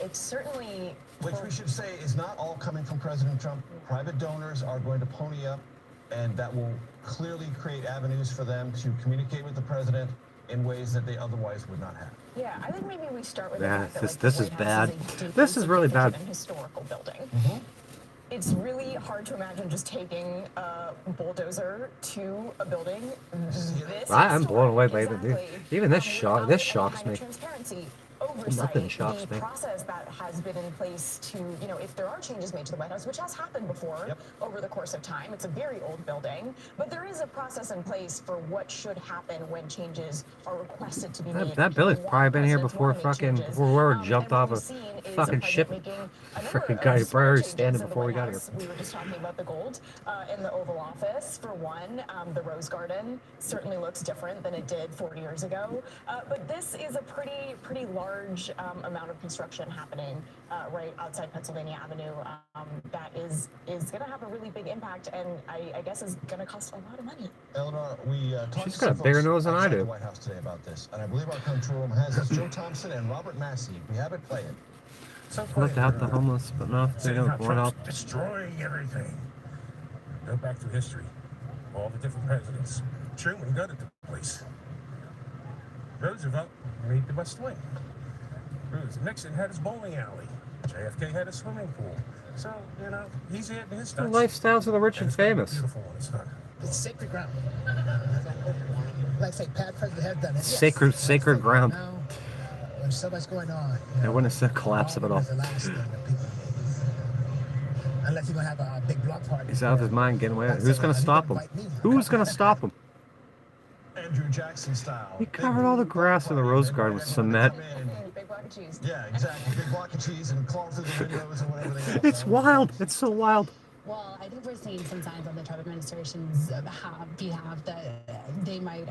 It's certainly... Which we should say is not all coming from President Trump. Private donors are going to pony up, and that will clearly create avenues for them to communicate with the president in ways that they otherwise would not have. Yeah, I think maybe we start with Yeah, the fact that, this- like, this the is White House bad. is a deeply This is really bad. significant and historical building. It's really hard to imagine just taking a bulldozer to a building this I'm blown away by exactly. even this shock. This shocks me. Transparency, oversight, Nothing shocks the me. process that has been in place to, you know, if there are changes made to the White House, which has happened before over the course of time. It's a very old building, but there is a process in place for what should happen when changes are requested to be made. That Billy's Why probably been here presidents before wanna make fucking changes. before we ever And jumped what off we've a seen is fucking the ship. president making a number Freaking of guy small probably changes standing in the before we White got here. House. We were just talking about the gold in the Oval Office, for one. The Rose Garden certainly looks different than it did 40 years ago. But this is a pretty large amount of construction happening right outside Pennsylvania Avenue that is going to have a really big impact, and I guess is going to cost a lot of money. Eleanor, we talked She's to got a some bigger folks nose than I outside do. the White House today about this, and I believe our control room has us. Joe Thompson and Robert Massey. We have it playing. Left out the homeless, but no, they don't want help. Destroying everything. Go back through history. All the different presidents. Truman gutted the place. Roosevelt made the West Wing. Nixon had his bowling alley. JFK had a swimming pool. So, you know, he's had his The touch. lifestyles of the rich and famous. Beautiful when it's done. It's sacred ground. Like I say, Pat President has done it. Sacred ground. Now, when so much going on, I witnessed the collapse of it all. the last thing that people, unless you're gonna have a big block party. He's out of his mind getting away. Who's gonna stop him? Who's gonna stop him? Andrew Jackson style. He covered all the grass in the Rose Garden with cement. Big block of cheese. Yeah, exactly. Big block of cheese and claw through the windows and whatever they else. It's wild. It's so wild. Well, I think we're seeing some signs on the Trump administration's behalf that they might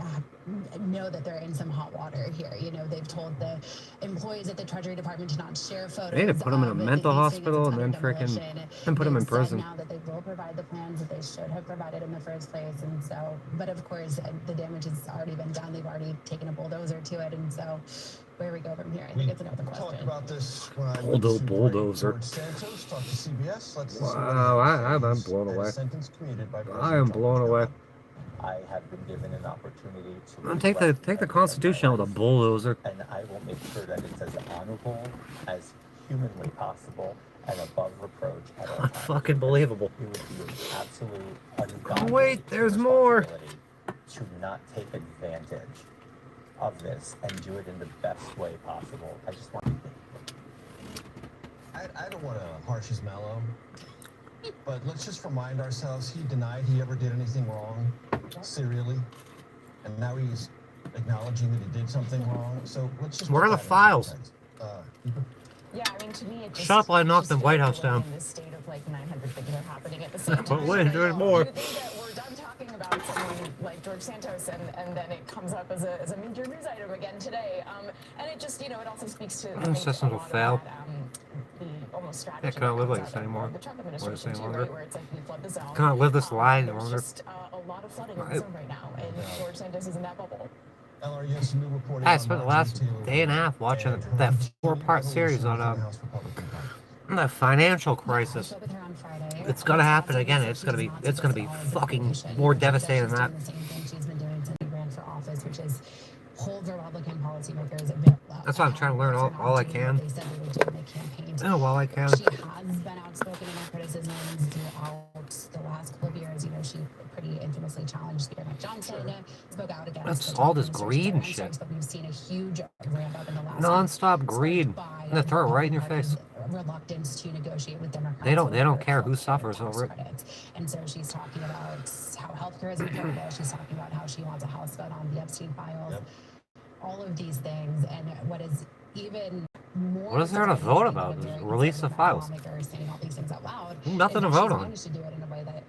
know that they're in some hot water here. You know, they've told the employees at the Treasury Department to not share photos. They need to put him in a of mental these hospital things and then under freaking demolition. and put him in They've said prison. now that they will provide the plans that they should have provided in the first place, and so. But of course, the damage has already been done. They've already taken a bulldozer to it, and so. Where we go from here, I think it's another question. Talked about this when I went to Bulldozer. George Santos, talked to CBS. Let's listen to Wow, what he I'm says blown at a away. sentence commuted by I President am Trump. blown away. I have been given an opportunity to Man, take the Constitution with a bulldozer. and I will make sure that it's as honorable as humanly possible and above reproach at all times. Fucking believable. It would be an absolute ungodly Wait, there's more. responsibility to not take advantage of this and do it in the best way possible. I just want I don't want to harsh his mellow, but let's just remind ourselves he denied he ever did anything wrong, serially, and now he's acknowledging that he did something wrong. So let's just. Where are the files? Yeah, I mean, to me, it just... Shot while I knocked the just White feels House down. In this state of, like, 900 things are happening at the same But time. wait, there's more. You think that we're done talking about someone like George Santos, and then it comes up as a major news item again today. And it just, you know, it also speaks to... I think, This will a lot of fail. that, almost Yeah, strategy. can't live that like comes this out of anymore. the Trump Or this administration any too, longer. right? Where it's like we flood the zone. Can't live this lie any There's longer. just a lot of flooding in the Right. zone right now, and George Santos is in that bubble. LRS new reporting I on spent the Marjorie last Taylor day and a Greene half watching and her that continued 4-part series evolution on into a House Republican party. the financial Yeah, I crisis. spoke with her on Friday. It's gonna happen She again. said It's she gonna does be not it's gonna be suggest all fucking demolition. more She said devastating than she's that. doing the same thing she's been doing since she ran for office, which is hold Republican policymakers That's why I'm trying to learn all I can. They said they would do in the campaign. Yeah, while I can. She has been outspoken in her criticisms throughout the last couple of years. You know, she pretty infamously challenged Speaker Mike Johnson, spoke out against That's the all Trump this administration greed and and shit. strikes, but we've seen a huge ramp up in the last Non-stop month, greed. by I'm gonna throw it right in your Republican face. reluctance to negotiate with Democrats. They don't over care who healthcare suffers tax over it. credits. And so she's talking about how healthcare is affordable. She's talking about how she wants a House vote on the Epstein files. Yep. All of these things, and what is even more What is there to surprising vote me about? than a very Just release the conservative files. lawmaker saying all these things out loud Nothing is to that vote she's on. managed to do it in a way that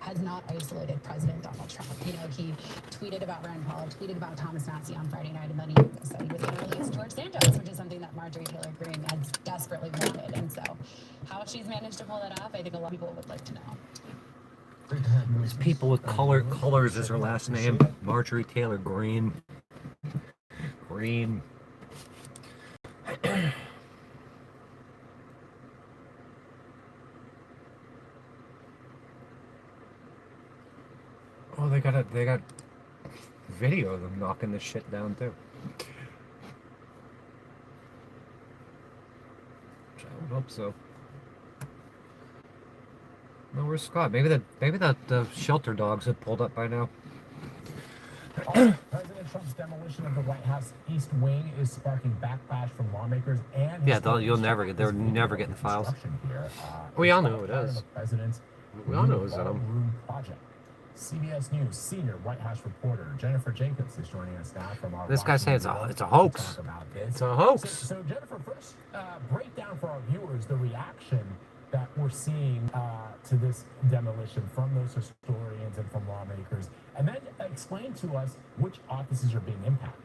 has not isolated President Donald Trump. You know, he tweeted about Rand Paul, tweeted about Thomas Massie on Friday night, and then he said he was going to release George Santos, which is something that Marjorie Taylor Greene has desperately wanted. And so, how she's managed to pull that off, I think a lot of people would like to know. These people with colors is her last name. Marjorie Taylor Greene. Green. Oh, they got video of them knocking this shit down too. I would hope so. No, where's Scott? Maybe the shelter dogs have pulled up by now. President Trump's demolition of the White House East Wing is sparking backlash from lawmakers and Yeah, they'll never get. They're never getting the files. Here. We all know who it is. We all know who's in them. Room project. CBS News senior White House reporter Jennifer Jacobs is joining us now from our. This guy say it's a hoax. It's a hoax. So Jennifer, first break down for our viewers the reaction that we're seeing to this demolition from those historians and from lawmakers, and then explain to us which offices are being impacted.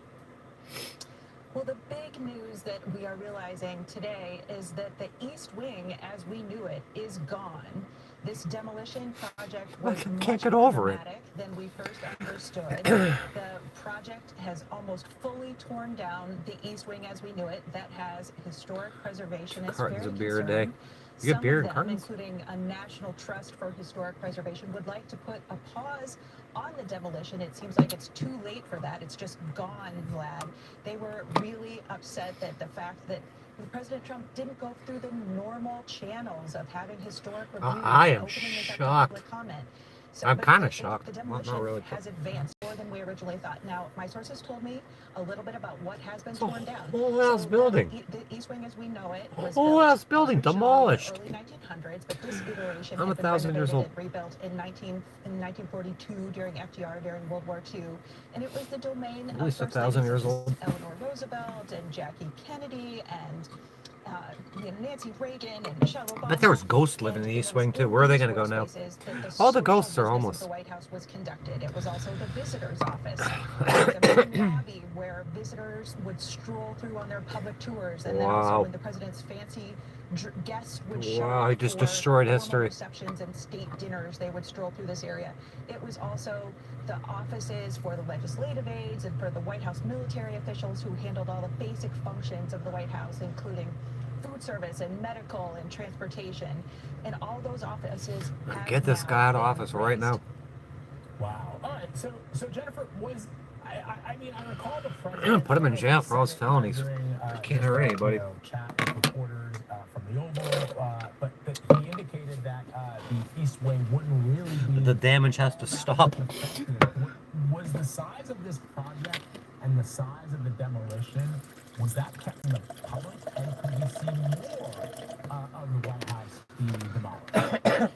Well, the big news that we are realizing today is that the East Wing, as we knew it, is gone. This demolition project was much more dramatic than we first understood. The project has almost fully torn down the East Wing as we knew it. That has historic preservationists Cartons very of beer a day. concerned. You get Some beer of in them, cartons? including a National Trust for Historic Preservation, would like to put a pause on the demolition. It seems like it's too late for that. It's just gone, Vlad. They were really upset that the fact that President Trump didn't go through the normal channels of having historic reviews. I am opening this up to shocked. public comment. I'm but kind of the shocked. demolition Not really. has advanced more than we originally thought. Now, my sources told me a little bit about what has been It's a torn down. whole ass building. The East Wing, as we know it, was Whole built ass building demolished. in the early 1900s, but this iteration I'm had been 1,000 years old. renovated and rebuilt in 1942 during FDR, during World War II, and it was the domain At of least First 1,000 ladies years such as old. Eleanor Roosevelt and Jackie Kennedy and Nancy Reagan and Michelle Obama. But there was ghosts living in the East Wing too. Where are they going to go now? All the ghosts are The homeless. White House was conducted. It was also the visitor's office, the main lobby where visitors would stroll through on their public tours, and then also Wow. when the president's fancy guests would show Wow, up he just for destroyed formal history. receptions and state dinners, they would stroll through this area. It was also the offices for the legislative aides and for the White House military officials who handled all the basic functions of the White House, including food service and medical and transportation, and all those offices have Get this now guy out of been office right now. Wow. All right. So Jennifer, I mean, I recall the president. Put him in jail for all his felonies. Can't hurt anybody. Chat with reporters from the Oval, but he indicated that the East Wing wouldn't really be. The damage has to stop. Was the size of this project and the size of the demolition, was that kept in the public, and could we see more of the White House being demolished?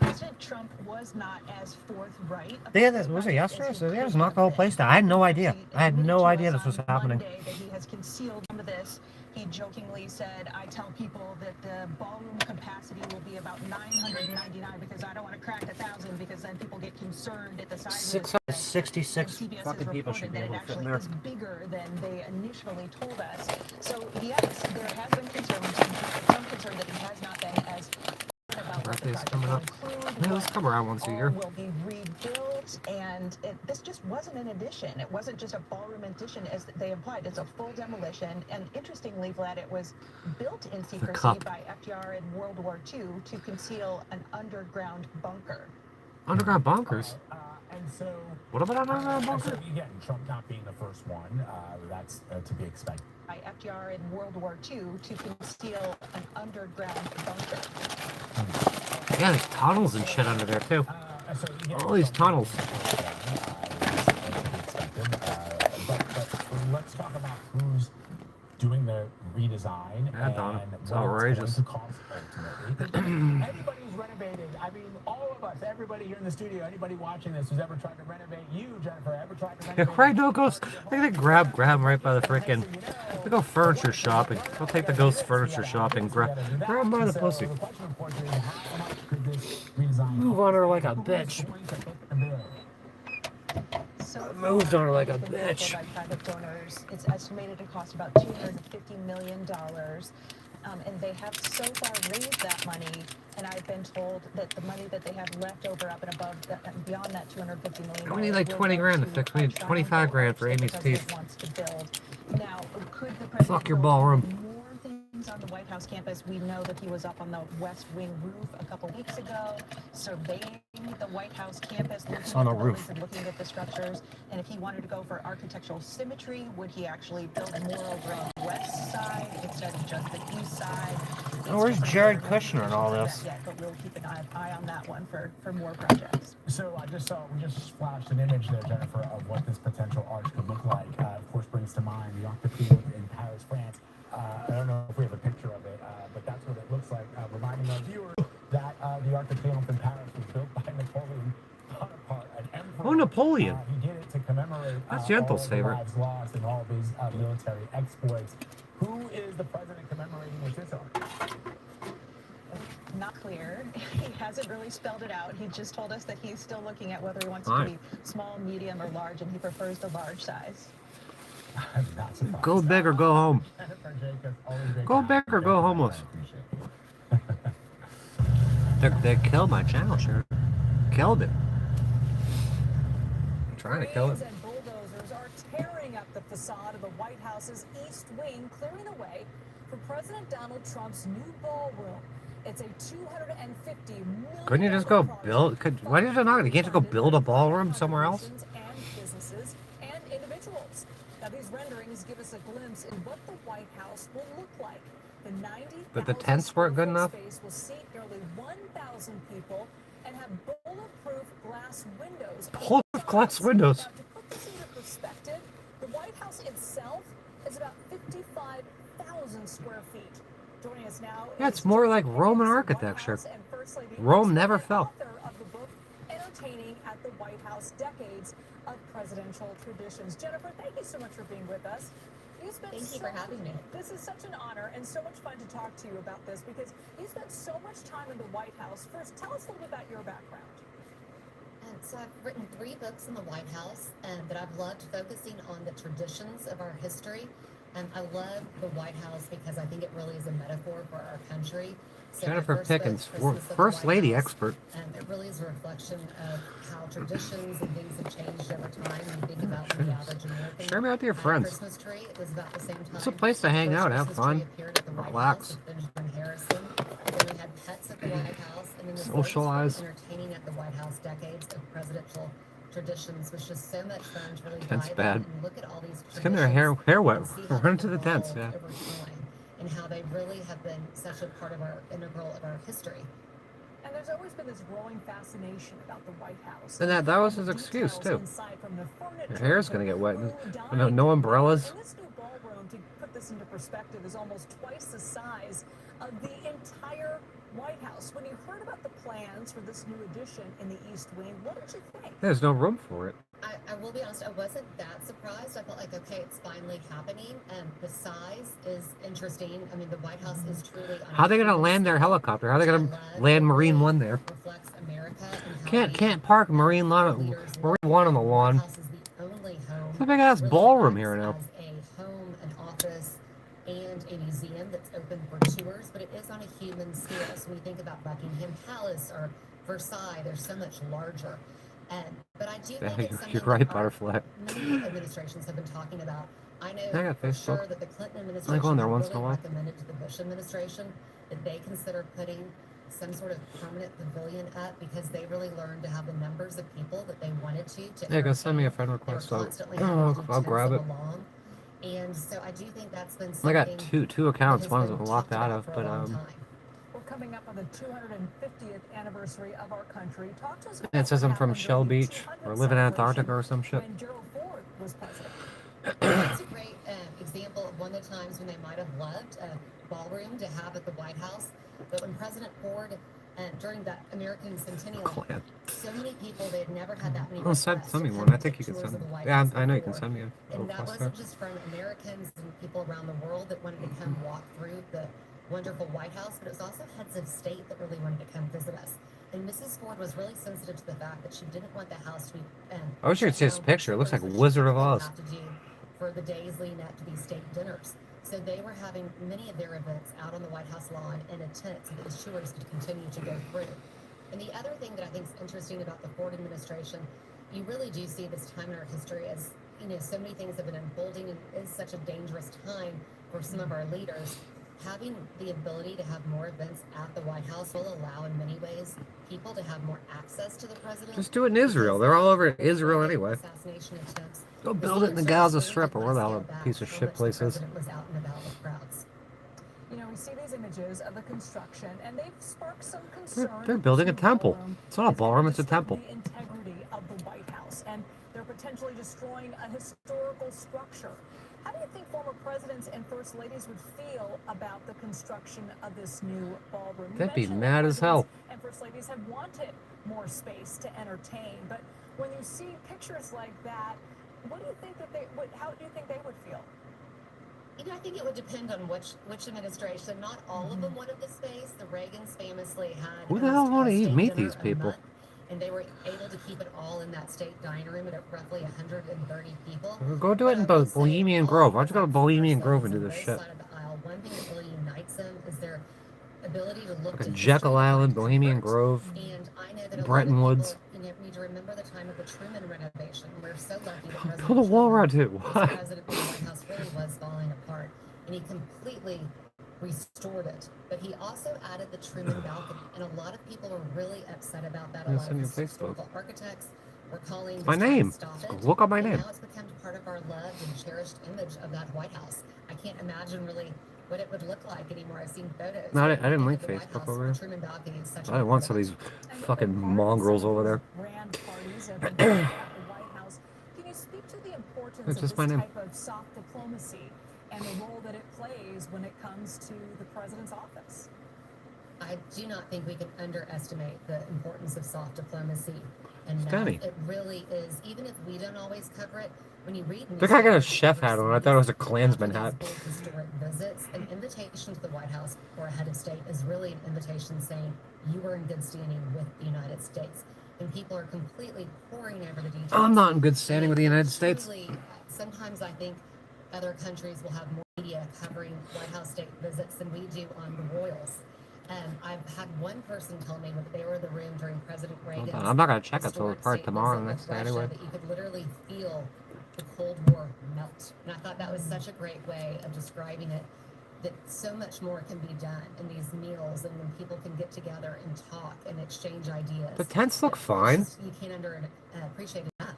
President Trump was not as forthright. They had this, was it yesterday? So they just knocked the whole place down. I had no idea. I had no idea this was happening. Monday that he has concealed some of this. He jokingly said, "I tell people that the ballroom capacity will be about 999 because I don't want to crack 1,000 because then people get concerned at the size of it." 666 CBS fucking has people should reported be that able to fit it in there. actually is bigger than they initially told us. So yes, there has been concern from heard that he has not been as about what the Birthday's project coming will up. include, Yeah, let's come around once a all year. will be rebuilt, and this just wasn't an addition. It wasn't just a ballroom addition as they implied. It's a full demolition, and interestingly, Vlad, it was built in secrecy cup. by FDR in World War II to conceal an underground bunker. Underground bunkers? And so, What about underground so bunker? again, Trump not being the first one, that's to be expected. By FDR in World War II to conceal an underground bunker. Yeah, there's tunnels and shit under there too. So again, All these tunnels. But let's talk about who's doing the redesign Yeah, Donna, and it's what outrageous. it's going to cost ultimately. Anybody who's renovated, I mean, all of us, everybody here in the studio, anybody watching this who's ever tried to renovate, you, Jennifer, ever tried to Yeah, renovate? right, no ghost. I think they grab him right by the frickin'. They go furniture shopping. They'll take the ghost furniture shopping. Grab him by the pussy. Move on her like a bitch. So Moved on her like a far, bitch. by private donors, it's estimated to cost about $250 million. And they have so far raised that money, and I've been told that the money that they have left over up and above that, and beyond that $250 million. We need like 20 grand to fix. We need 25 grand for Amy's teeth. Wants to build. Now, could the president Fuck your build ballroom. more things on the White House campus? We know that he was up on the West Wing roof a couple weeks ago, surveying the White House campus, looking on at the the roof. buildings and looking at the structures. And if he wanted to go for architectural symmetry, would he actually build more over on the west side instead of just the east side? Oh, where's Jared Kushner and all this? Yeah, but we'll keep an eye on that one for more projects. So I just saw, we just flashed an image there, Jennifer, of what this potential arch could look like. Of course, brings to mind the Arc de Triomphe in Paris, France. I don't know if we have a picture of it, but that's what it looks like, reminding our viewers that the Arc de Triomphe in Paris was built by Napoleon Bonaparte, an emperor. Oh, Napoleon. He did it to commemorate That's all Gentle's of the favorite. lives lost and all of his military exploits. Who is the president commemorating with this arch? Not clear. He hasn't really spelled it out. He just told us that he's still looking at whether he wants Fine. it to be small, medium, or large, and he prefers the large size. I'm not surprised. Go big or go home. Jennifer Jacobs, always great Go to big have or you. go homeless. They killed my channel, sure. Killed it. I'm trying to kill it. Cranes and bulldozers are tearing up the facade of the White House's East Wing, clearing the way for President Donald Trump's new ballroom. It's a $250 million Couldn't you just go build? Why did you not? You can't just go build a ballroom somewhere else? and businesses and individuals. Now, these renderings give us a glimpse in what the White House will look like. The 90,000 But the tents weren't good enough? space will seat nearly 1,000 people and have bulletproof glass windows. Bulletproof glass windows. Now, to put this into perspective, the White House itself is about 55,000 square feet. Joining us now Yeah, it's more like Roman architecture. Rome never fell. author of the book Entertaining at the White House, Decades of Presidential Traditions. Jennifer, thank you so much for being with us. Thank you for having me. This is such an honor and so much fun to talk to you about this because you spent so much time in the White House. First, tell us a little bit about your background. So I've written 3 books in the White House, that I've loved focusing on the traditions of our history. I love the White House because I think it really is a metaphor for our country. So Jennifer Pickens, First Lady expert. It really is a reflection of how traditions and things have changed over time. You think about the average American. Share me out to your friends. Christmas tree, it was about the same time. It's a place to hang out, have fun, relax, Benjamin Harrison. Then we had pets at the White House, and then the socialize. Entertaining at the White House, decades of presidential traditions, was just so much fun to really Tent's dive bad. in and look at all these It's getting their hair wet. and see how Run to they've the tents, evolved yeah. over time, and how they really have been such a part of our integral of our history. And there's always been this growing fascination about the White House. And that was his excuse too. Your hair's gonna get wet. No umbrellas. And this new ballroom, to put this into perspective, is almost twice the size of the entire White House. When you heard about the plans for this new addition in the East Wing, what did you think? There's no room for it. I will be honest, I wasn't that surprised. I felt like, okay, it's finally happening. The size is interesting. I mean, the White House is truly... How are they gonna land their helicopter? How are they gonna land Marine One there? reflects America and how Can't park Marine One on the lawn. House is the only home It's a big ass really ballroom acts here now. as a home, an office, and a museum that's open for tours, but it is on a human scale. So when you think about Buckingham Palace or Versailles, they're so much larger. But I do Yeah, think it's something you're right, that Butterfly. many administrations have been talking about. I know I got for Facebook. sure that the Clinton I go administration on there had once in a really while. recommended to the Bush administration that they consider putting some sort of permanent pavilion up because they really learned to have the numbers of people that they wanted to Yeah, go send me a entertain. friend They were request. constantly having to I'll tend grab it. them along. And so I do think that's been I got something two that accounts. has One's been locked talked out about of, for a but long time. We're coming up on the 250th anniversary of our country. Talk to us about it says what I'm from happened Shell during the Beach 200th or live in Antarctica celebration or some shit. when Gerald Ford was president. That's a great example of one of the times when they might have loved a ballroom to have at the White House. But when President Ford, during that American Centennial, so many people, they had never had that many Oh, send requests to me come one. I and think take you can tours send of me. the White Yeah, House I know you can before. send me a And that request there. wasn't just from Americans and people around the world that wanted to come walk through the wonderful White House, but it was also heads of state that really wanted to come visit us. And Mrs. Ford was really sensitive to the fact that she didn't want the house to be I wish you could shut see this down for picture. It looks tours like that she Wizard of would Oz. have to do for the days leading up to these state dinners. So they were having many of their events out on the White House lawn in a tent so that the tours could continue to go through. And the other thing that I think is interesting about the Ford administration, you really do see this time in our history as, you know, so many things have been unfolding and it is such a dangerous time for some of our leaders. Having the ability to have more events at the White House will allow, in many ways, people to have more access to the president. Just do it in Israel. They're all over Israel anyway. Assassination attempts. Go The build it in the Secret Service Gaza really Strip did or want where to the hell scale the back piece of how shit much the place is. president was out and about with crowds. You know, we see these images of the construction, and they've sparked some concern. They're building a to temple. ballroom. It's not a It's gonna ballroom, it's a disrupt temple. the integrity of the White House, and they're potentially destroying a historical structure. How do you think former presidents and first ladies would feel about the construction of this new ballroom? You They'd be mentioned mad that as hell. presidents and first ladies have wanted more space to entertain, but when you see pictures like that, what do you think that they would? How do you think they would feel? You know, I think it would depend on which administration. Not all of them wanted the space. The Reagans famously had Who the hell want to state meet dinner these a people? month, and they were able to keep it all in that state dining room at roughly 130 people. Go do it in Bohemian Grove. Why don't you go to Bohemian Grove and do this Both shit? side of the aisle, one thing that really unites them is their ability to look to Fucking history Jekyll to find Island, Bohemian comfort. Grove, And I know that a lot Bretton of Woods. people, you know, need to remember the time of the Truman renovation. We're so lucky that President Build a wall Truman around it. was Why? president when the White House really was falling apart, and he completely restored it. But he also added the Truman balcony, and a lot of people were really upset about that. A Yeah, lot send of your Facebook. historical architects were calling My to try to name. stop it. Look up my and name. now it's become part of our loved and cherished image of that White House. I can't imagine really what it would look like anymore. I've seen photos. No, I but didn't, I didn't when you link think of the White Facebook House, over the there. Truman balcony is such I a didn't big want part some of of it. these fucking mongrels over there. Grand parties have been held at the White House. Can you speak to the importance It's of just this my name. type of soft diplomacy and the role that it plays when it comes to the president's office? I do not think we can underestimate the importance of soft diplomacy enough. Stunning. It really is. Even if we don't always cover it, when you read The guy got a newspapers chef hat on. I thought it was a Klansman after hat. these big historic visits, an invitation to the White House or a head of state is really an invitation saying you are in good standing with the United States. And people are completely pouring over the details. I'm not in good standing with the United States. Truly, sometimes I think other countries will have more media covering White House state visits than we do on the royals. I've had one person tell me that they were in the room during President Reagan's I'm not gonna check it till historic probably state tomorrow or visit the next with day Russia, anyway. that you could literally feel the Cold War melt. And I thought that was such a great way of describing it, that so much more can be done in these meals and when people can get together and talk and exchange ideas. The tents look It's fine. just, you can't appreciate it enough.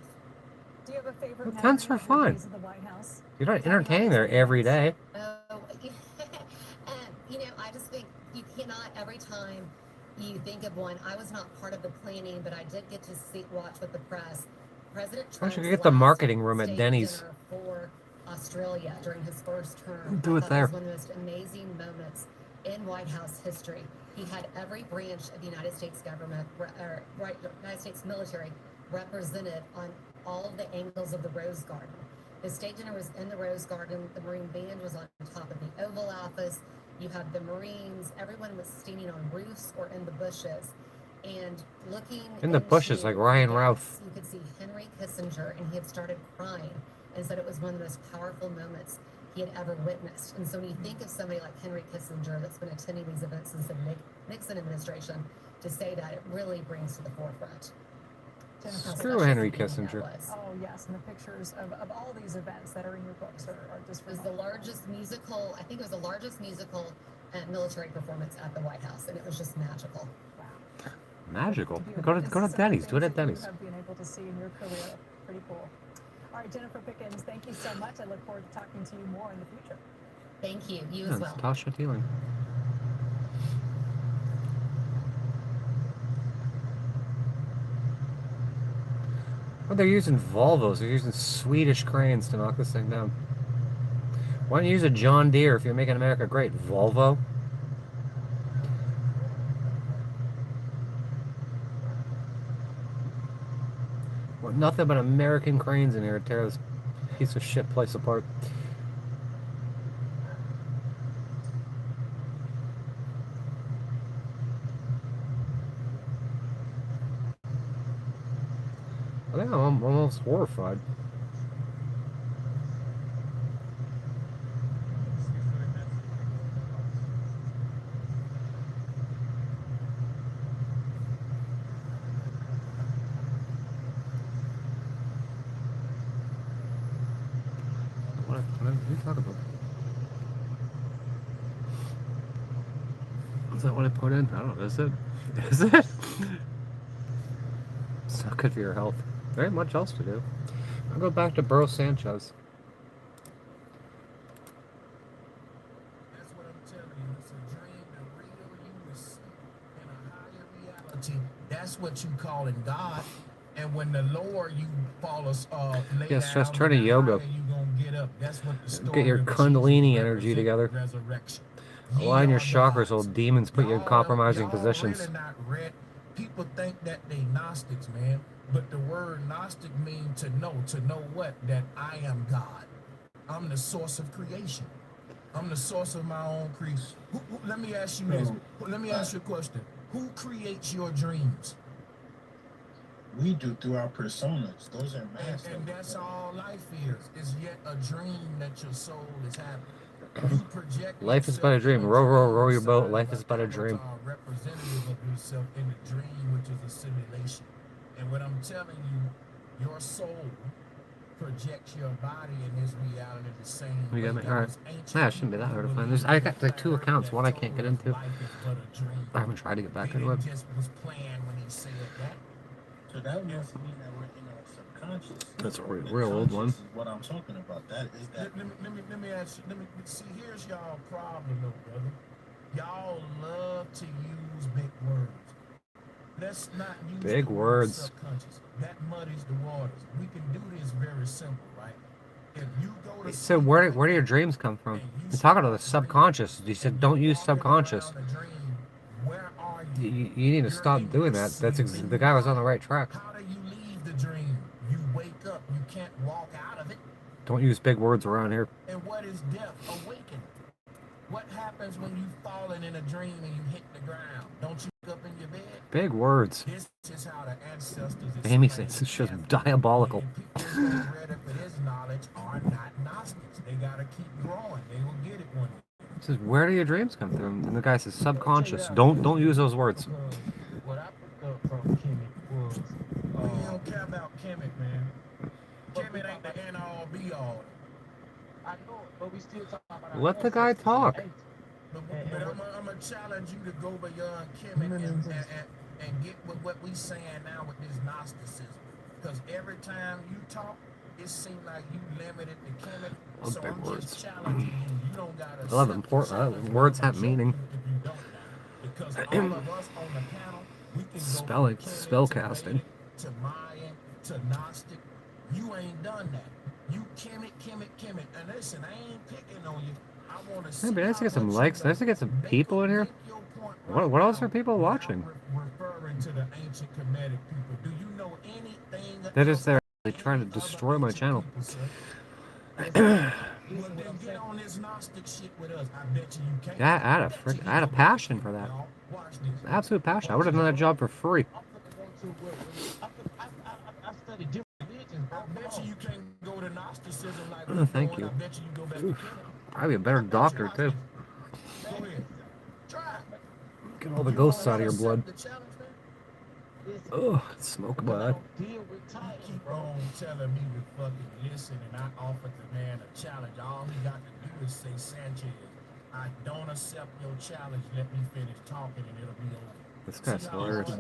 Do you have a favorite The tents memory are of your fine. days at the White House? You're not entertaining there every day. Oh, you know, I just think you cannot, every time you think of one, I was not part of the planning, but I did get to watch with the press. President Why Trump's don't you get the last marketing room at state Denny's? dinner for Australia during his first term. Do I it thought there. was one of the most amazing moments in White House history. He had every branch of the United States government, United States military, represented on all of the angles of the Rose Garden. The state dinner was in the Rose Garden. The Marine Band was on top of the Oval Office. You had the Marines. Everyone was standing on roofs or in the bushes. And looking In the bushes, like into Ryan the Ralph. depths, you could see Henry Kissinger, and he had started crying and said it was one of the most powerful moments he had ever witnessed. And so when you think of somebody like Henry Kissinger that's been attending these events since the Nixon administration, to say that, it really brings to the forefront. Screw Henry Kissinger. Oh, yes, and the pictures of all these events that are in your books are just It was the largest musical, I think it was the largest musical and military performance at the White House, and it was just magical. Magical. Go to Denny's. Do it at Denny's. You have been able to see in your career. Pretty cool. All right, Jennifer Pickens, thank you so much. I look forward to talking to you more in the future. Thank you. You Yeah, as it's well. Tasha Teeling. Well, they're using Volvos. They're using Swedish cranes to knock this thing down. Why don't you use a John Deere if you're making America great? Volvo? Well, nothing but American cranes in here to tear this piece of shit place apart. I think I'm almost horrified. What are you talking about? Is that what I put in? I don't know. Is it? Is it? It's not good for your health. There ain't much else to do. I'll go back to Burro Sanchez. That's what I'm telling you. It's a dream, the real you is in a higher reality. That's what you calling God. And when the lower you fall lay Yes, down, just turn to the yoga. higher you gonna get up. That's what the story Get your of Kundalini Jesus energy together. resurrection. Align your Ye are chakras so gods. demons put you in compromising Y'all positions. really not read. People think that they Gnostics, man. But the word Gnostic means to know. To know what? That I am God. I'm the source of creation. I'm the source of my own creation. Let me ask you this. Let me ask you a question. Who creates your dreams? We do through our personas. Those are masks. And that's all life is. It's yet a dream that your soul is having. You project Life is but a dream. Row, row, row your boat. Life is but a dream. Representative of yourself in the dream, which is a simulation. And what I'm telling you, your soul projects your body in this reality the same You got way. me? Alright. Yeah, it shouldn't be that hard to find. I got like 2 accounts. One I can't get into. I haven't tried to get back into it. Just was playing when he said that. So that must mean that we're in our subconscious. That's a real old one. Is what I'm talking about. That is that. Let me ask you. Let me see. Here's y'all problem, though, brother. Y'all love to use big words. Let's not use Big the word words. subconscious. That muddies the waters. We can do this very simple, right? If you go to So where do your dreams come from? You're talking about the subconscious. You said don't use subconscious. where are you? You need to stop doing that. That's the guy was on the right track. How do you leave the dream? You wake up. You can't walk out of it. Don't use big words around here. And what is death? Awakening. What happens when you've fallen in a dream and you hit the ground? Don't you wake up in your bed? Big words. This is how the ancestors Amy says it's just diabolical. People who are ready for this knowledge are not Gnostics. They gotta keep growing. They will get it one day. It says, where do your dreams come from? And the guy says subconscious. Don't use those words. What I picked up from Kemet was we don't care about Kemet, man. Kemet ain't the end all be all. I know it, but we still talking about Let the guy talk. But I'm gonna challenge you to go beyond Kemet and get with what we saying now with this Gnosticism. Because every time you talk, it seems like you limited to Kemet. Love So big I'm words. just challenging you. You don't gotta I love important. Words have meaning. because all of us on the panel, we can Spell go spellcasting. to Mayan, to Gnostic. You ain't done that. You Kemet. And listen, I ain't picking on you. I want to see It'd be nice to get some likes. Nice to get some people in here. What else are people watching? referring to the ancient Kemetic people. Do you know anything? They're just there trying to destroy my channel. Well, then get on this Gnostic shit with us. I bet you can't. Yeah, I had a passion for that. Absolute passion. I would have done that job for free. I studied different religions. I bet you can't go to Gnosticism like we Oh, thank you. Probably a better doctor, too. Go ahead. Try. Get all the ghosts out of your blood. Oh, smoke bud. You keep on telling me to fucking listen, and I offered the man a challenge. All he got to do is say, Sanchez, I don't accept your challenge. Let me finish talking, and it'll be over. This guy's hilarious.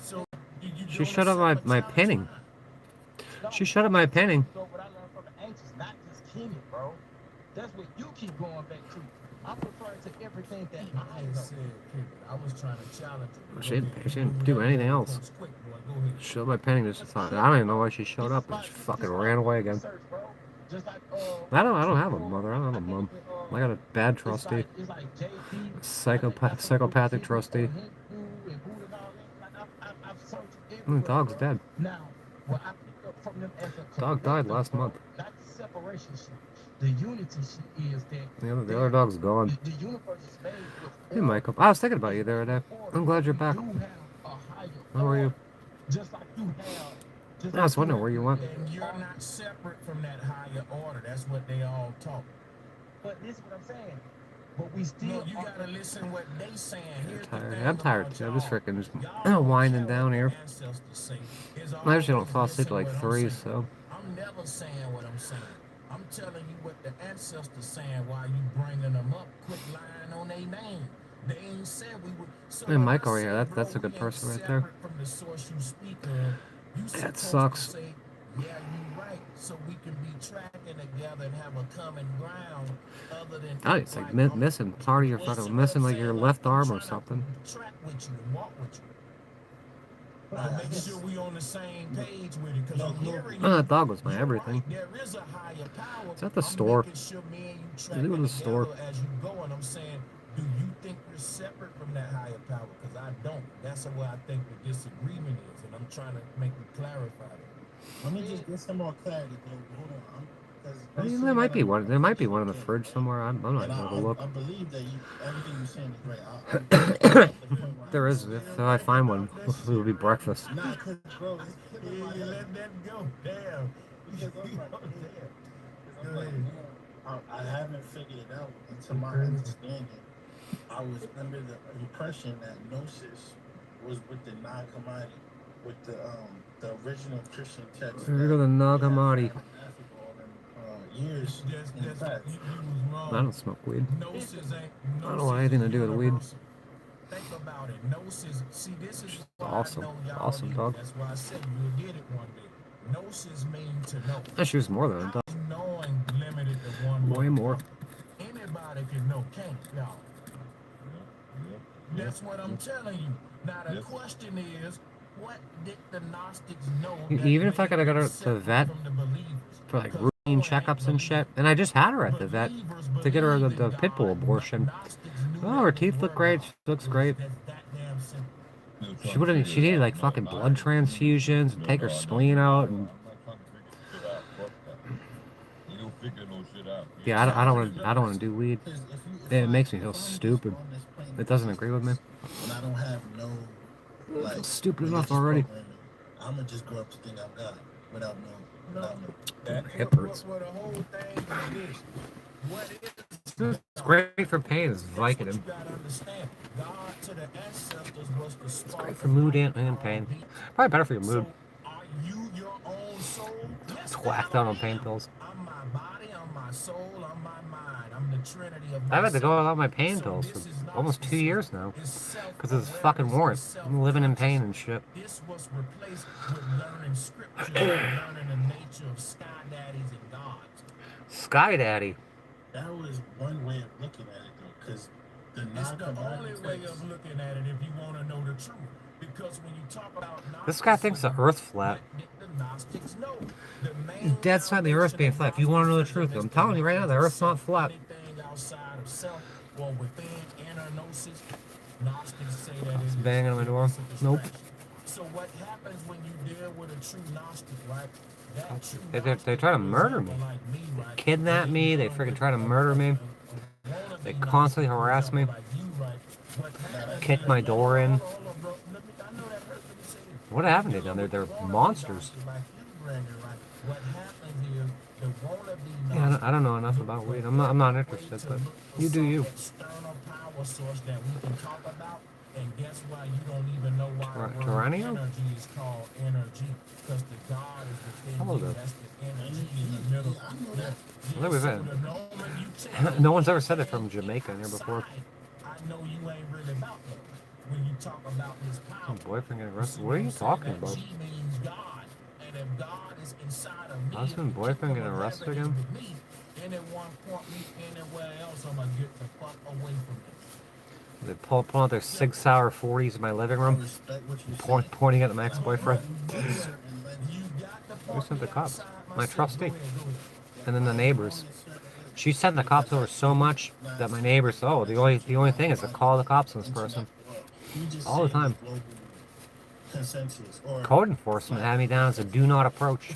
So She shut up my pinning. She shut up my pinning. So what I learned from the ancients, not just Kenny, bro. That's what you keep going back to. I'm referring to everything that I said, I was trying to challenge you. She didn't do anything else. Shut up my pinning. Just thought. I don't even know why she showed up. And she fucking ran away again. I don't have a mother. I don't have a mom. I got a bad trustee. Psychopathic trustee. The dog's dead. Dog died last month. Not the separation shit. The unity shit is that The other dog's gone. the universe is made with Hey, Michael. I was thinking about you the other day. I'm glad you're back. How are you? just like you have. I was wondering where you went. And you're not separate from that higher order. That's what they all talk. But this is what I'm saying. But we still. No, you gotta listen what they saying. I'm tired too. I'm just freaking just winding down here. I usually don't fall asleep till like 3, so. I'm never saying what I'm saying. I'm telling you what the ancestors saying while you bringing them up. Quit lying on their name. They ain't said we would. So Hey, Mike over here. That's a good person right there. From the source you speak of, you That sucks. say, yeah, you right. So we can be tracking together and have a common ground other than. Oh, it's like missing part of your fucking missing like your left arm or something. Track with you and walk with you. But make sure we on the same page with it, because I'm hearing you. Oh, that dog was my everything. There is a higher power. It's at the store. Sure me and you Is track it at the store? as you go, and I'm saying, do you think you're separate from that higher power? Because I don't. That's where I think the disagreement is, and I'm trying to make you clarify that. Let me just get some more clarity, bro. Hold on. I mean, there might be one. There might be one in the fridge somewhere. I'm not gonna go look. I believe that everything you're saying is right. There is. If I find one, it will be breakfast. Nah, cause bro, you let that go. Damn. I haven't figured it out. And to my understanding, I was under the impression that Gnosis was with the Nag Hammadi, with the original Christian text. Here we go, the Nag Hammadi. Years in the past. I don't smoke weed. I don't want anything to do with weed. Think about it. Gnosis. See, this is Awesome. Awesome dog. That's why I said you did it one day. Gnosis means to know. That shoots more than a dog. Knowing limited to one. Way more. Anybody can know, can't y'all? That's what I'm telling you. Now the question is, what did the Gnostics know? Even if I gotta go to the vet for like routine checkups and shit, and I just had her at the vet to get her the pit bull abortion. Oh, her teeth look great. She looks great. She wouldn't. She needed like fucking blood transfusions and take her spleen out. And yeah, I don't want to do weed. It makes me feel stupid. It doesn't agree with me. And I don't have no. I feel stupid enough already. I'm gonna just grow up to think I'm God without no. Hip hurts. It's great for pain. It's Vicodin. It's great for mood and pain. Probably better for your mood. It's whacked out on pain pills. I've had to go without my pain pills for almost 2 years now. Because of this fucking warrant. I'm living in pain and shit. This was replaced with learning scripture and learning the nature of sky daddies and gods. Sky Daddy. That was one way of looking at it, though, because it's the only way of looking at it if you want to know the truth. Because when you talk about this guy thinks the Earth's flat. the Gnostics know. The main Dead set the Earth being flat. If you want to know the truth, I'm telling you right now, the Earth's not flat. Anything outside of self or within inner gnosis, Gnostics say that It's banging on my door. Nope. So what happens when you deal with a true Gnostic, right? They try to murder me. They kidnap me. They freaking try to murder me. They constantly harass me. Kick my door in. What happened to them? They're monsters. bragging right. What happens is the wannabe Yeah, I don't know enough about weed. I'm not interested, but you do you. external power source that we can talk about, and guess why you don't even know why the word Tyrannium? energy is called energy, because the God is within Hello you. there. That's the energy in the middle. Yeah, I know that. I think we've had. No one's ever said it from Jamaica in here before. I know you ain't really about that. When you talk about his power, My boyfriend getting arrested. What are you talking about? G means God, and if God is inside of me, Husband, boyfriend getting arrested again? anyone point me anywhere else, I'm gonna get the fuck away from it. They pull out their Sig Sauer 40s in my living room, pointing at my ex-boyfriend. Who sent the cops? My trustee. And then the neighbors. She sent the cops over so much that my neighbors, oh, the only thing is to call the cops on this person. All the time. Code enforcement had me down as a do not approach.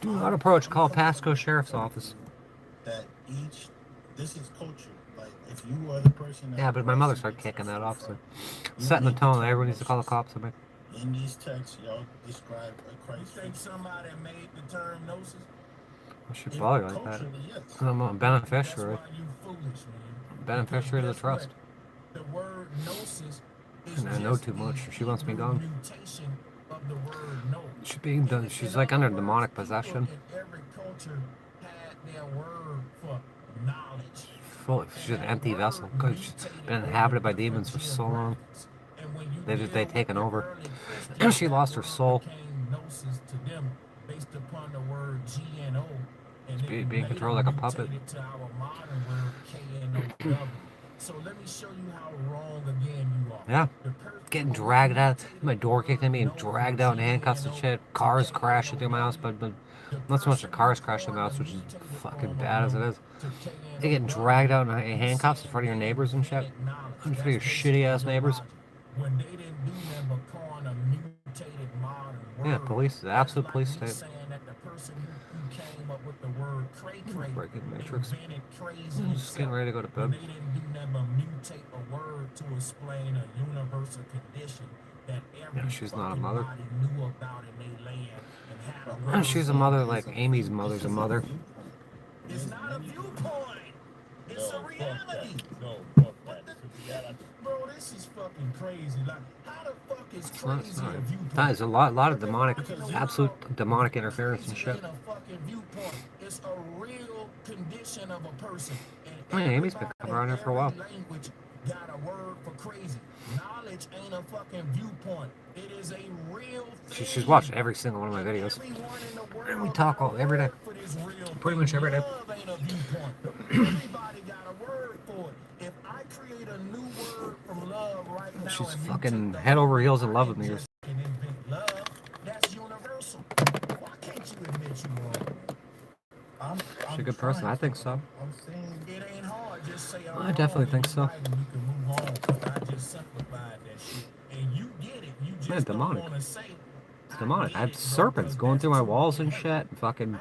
Do not approach. Call Pasco Sheriff's Office. That this is culture. Like, if you are the person. Yeah, but my mother started kicking that off, so setting the tone. Everyone needs to call the cops on me. In these texts, y'all describe a Christ. You think somebody made the term gnosis? I should bother like that. I'm a beneficiary. Beneficiary of the trust. The word gnosis And I know too much. She wants me gone. She's being done. She's like under demonic possession. Every culture had their word for knowledge. She's an empty vessel because she's been inhabited by demons for so long. They've taken over. She lost her soul. Gnosis to them based upon the word GNO. She's being controlled like a puppet. To our modern word KNOW. So let me show you how wrong again you are. Yeah. Getting dragged out. My door kicked in, being dragged out in handcuffs and shit. Cars crashing through my house, but not so much the cars crashing through my house, which is fucking bad as it is. They getting dragged out in handcuffs in front of your neighbors and shit. In front of your shitty ass neighbors. When they didn't do nothing but coin a mutated modern word. Yeah, police, the absolute police state. Saying that the person who came up with the word cray-cray Breaking Matrix. invented crazy I'm just getting ready to go to bed. They didn't do nothing but mutate a word to explain a universal condition that every She's not a mother. knew about in their land and had a She's a mother like Amy's mother's a mother. It's not a viewpoint. It's a reality. No, fuck that. Bro, this is fucking crazy. Like, how the fuck is It's not. crazy a viewpoint? That is a lot of demonic, absolute demonic interference and shit. A fucking viewpoint. It's a real condition of a person. Oh, yeah, Amy's been coming around here for a while. Language got a word for crazy. Knowledge ain't a fucking viewpoint. It is a real thing. She's watched every single one of my videos. And we talk every day. Pretty much every day. Love ain't a viewpoint. Everybody got a word for it. If I create a new word from love right now, She's fucking head over heels in love with me. and invent love, that's universal. Why can't you admit you wrong? She's a good person. I think so. I'm saying It ain't hard. Just say I'm I definitely think so. wrong and you can move on. 'Cause I just simplified that shit. And you get it. You just Yeah, don't demonic. want to say It's demonic. I had serpents going through my walls and shit. And fucking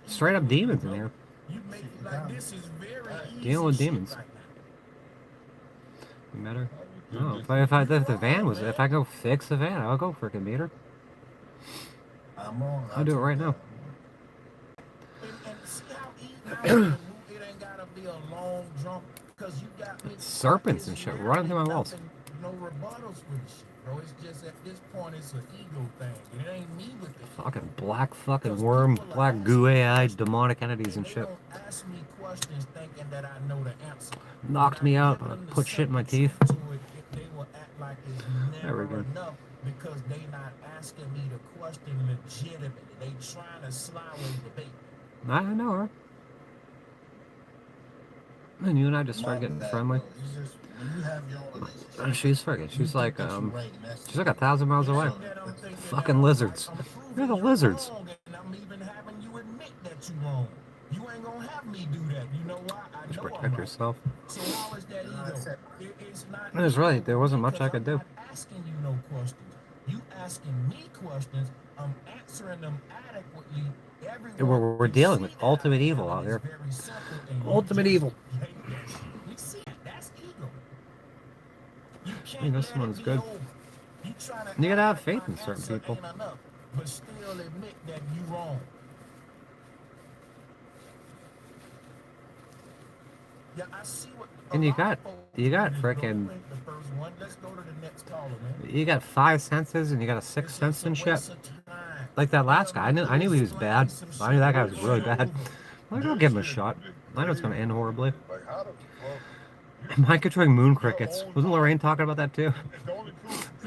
straight up demons in here. you make it like this is very easy. Dealing with shit demons. right You met her? No. If the van was, if I go fix the van, I'll go freaking meet her. I'm wrong. I'll do it right now. And see how easy it ain't gotta be a long jump because you got me. Serpents and shit running through my walls. No rebuttals with the shit, bro. It's just at this point it's an ego thing. It ain't me with it. Fucking black fucking worm, black goo AI, demonic entities and shit. Ask me questions thinking that I know the answer. Knocked me out, put shit in my teeth. To it, they will act like it's There we never go. enough because they not asking me the question legitimately. They trying to slyway debate. I know her. And you and I just started getting friendly. She's friggin'. She's like 1,000 miles away. Fucking lizards. They're the lizards. And I'm even having you admit that you wrong. You ain't gonna have me do that. You know why? I Just know I'm protect wrong. yourself. So how is that ego? It's not. It was really, there wasn't much I could do. I'm not asking you no questions. You asking me questions. I'm answering them adequately. We're dealing with ultimate evil out here. Ultimate evil. You see, that's ego. I mean, this one's good. You gotta have faith in certain people. but still admit that you wrong. Yeah, I see what And you got frickin' the first one. Let's go to the next caller, man. you got 5 senses and you got a 6th sense and shit. Like that last guy, I knew he was bad. I knew that guy was really bad. I'm like, I'll give him a shot. I know it's gonna end horribly. Mind controlling moon crickets. Wasn't Lorraine talking about that too?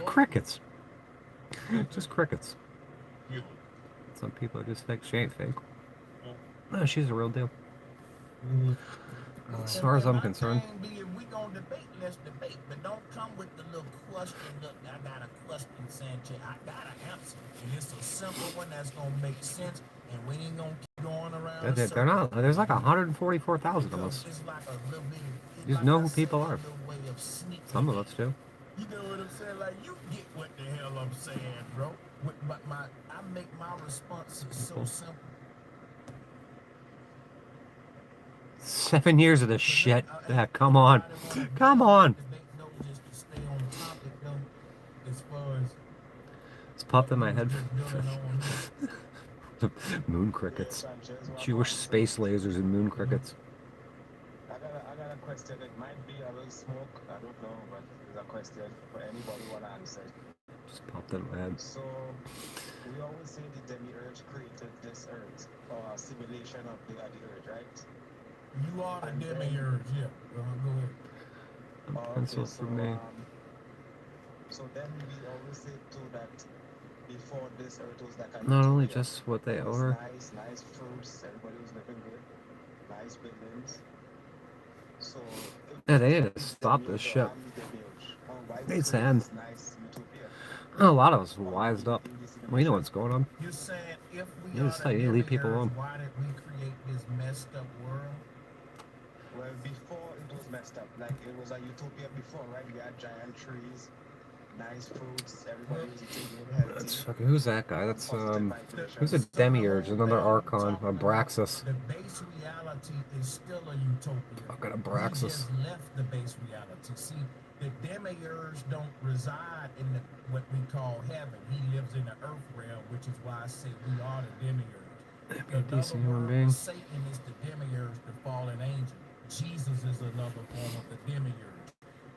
Crickets. Just crickets. Some people are just fake. She ain't fake. No, she's a real deal. As far as I'm concerned. If we gonna debate, let's debate. But don't come with the little question. Look, I got a question, Sanchez. I got an answer. And it's a simple one that's gonna make sense. And we ain't gonna keep going around. They're not. There's like 144,000 of us. You just know who people are. Some of us do. You know what I'm saying? Like, you get what the hell I'm saying, bro. But I make my responses so simple. 7 years of this shit. Yeah, come on. Come on. It's popped in my head. Moon crickets. Jewish space lasers and moon crickets. I got a question. It might be a little smoke. I don't know, but it's a question for anybody who want to answer. Just popped in my head. So, we always say the demiurge created this earth, or a simulation of the earth, right? You are the demiurge, yeah. Go ahead. Pencil for me. So then we always say too that before this earth was like a Not only utopia. just what they It was are. nice fruits, everybody was living good, nice buildings. So Yeah, they need to stop this shit. It needs to end. A lot of us are wised up. We know what's going on. You're saying if we You are just the leave people demiurge, alone. why did we create this messed up world? Well, before it was messed up. Like it was a utopia before, right? We had giant trees, nice fruits, everybody was eating good, healthy. That's fucking, who's that guy? That's who's a demiurge? Another archon, a Braxis. The base reality is still a utopia. Fucking a We Braxis. just left the base reality. See, the demiurge don't reside in what we call heaven. He lives in the earth realm, which is why I say we are the demiurge. Be a decent human being. Satan is the demiurge, the fallen angel. Jesus is another form of the demiurge.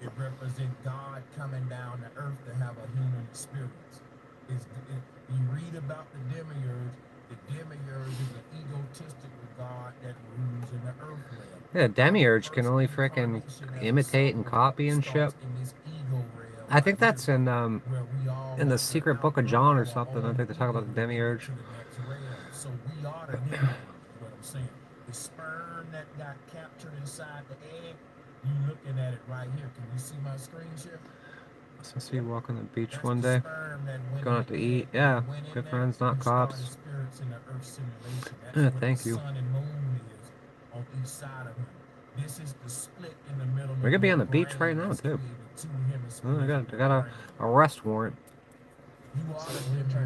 It represents God coming down to earth to have a human experience. You read about the demiurge is an egotistic God that rules in the earth realm. Yeah, demiurge can only frickin' imitate and copy and shit. I think that's in the secret book of John or something. I think they talk about the demiurge. So we are the demiurge, is what I'm saying. The sperm that got captured inside the egg, you looking at it right here. Can you see my screen share? So I see you walk on the beach one day, going out to eat. Yeah, good friends, not cops. Yeah, thank you. We're gonna be on the beach right now too. Oh, I got a arrest warrant.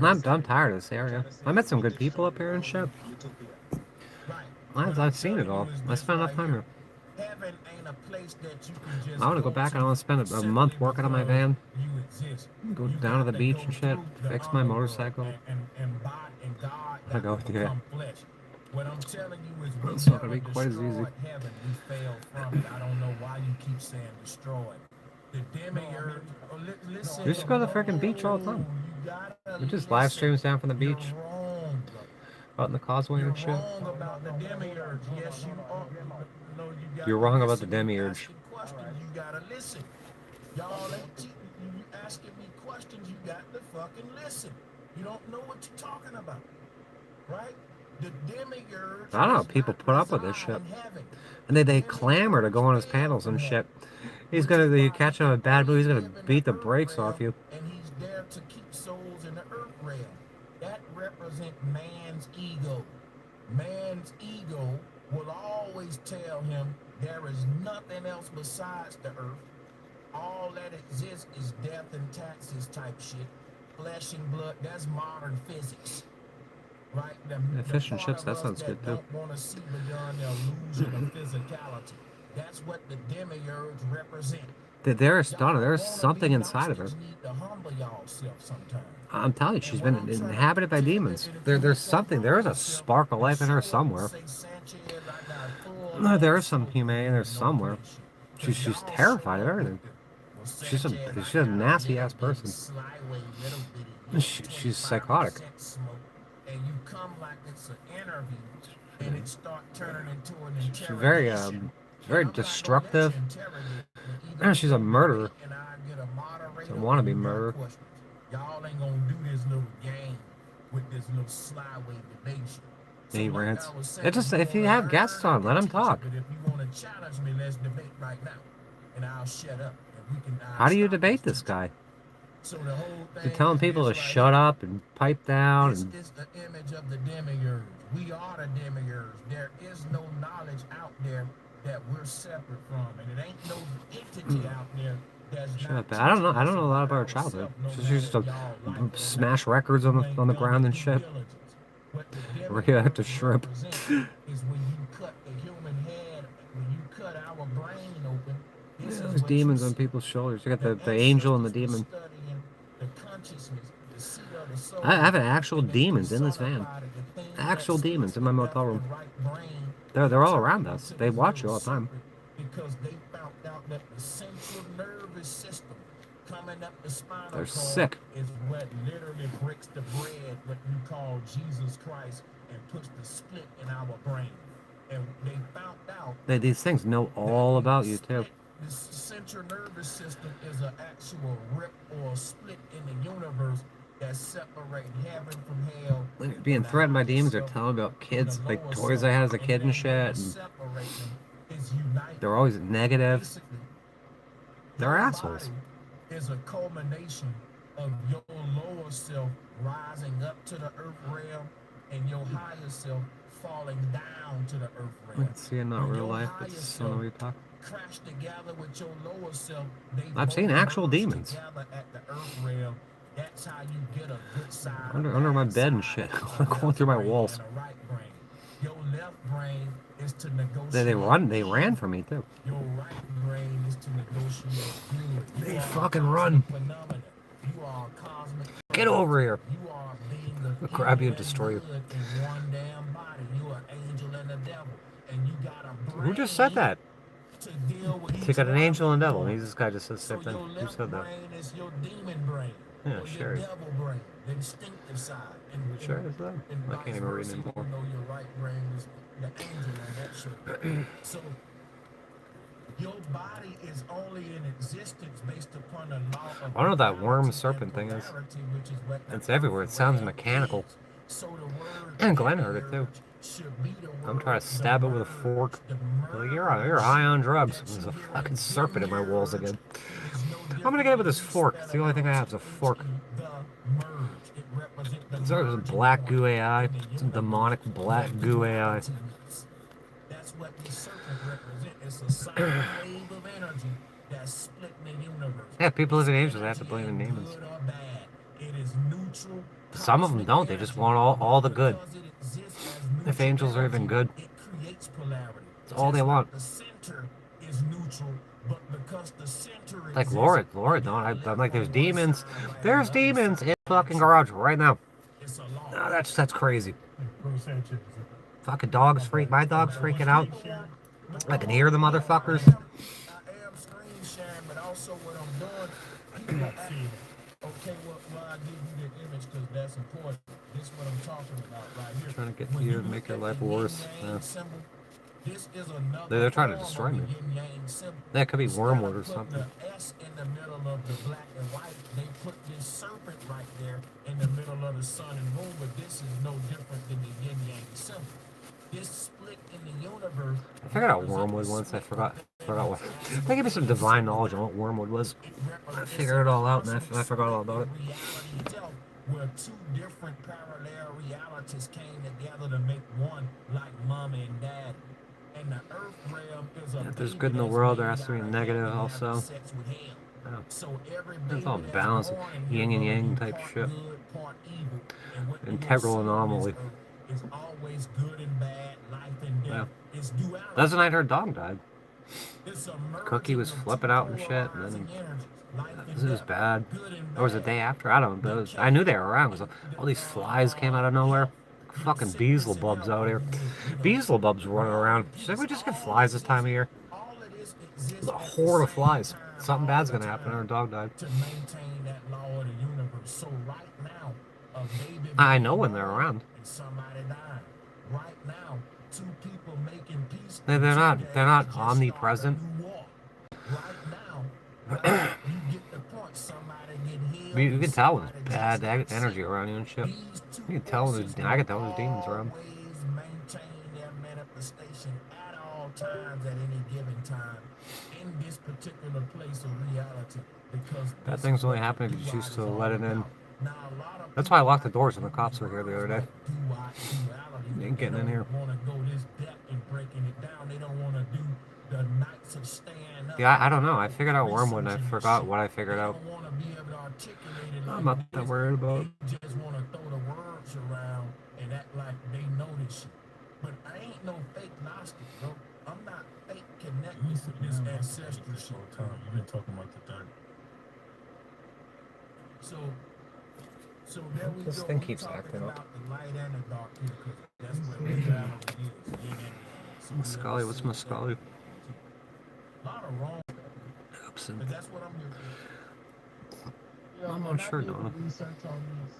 I'm tired of this area. I met some good people up here and shit. I've seen it all. I spent enough time here. I want to go back and I want to spend a month working on my van. Go down to the beach and shit. Fix my motorcycle. I go with you. What I'm telling you is It's not gonna be quite as easy. heaven. We fell from it. I don't know why you keep saying destroy. The demiurge. Listen. We used to go to the freaking beach all the time. We just live streams down from the beach. Out in the causeway and shit. Wrong about the demiurge. Yes, you are. No, you got You're wrong about the demiurge. questions. You gotta listen. Y'all ain't you asking me questions. You got to fucking listen. You don't know what you're talking about, right? The demiurge. I don't know how people put up with this shit. And they clamor to go on his panels and shit. He's gonna, you catch him in a bad mood, he's gonna beat the brakes off you. And he's there to keep souls in the earth realm. That represents man's ego. Man's ego will always tell him there is nothing else besides the earth. All that exists is death and taxes type shit. Flesh and blood, that's modern physics. Right? Yeah, fish and chips, that sounds good too. Don't want to see beyond the illusion of physicality. That's what the demiurge represent. There's Y'all Donna. There's wannabe something inside of her. Gnostics need to humble y'allself sometime. I'm telling you, she's And what been I'm trying to inhabited by tell you demons. is if you There's ain't gonna something. humble There is a yourself spark of and life in show her up and somewhere. say, Sanchez, I got full No, there on is some smoke, you humanity there ain't no somewhere. place. She's Cause y'all terrified show of up with everything. the well, She's a Sanchez, she's I a got a nasty little ass bitty person. slyway, little bitty, little She's psychotic. 25% smoke, and you come like it's an interview, and it start turning into an She's interrogation. very And I'm not gonna let you destructive. interrogate me. Either She's we a gonna murderer. debate and I get a It's a moderator, or wannabe you got murderer. questions. Y'all ain't gonna do this little game with this little slyway debate shit. So And he like rants. I was saying, It just you if you wanna have learn, guests I on, let can them teach you. talk. But if you wanna challenge me, let's debate right now, and I'll shut up, and we can. How do you Stop debate this this guy? So the whole You're thing telling is people to this right shut here. up and pipe down This and is the image of the demiurge. We are the demiurge. There is no knowledge out there that we're separate from, and it ain't no entity out there that's shut not up. I don't know. teaching I us don't know a lot about about her childhood. ourselves, no She matter used to if y'all like it or smash not. records You ain't on the done ground and due shit. diligence. What the Radioactive demiurge shrimp. represent is when you cut the human head, when you cut our brain open, this Yeah, is there's what you demons on see. people's shoulders. You got The the angel and the ancestors were demon. studying the consciousness, the seat of the soul, I have actual and they demons in this van. personified it, the thing that Actual demons splits in the my left motel room. and right brain. They're all Turned around us. into They this watch you little all the time. serpent because they found out that the central nervous system coming up the spinal They're cord sick. is what literally breaks the bread, what you call Jesus Christ, and puts the split in our brain. And they found out These things know all about you too. the central nervous system is an actual rip or a split in the universe that separates heaven from hell. When you're being threatened by demons, they're telling about kids, like toys I had as a kid and shit. And they're always negative. Basically, They're your assholes. body is a culmination of your lower self rising up to the earth realm and your higher self falling down to the earth I realm. can see it not When real your life, higher but it's self on the talk. crash together with your lower self, they I've seen both actual merge demons together at the earth realm. That's how you get a good side, under my bed and shit, going through my walls. and a right brain. Your left brain is to negotiate. They ran from me too. Your right brain is to negotiate good. They fucking run. Phenomenon. You are a cosmic. Get over here. You are being the I'll grab you and evil destroy you. good in one damn body. You are angel and a devil, and you got a brain. Who just said that? To deal with You got an angel and devil. one. And this guy just says the So same thing. your Who left said that? brain is your demon brain, Yeah, or sure. your devil brain, the instinctive side. And, Sure is that. I can't even read anymore. Even though your right brain is the angel on that shirt. So your body is only in existence based upon the law of I don't know what that worm serpent thing is. which is what It's everywhere. It sounds mechanical. so the word And Glenn heard it too. should be the I'm trying to stab it with a fork. Like, you're high on drugs. There's a fucking serpent in my walls again. I'm gonna get it with this fork. It's the only thing I have is a fork. It's a black goo AI. Some demonic black goo AI. That's what the serpent represents. It's a sine wave of energy that's splitting the universe. Yeah, people live in angels. They have to believe in demons. Good or bad. It is neutral. Some of them don't. They just want all the good. If angels are even good, It creates polarity. it's all they want. The center is neutral, but because the center Like Laura don't. I'm like, there's demons. There's demons in the fucking garage right now. No, that's crazy. Fucking dogs freak. My dog's freaking out. I can hear the motherfuckers. I am screen sharing, but also what I'm doing, people okay, well, I give you the image because that's important. This is what I'm talking about right here. Trying to get you to make your life worse. Yeah. Symbol, this is another They're trying to form destroy of me. the yin-yang symbol. That could be Instead wormwood of or putting something. the S in the middle of the black and white, they put this serpent right there in the middle of the sun and moon, but this is no different than the yin-yang symbol. This split in the universe. I figured out wormwood once. I forgot what. They gave me some divine knowledge on what wormwood was. I figured it all out, and I forgot all about it. Where two different parallel realities came together to make one, like mommy and daddy. And the earth realm is a If there's good in the world, there has to be negative also. sex with him. Yeah. So every It's all baby that's balanced, born in yin and here yang gonna be type part shit. good, part evil. And what you Integral gonna see on anomaly. this earth is always good and bad, life and death. Yeah. It's duality. That's the night her dog died. Cookie was flipping out and shit, and then it was bad. Or was it the day after? I don't know. But I knew they were around because all these flies came out of nowhere. Fucking Beelzebubs out here. Beelzebubs running around. Should we just get flies this time of year? The horde of flies. Something bad's gonna happen. Our dog died. To maintain that law of the universe. So right now, a baby I know when they're around. and somebody died. Right now, two people making peace. They're not. They're not omnipresent. Right now, you get the point. Somebody get healed. You can tell when there's bad energy around you and shit. You can tell when I can tell when there's demons around. Always maintain their manifestation at all times, at any given time, in this particular place of reality. Because Bad things only happen if you choose to let it in. That's why I locked the doors when the cops were here the other day. They ain't getting in here. Want to go this depth and breaking it down. They don't want to do the nights of staying up. Yeah, I don't know. I figured out Wormwood and I forgot what I figured out. I'm not that worried about it. They just want to throw the words around and act like they know this shit. But I ain't no fake Gnostic, bro. I'm not fake connected to this ancestral shit. You've been talking about the dark. So there we This go. thing We keeps talking acting up. about the light and the dark here, 'cause that's what reality is. Yin and yang. So we Muscali, what's understand Muscali? a lot of wrong, Absinthe. but that's what I'm here for. I'm not sure, Donna. Research on this.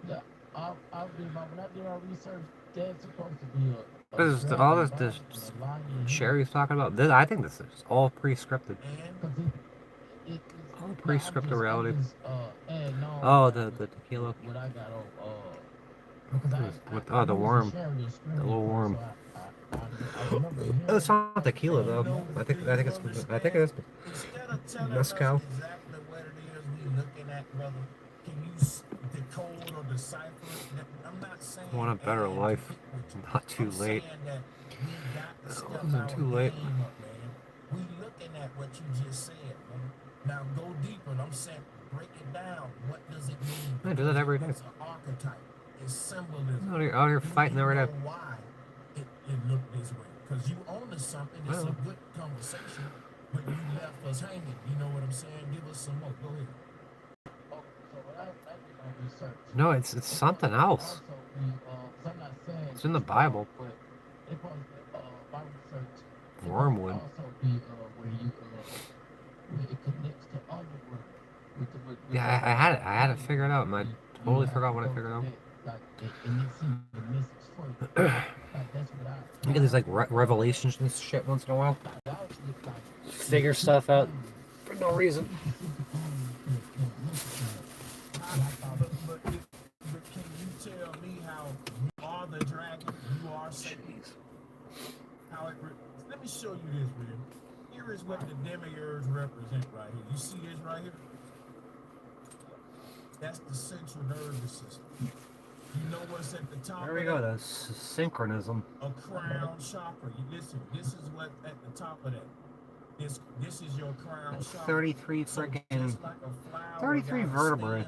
Yeah, when I did my research, there's supposed to be a This is all this Sherry's talking about. This, I think this is all pre-scripted. All pre-scripted reality. Oh, the tequila. What I got With the worm, the little worm. It's not tequila though. I think it's mezcal. Exactly what it is we looking at, brother. Can you decode or decipher it? I'm not saying I want a better life. Not too late. It wasn't too late. We looking at what you just said, man. Now go deeper. I'm saying break it down. What does it mean? I do that every day. It's an archetype. It's symbolism. Out here fighting every day. Why it looked this way? Because you own to something. It's a good conversation, but you left us hanging. You know what I'm saying? Give us some more. Go ahead. No, it's something else. It's in the Bible. Wormwood. Yeah, I had it figured out, and I totally forgot what I figured out. You get these like revelations and shit once in a while. Figure stuff out for no reason. But can you tell me how you are the dragon, you are Satan? How let me show you this, man. Here is what the demiurge represent right here. You see this right here? That's the central nervous system. You know what's at the top? There we go. That's synchronism. A crown chakra. You listen. This is what at the top of that. This is your crown chakra. 33 freaking 33 vertebrae.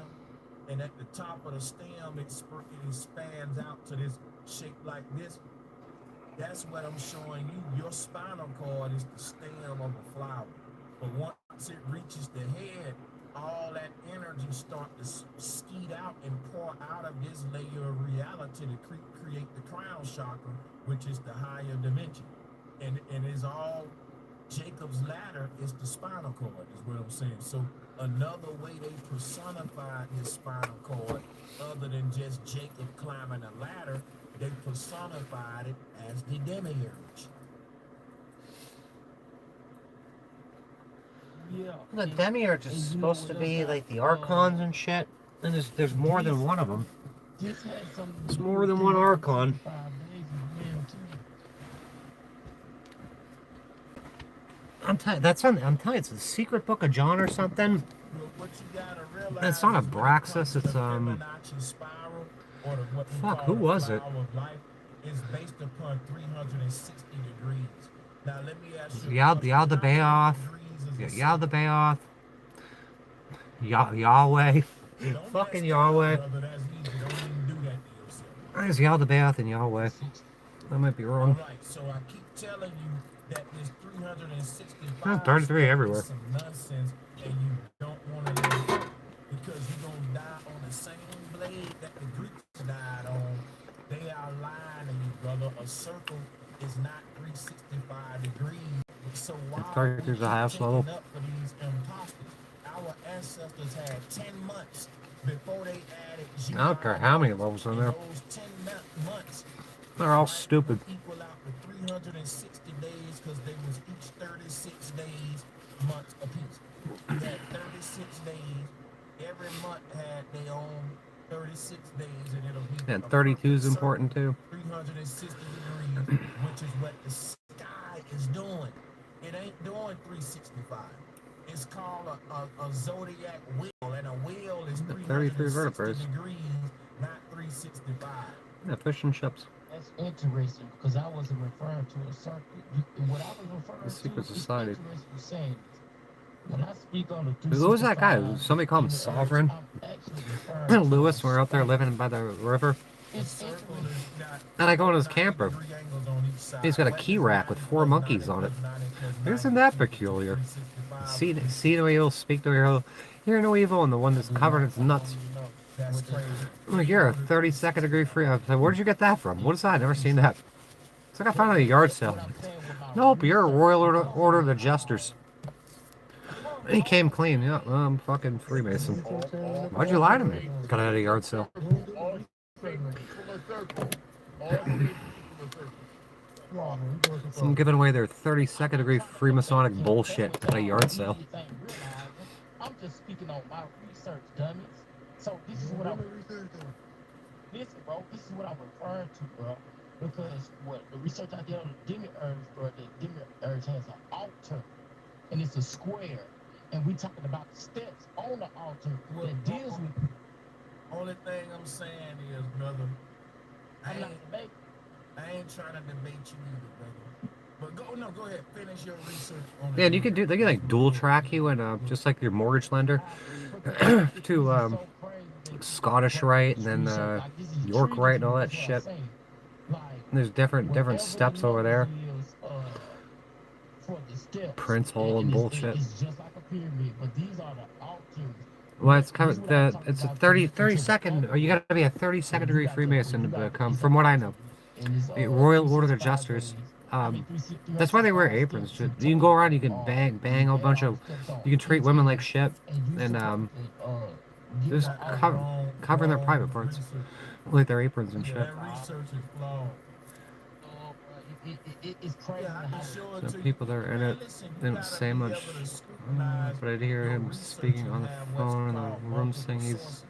And at the top of the stem, it expands out to this shape like this. That's what I'm showing you. Your spinal cord is the stem of a flower. But once it reaches the head, all that energy start to skeet out and pour out of this layer of reality to create the crown chakra, which is the higher dimension. And it's all Jacob's ladder is the spinal cord, is what I'm saying. So another way they personified his spinal cord, other than just Jacob climbing a ladder, they personified it as the demiurge. Yeah. The demiurge is supposed to be like the archons and shit, and there's more than one of them. There's more than one archon. I'm telling you, it's the Secret Book of John or something. It's not a Braxis. It's Fuck, who was it? Is based upon 360 degrees. Now let me ask you. Yaldabaoth. Yaldabaoth. Yahweh. Fucking Yahweh. There's Yaldabaoth and Yahweh. I might be All wrong. right, so I keep telling you that this 365 There's 33 stuff everywhere. is some nonsense, and you don't want to let it go because you're gonna die on the same blade that the Greeks died on. They are lying to you, brother. A circle is not 365 degrees. So And why we 33 is the keep highest level. taking up for these imposters? Our ancestors had 10 months before they added I don't care how many levels are in there. those 10 months. They're all Right, stupid. equal out to 360 days because they was each 36 days months apiece. You had 36 days. Every month had their own 36 days, and it'll be And a 32 is perfect circle, important too. 360 degrees, which is what the sky is doing. It ain't doing 365. It's called a zodiac wheel, and a wheel is 33 360 vertebrates. degrees, not 365. Yeah, fish and chips. That's interesting because I wasn't referring to a circle. What I was The referring secret to is society. interesting you saying this. When I speak on the Who was that guy? 365 Somebody called him in the earth, Sovereign? I'm actually referring to Lewis, a we're out there span. living by the river. It's interesting. And I go in his camper. He's got a key rack with 4 monkeys on it. Isn't that peculiar? See no evil, speak no evil, hear no evil, and the one that's covered its nuts. That's crazy. Look, you're a 32nd degree free. I said, where'd you get that from? What is that? I've never seen that. It's like I found it at a yard sale. Nope, you're a Royal Order of the Jesters. He came clean. Yeah, I'm fucking Freemason. Why'd you lie to me? Got it at a yard sale. I'm giving away their 32nd degree Freemasonic bullshit at a yard sale. I'm just speaking on my research, dummies. So this is what I'm listen, bro. This is what I'm referring to, bro. Because what the research I did on the demiurge, bro, the demiurge has an altar, and it's a square, and we talking about the steps on the altar that deals with. Only thing I'm saying is, brother, I I'm not ain't, debating. I ain't trying to debate you either, brother. But go ahead, finish your research on Yeah, and you can do, they can like dual track you and just like your mortgage lender to Scottish Rite and then York Rite and all that shit. And there's different steps over there. Prince Hole and bullshit. It's just like a pyramid, but these are the altars. Well, it's kind of it's a 32nd, or you gotta be a 32nd degree Freemason to become, from what I know. The Royal Order of the Jesters. That's why they wear aprons. You can go around, you can bang a bunch of, you can treat women like shit, and just covering their private parts, like their aprons and shit. that research is flawed. It's crazy. Yeah, I can show it The to you. people that are in it Listen, you didn't gotta say be much, able to scrutinize but I did hear your him research speaking and on the have what's phone in the called room multiple saying he's sources.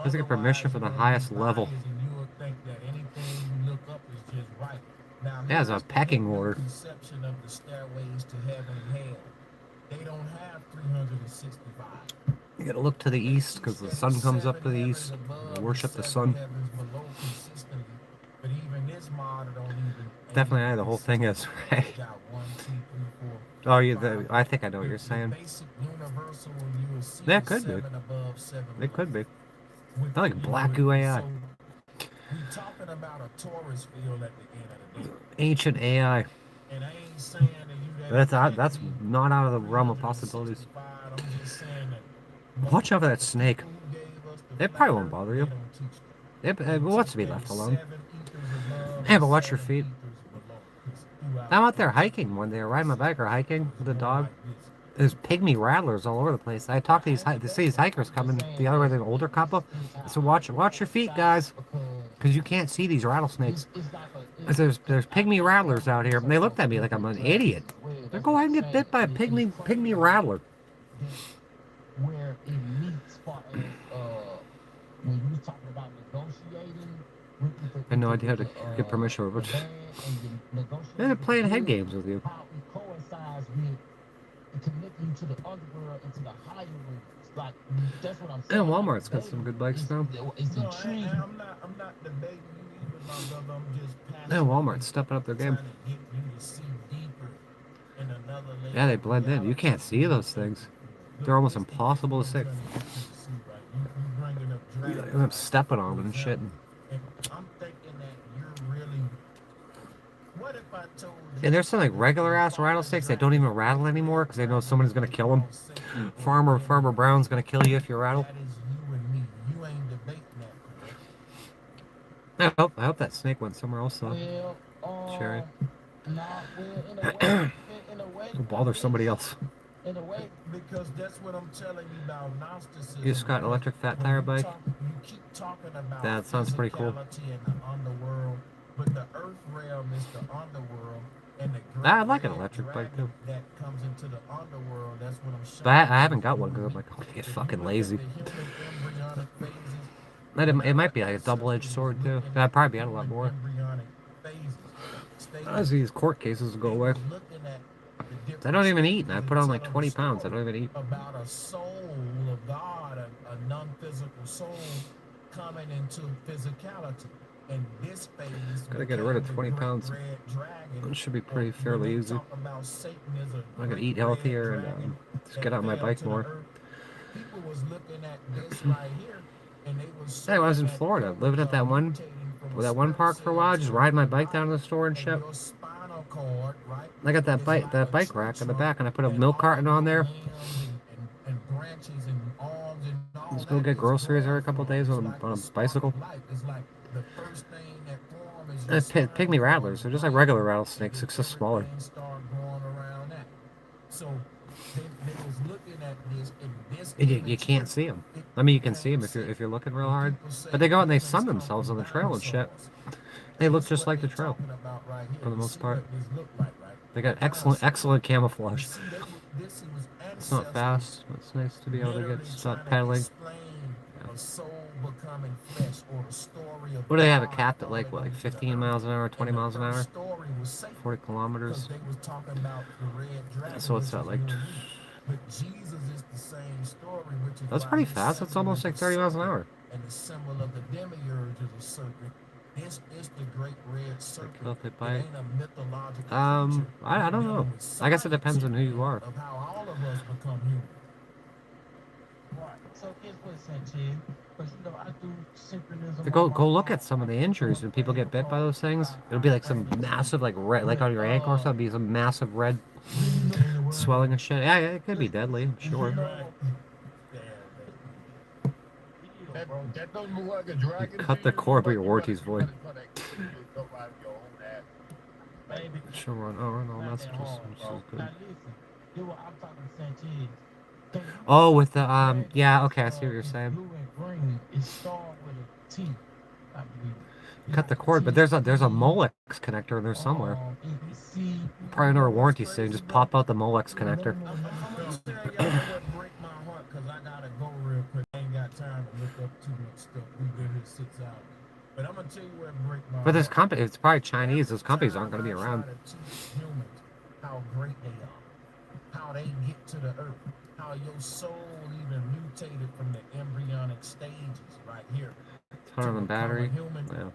has to get permission for the highest level. And you will think that anything you look up is just right. Now, Yeah, it's a here's the pecking ignorant order. conception of the stairways to heaven and hell. They don't have 365. You gotta look to the east because the sun comes up to the east. Worship the sun. But even this model don't even. Definitely, the whole thing is right. Got 1, 2, 3, 4. Oh, I think I know what you're saying. Basic universal you will see That could be. 7 above, 7 It could be. with, I like you know, black with- AI. So we talking about a Taurus field at the end of the day. Ancient AI. And I ain't saying that you That's not out of the realm of possibilities. I'm just saying that Watch out for that snake. It probably won't bother you. It wants to be left alone. Yeah, but watch your feet. I'm out there hiking one day, riding my bike or hiking with a dog. There's pygmy rattlers all over the place. I talk to these hikers coming the other way, the older couple. So watch your feet, guys, because you can't see these rattlesnakes. There's pygmy rattlers out here, and they looked at me like I'm an idiot. They're go ahead and get bit by a pygmy rattler. Where it meets far as when you was talking about negotiating I had no idea how to get permission over. Yeah, playing head games with you. how it coincides with connecting to the underworld and to the higher realms. Like that's what I'm saying. And Walmart's got some good bikes now. It's No, intriguing. I'm not debating you either, my brother. I'm just Yeah, Walmart's stepping up their game. trying to get you to see deeper in another layer. Yeah, they blend in. You can't see those things. They're almost impossible to see. I'm stepping on them and shit. And I'm thinking that you're really And there's some like regular ass rattlesnakes that don't even rattle anymore because they know someone's gonna kill them. Farmer Brown's gonna kill you if you rattle. That is you and me. You ain't debating that, correct? I hope that snake went somewhere else though. Sherry. Nah, well, in a way, in a way, It'll bother somebody else. in a way, Because that's what I'm telling you about Gnosticism. You just got an electric fat tire bike? You keep talking about That sounds pretty cool. physicality in the underworld, but the earth realm is the underworld, and the great I'd like an red electric bike dragon too. that comes into the underworld. That's what I'm showing. But I haven't got one because I'm like, I'm gonna get fucking lazy. It might be like a double-edged sword too. I'd probably be out a lot more. As these court cases will go away. I don't even eat, and I put on like 20 pounds. I don't even eat. About a soul of God, a non-physical soul coming into physicality. And this phase Gotta get rid of 20 pounds. It should be pretty fairly easy. I gotta eat healthier and just get on my bike more. People was looking at this right here, and they was Hey, I was in Florida, living at that one park for a while, just riding my bike down to the store and shit. I got that bike rack in the back, and I put a milk carton on there. and branches and arms and all Just go get groceries every couple of days on a bicycle. It's like the first thing that form is Pygmy rattlers, they're just like regular rattlesnakes, it's just smaller. start growing around that. So they was looking at this, and this You can't see them. I mean, you can see them if you're looking real hard, but they go out and they sun themselves on the trail and shit. They look just like the trail for the most part. They got excellent camouflage. It's not fast, but it's nice to be able to get stuck pedaling. Yeah. What do they have it capped at like what, like 15 miles an hour, 20 miles an hour? 40 kilometers. So what's that like? But Jesus is the same story, which is That's pretty fast. That's almost like 30 miles an hour. And the symbol of the demiurge is a serpent. This is the great red serpent. It ain't a mythological creature. I don't know. I guess it depends on who you are. Of how all of us become human. right. So here's what's Sanchez, because you know I do synchronism. Go look at some of the injuries when people get bit by those things. It'll be like some massive like red, like on your ankle or something. Be some massive red swelling and shit. Yeah, it could be deadly. I'm sure. That don't look like a dragon. Cut the cord with your Warty's voice. She'll run. Oh, run all messages. Which is good. Now listen, do what I'm talking to Sanchez. Oh, with the yeah. Okay, I see what you're saying. Blue and green is starred with a T, I believe. Cut the cord, but there's a Molex connector in there somewhere. Probably another warranty soon. Just pop out the Molex connector. Because I gotta go real quick. I ain't got time to look up too much stuff. We've been here 6 hours. But I'm gonna tell you where break my But this company, it's probably Chinese. Those companies aren't going to be around. Humans, how great they are, how they get to the earth, how your soul even mutated from the embryonic stages right here. 100 on battery. Yeah.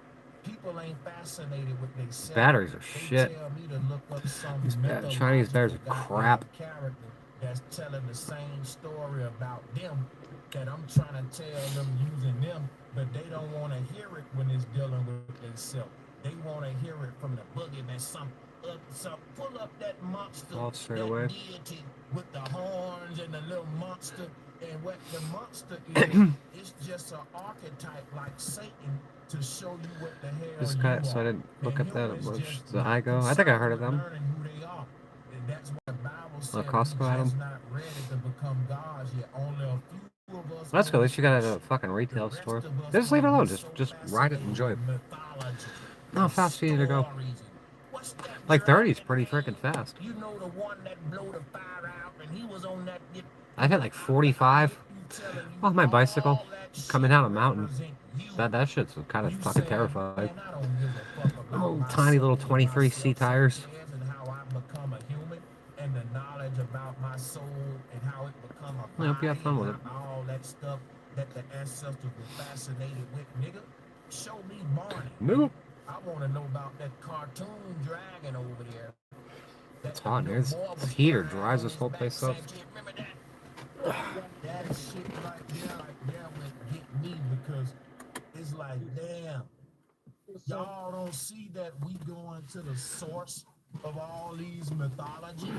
People ain't fascinated with they say. Batteries are shit. Tell me to look up some These Chinese batteries are crap. Character that's telling the same story about them that I'm trying to tell them using them, but they don't want to hear it when it's dealing with themselves. They want to hear it from the boogeyman. Some pull up that monster, Off straight that away. deity with the horns and the little monster, and what the monster is, it's just an archetype like Satan to show you what the hell This you guy, are. so I didn't look And up that humans much. just The IGO. I think I heard of them. learning who they are. And that's why the Bible said Costco we had just them. not ready to become gods yet. Only a few of us. That's good. At least you got it at a fucking retail store. Just leave it alone. Just ride it and enjoy it. How fast do you need to go? Like 30 is pretty freaking fast. You know the one that blew the fire out, and he was on that. I've hit like 45 off my bicycle coming down a mountain. That shit's kind of fucking terrifying. Little tiny little 23C tires. And how I become a human, and the knowledge about my soul and how it become a I hope you have fun with it. all that stuff that the ancestors were fascinated with, nigga. Show me Barney. Nope. I want to know about that cartoon dragon over there. It's hot in here. This heater dries this whole place up. That shit right there would get me because it's like, damn, y'all don't see that we going to the source of all these mythologies,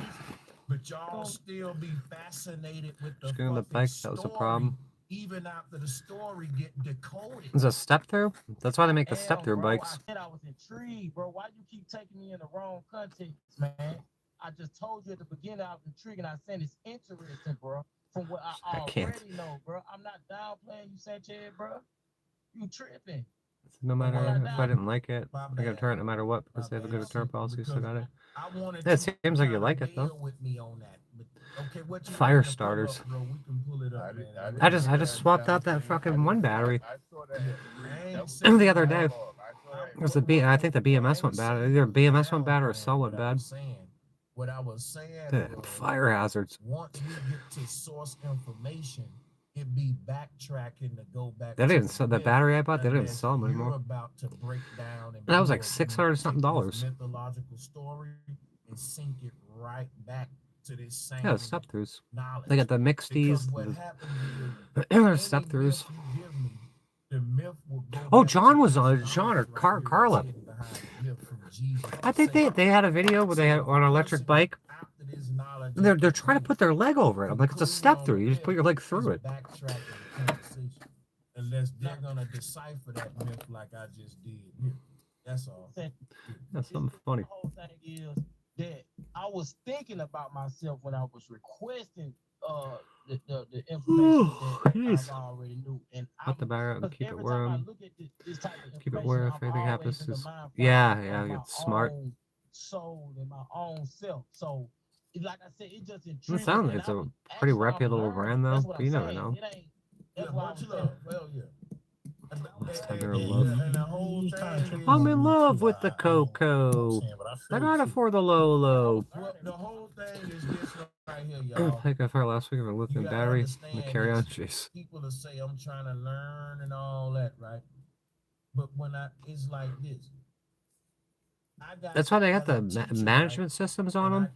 but y'all still be fascinated with the Just getting the fucking bike, that was a story, problem. even after the story get decoded. It's a step through? That's why they make the Damn, step through bro, bikes. I said I was intrigued, bro. Why you keep taking me in the wrong context, man? I just told you at the beginning I was intrigued, and I said it's interesting, bro. From what I can't. already know, bro. I'm not downplaying you, Sanchez, bro. You tripping? No From what matter if I I didn't like it, I gotta turn it no matter what because they have a good return policy, so I got it. Yeah, it seems like you like it though. With me on that. But, okay, what you Fire wanna pull starters. up, bro? We can pull it up, man. I just swapped out that fucking one battery I saw that. I ain't the other day. It was the I think the BMS went bad. Either BMS went bad or a cell went bad. What I was saying The was, fire hazards. once we get to source information, it be backtracking to go back. They to didn't sell the myth, battery I bought. They didn't unless sell them you're anymore. about to break down and That was like build $600 something. this mythological story and sink it right back to this same Yeah, step throughs. knowledge. They got the mixties, Because what happens is, the step throughs. you give me, the myth will go Oh, back John to was on John or Carla. I think they had a video where they had on an electric bike. And they're trying to put their leg over it. I'm like, it's a step through. You just put your leg through it. Unless they're gonna decipher that myth like I just did here. That's all. That's something funny. The whole thing is that I was thinking about myself when I was requesting the information that I already knew. And Put the bar out and keep it every where time I look at this type of keep it information, where if I'm anything always happens. in the Is mind yeah, frame yeah, of my it's smart. own soul and my own self. So, like I said, it just It intrigued sounds me. like it's a pretty reputable brand though. But you never know. That's why I'm saying. Well, yeah. Thunder And love. the whole thing I'm in love with the Coco. I got it for the Lolo. well, the whole thing is this right here, I y'all. think I heard last week of a lithium battery and the Understand carry on. this. Jeez. People to say I'm trying to learn and all that, right? But when it's like this. That's why they got the management systems on them.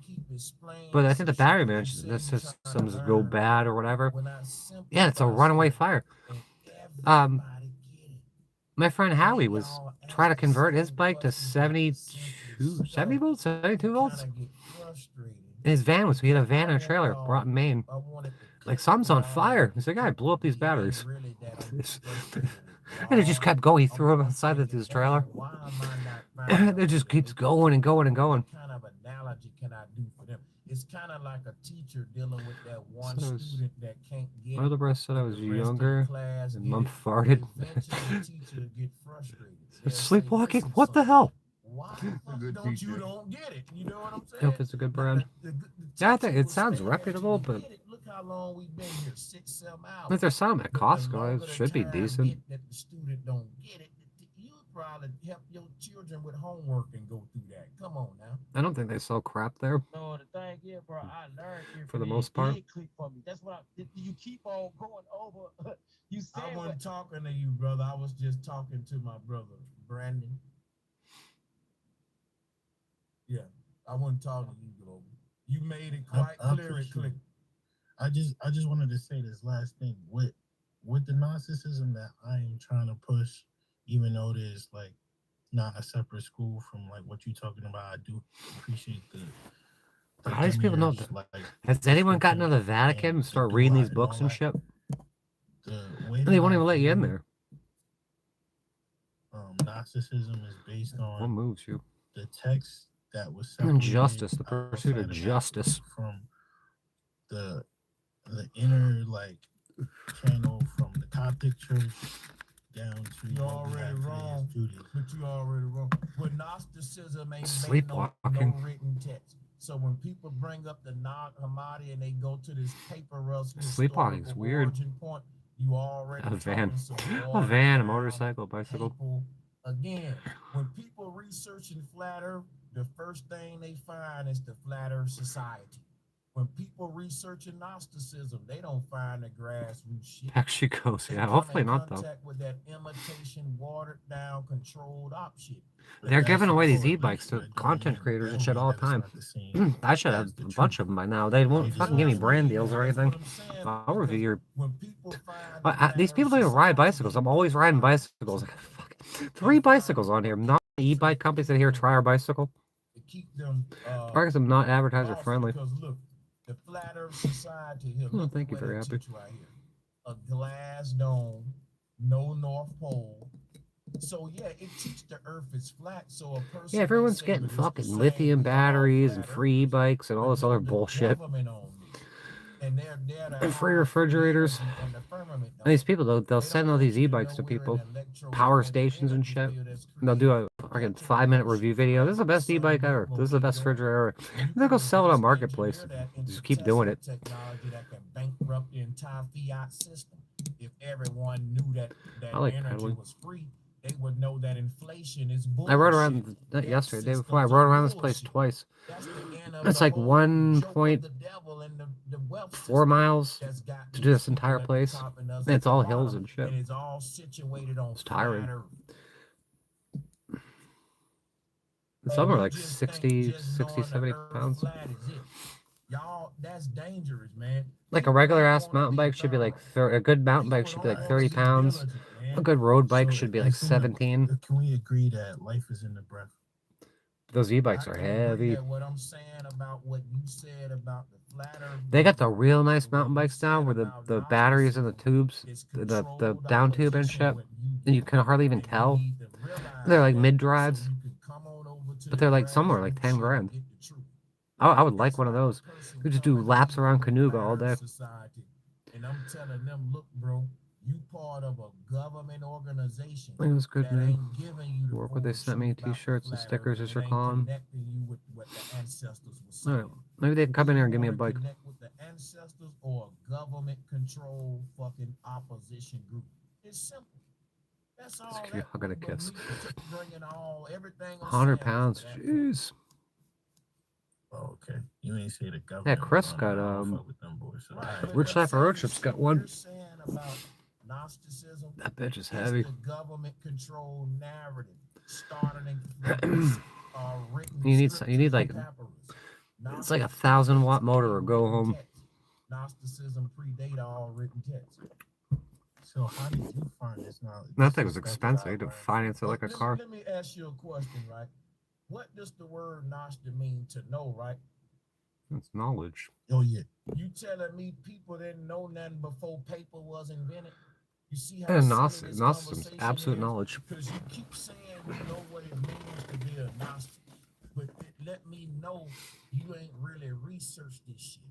But I think the battery management systems go bad or whatever. Yeah, it's a runaway fire. My friend Howie was trying to convert his bike to 70 volts, 72 volts. And his van he had a van and a trailer brought in Maine. Like, something's on fire. He's like, I blew up these batteries. And it just kept going. He threw them outside of his trailer. And it just keeps going and going and going. What kind of analogy can I do for them? It's kind of like a teacher dealing with that one student that can't get my other brother said I was younger, and Mom farted. Sleepwalking? What the hell? Don't get it? You know what I'm saying? I hope it's a good brand. Yeah, I think it sounds reputable, but look how long we've been here, 6-7 hours. if they're selling at Costco, it should be decent. That the student don't get it. You probably help your children with homework and go through that. Come on now. I don't think they sell crap there. No, the thing is, bro, I learned here for the most part. Click for me. That's what you keep on going over. You said I wasn't talking to you, brother. I was just talking to my brother, Brandon. Yeah, I wasn't talking to you, Global. You made it quite clear it clicked. I just wanted to say this last thing with the narcissism that I am trying to push, even though there's like not a separate school from like what you're talking about. I do appreciate the How do these people know that? like, Has anyone gotten to the Vatican and start reading these books and shit? They won't even let you in there. Narcissism is based on what moves you? The text that was justice, the pursuit of justice from the inner like channel from the Coptic Church down to you already wrong, but you already wrong. But Gnosticism ain't no written text. So when people bring up the Nag Hammadi and they go to this papyrus, sleepwalking is weird. Point, you already a van, a motorcycle, a bicycle. Again, when people researching flat Earth, the first thing they find is the flat Earth society. When people researching Gnosticism, they don't find the grassroots shit. Actually goes, yeah. Hopefully not though. With that imitation, watered down, controlled op shit. They're giving away these e-bikes to content creators and shit all the time. I should have a bunch of them by now. They won't fucking give me brand deals or anything. I'll review your. These people don't even ride bicycles. I'm always riding bicycles. Like, fuck. 3 bicycles on here. Not e-bike companies that here try our bicycle. keep them I guess I'm not advertiser lost friendly. because look, the Flat Earth Society here. Oh, Look thank at you, what very it happy. teach right here. A glass dome, no North Pole. So yeah, it teaches the Earth is flat. So a person Yeah, everyone's say, getting but it's the fucking same, lithium we all batteries and flat free earthers. e-bikes and all But this other the bullshit. government on this, and they're there to And free hide true refrigerators. energy and the firmament. And these people, they'll They don't send all want these you to e-bikes know to we're people, an power electromagnetic stations and energy shit. field that's And they'll do a created fucking 5-minute review video. This is the best e-bike ever. This is the best refrigerator ever. And they'll go sell it on Marketplace. Just keep doing it. Technology that can bankrupt the entire fiat system. If everyone knew that I like energy pedaling. was free, they would know that inflation is bullshit. I rode around, not yesterday, the day before, I rode around this place twice. It's like 1.4 miles to do this entire place. And it's all hills and shit. And it's all situated on It's tiring. flat Earth. Some are like 60, 70 pounds. Y'all, that's dangerous, man. Like a regular ass mountain bike should be like, a good mountain bike should be like 30 pounds. A good road bike should be like 17. Can we agree that life is in the breath? Those e-bikes are heavy. What I'm saying about what you said about the flat Earth. They got the real nice mountain bikes now where the batteries and the tubes, the down tube and shit, and you can hardly even tell. They're like mid drives, but they're like somewhere like 10 grand. I would like one of those. We just do laps around Canoga all day. And I'm telling them, look, bro, you part of a government organization. I think it was good, man. Giving you the Work where they sent me t-shirts and stickers as you're calling. you with what the ancestors were All saying. right, maybe they can come in here and give me a bike. Connect with the ancestors or a government-controlled fucking opposition group. It's simple. That's all. Just give you a hug and a kiss. Bringing all everything. 100 pounds, jeez. Oh, okay. You ain't say the government. Yeah, Chris got Rich Life of Road Trip's got one. That bitch is heavy. The government-controlled narrative starting You need like, it's like 1,000-watt motor or go home. Gnosticism predate all written text. So how did you find this knowledge? That thing was expensive. I had to finance it like a car. Let me ask you a question, right? What does the word Gnostic mean to know, right? It's knowledge. Oh, yeah. You telling me people didn't know nothing before paper was invented? You see how And Gnosticism, absolute knowledge. Because you keep saying you know what it means to be a Gnostic, but let me know you ain't really researched this shit.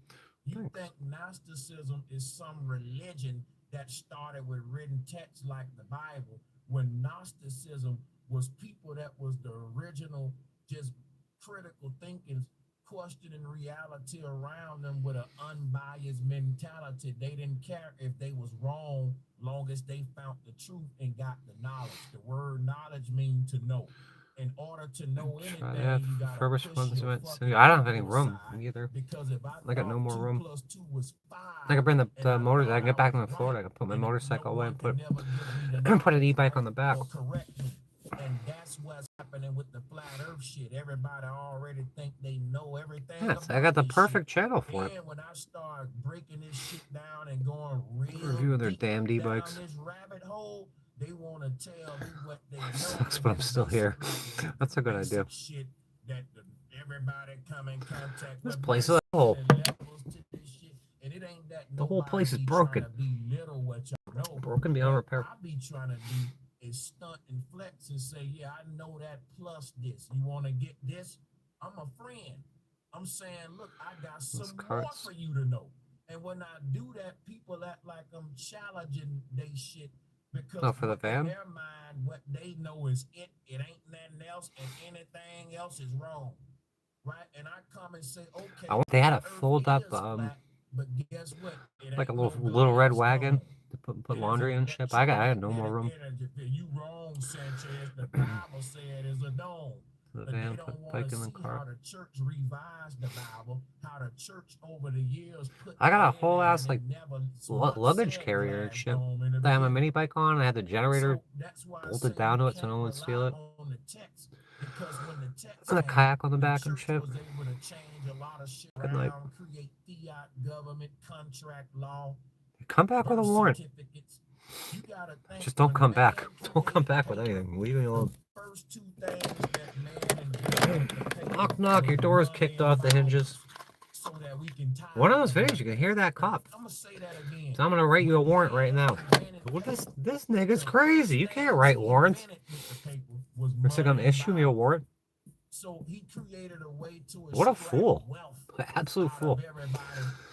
You think Gnosticism is some religion that started with written text like the Bible, when Gnosticism was people that was the original just critical thinking, questioning reality around them with an unbiased mentality. They didn't care if they was wrong, long as they found the truth and got the knowledge. The word knowledge means to know. In order to know anything, you gotta push your fucking I don't have any room side. either. Because if I got no more 2 room. + 2 was 5, I can bring the motor. I can get back on the floor. I can put my motorcycle away and put an e-bike on the back. And that's what's happening with the flat Earth shit. Everybody already think they know everything. Yes, I got the perfect channel for it. And when I start breaking this shit down and going real Review their deep damn e-bikes. down this rabbit hole, they want to tell me what they know. Sucks, but I'm still here. That's a good idea. Shit that everybody come in contact This with. place is a hole. And it ain't that The whole place is broken. Broken beyond repair. I be trying to do is stunt and flex and say, yeah, I know that plus this. You want to get this? I'm a friend. I'm saying, look, I got some more for you to know. And when I do that, people act like I'm challenging they shit because for the van? in their mind, what they know is it ain't nothing else, and anything else is wrong. Right? And I come and say, okay. They had a fold up, but guess what? like a little red wagon to put laundry in and shit. I had no more room. You wrong, Sanchez. The Bible said it's a dome. The But van, they put don't want bike to in the see how car. the church revised the Bible, how the church over the years put I got that a in whole there ass and like it never so much luggage said carrier and glass shit. dome in the I had my beginning. mini bike on. I had the generator So that's why I bolted say down to you it so can't no one steal rely it. on the text, because when the text And a came, kayak on the the back and church shit. was able to change a lot of shit Good night. around, create fiat government contract law, Come back with a birth warrant. certificates. You gotta think Just don't when come back. man Don't come created back with paper, anything. Leave me alone. first 2 things that man invented with the paper Knock, knock, your door's kicked off the hinges. so that we can tie One of those together. videos, you can hear that cop. I'm gonna say that again. So I'm gonna write you a warrant right now. Well, this nigga's crazy. You can't write warrants. They're still gonna issue me a warrant? So he created a way to What a extract fool. wealth Absolute out fool. of everybody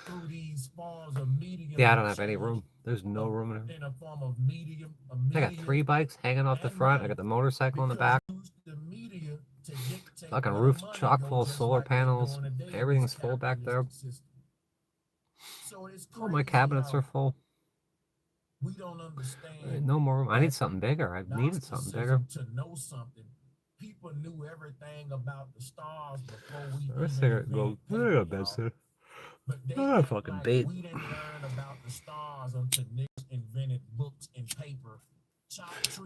through these forms of medium Yeah, I don't have any exchange room. There's no room in there. in a form of medium, I got 3 bikes hanging off the front. I got the motorcycle in the back. the media to dictate Fucking where roof money chock goes, full of just solar like they do panels. in a daily Everything's full back there. capitalistic system. So it's All my crazy cabinets how are full. we don't understand No more room. I that need something bigger. I needed something bigger. to know something. People knew everything about the stars before we Let's even see it go. invented I paper, got y'all. But they Ah, act fucking like bait. we didn't learn about the stars until niggas invented books and paper.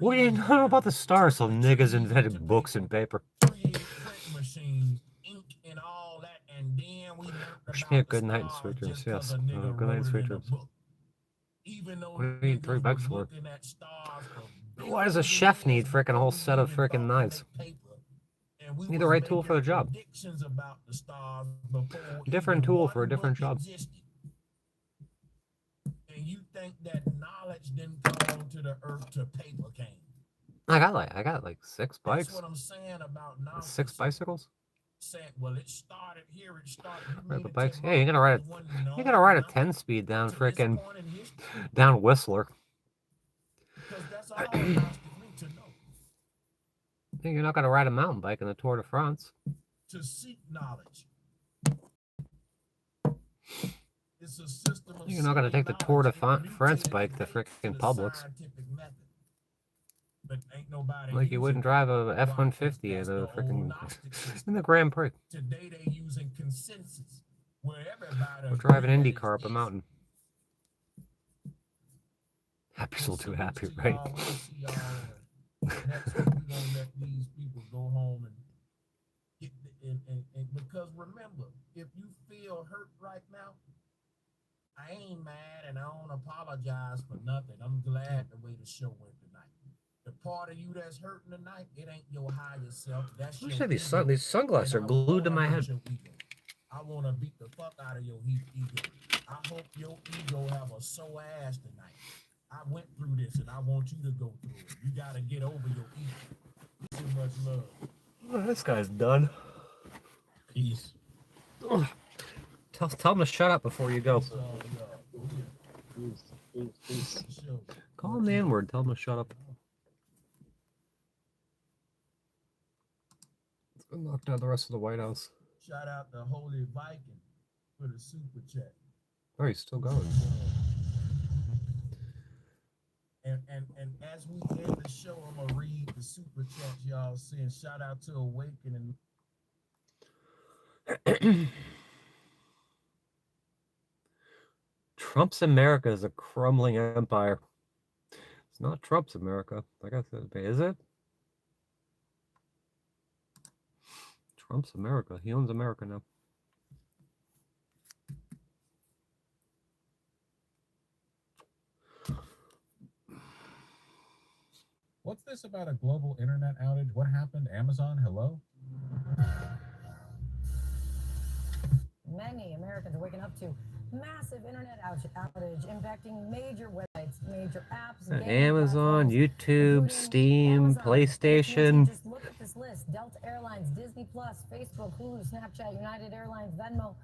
We didn't know about the stars till niggas invented books and paper. Created print machines, ink and all that, and then we learned Wish about me a the good night and stars sweet dreams. just 'cause Yes. a nigga Good night and wrote it sweet in a dreams. book. Even though What do you need 3 niggas bucks was for? looking at stars for Why does a chef need frickin' a whole set of frickin' knives? and we Need the was right tool for the making job. predictions about the stars before Different even tool for a one different book job. existed. And you think that knowledge didn't come onto the earth till paper came. I got like 6 That's bikes. what I'm saying about knowledge. 6 bicycles. Saying, well, it started here, it started. You Right, mean the to bikes. tell Yeah, me you're gonna ride a 10-speed down frickin' down Whistler. because that's all it costs me to know. You're not gonna ride a mountain bike in the Tour de France. To seek knowledge. It's a system of You're not gonna take the Tour de France bike to frickin' the Publix. scientific method. But ain't nobody Like you wouldn't drive a F-150 in a frickin' in the Grand Prix. Today they using consensus where everybody Or drive an Indy car up a mountain. Happy's a little too happy, right? We'll see y'all next week. We're gonna let these people go home and get and because remember, if you feel hurt right now, I ain't mad and I don't apologize for nothing. I'm glad the way the show went tonight. The part of you that's hurting tonight, it ain't your higher self. That's your Actually, ego. these sunglasses are And I glued to wanna my hurt head. your ego. I want to beat the fuck out of your ego. I hope your ego have a sore ass tonight. I went through this and I want you to go through it. You got to get over your ego. Too much love. Oh, this guy's done. Peace. Ugh. Tell him to shut up before you go. Call him the N-word. Tell him to shut up. Let's go knock down the rest of the White House. Shout out to Holy Viking for the super chat. Oh, he's still going. And as we end the show, I'm gonna read the super chats y'all saying. Shout out to Awakening. Trump's America is a crumbling empire. It's not Trump's America. Like I said, is it? Trump's America. He owns America now. What's this about a global internet outage? What happened? Amazon, hello? Many Americans are waking up to massive internet outage impacting major websites, major apps, Amazon, YouTube, Steam, PlayStation. Just look at this list: Delta Airlines, Disney Plus, Facebook, Hulu, Snapchat, United Airlines, Venmo.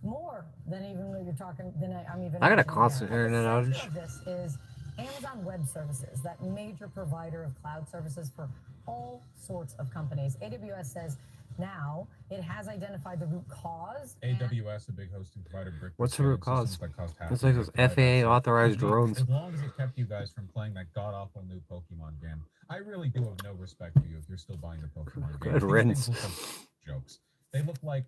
More than even what you're talking. Than I'm even. I got a constant internet outage. Of this is Amazon Web Services, that major provider of cloud services for all sorts of companies. AWS says now it has identified the root cause. AWS, a big hosting provider. What's the root cause? It's like those half FAA authorized drones. As long as it kept you guys from playing that god-awful new Pokemon game. I really do have no respect for you if you're still buying the Pokemon game. Good riddance. These look like jokes. They look like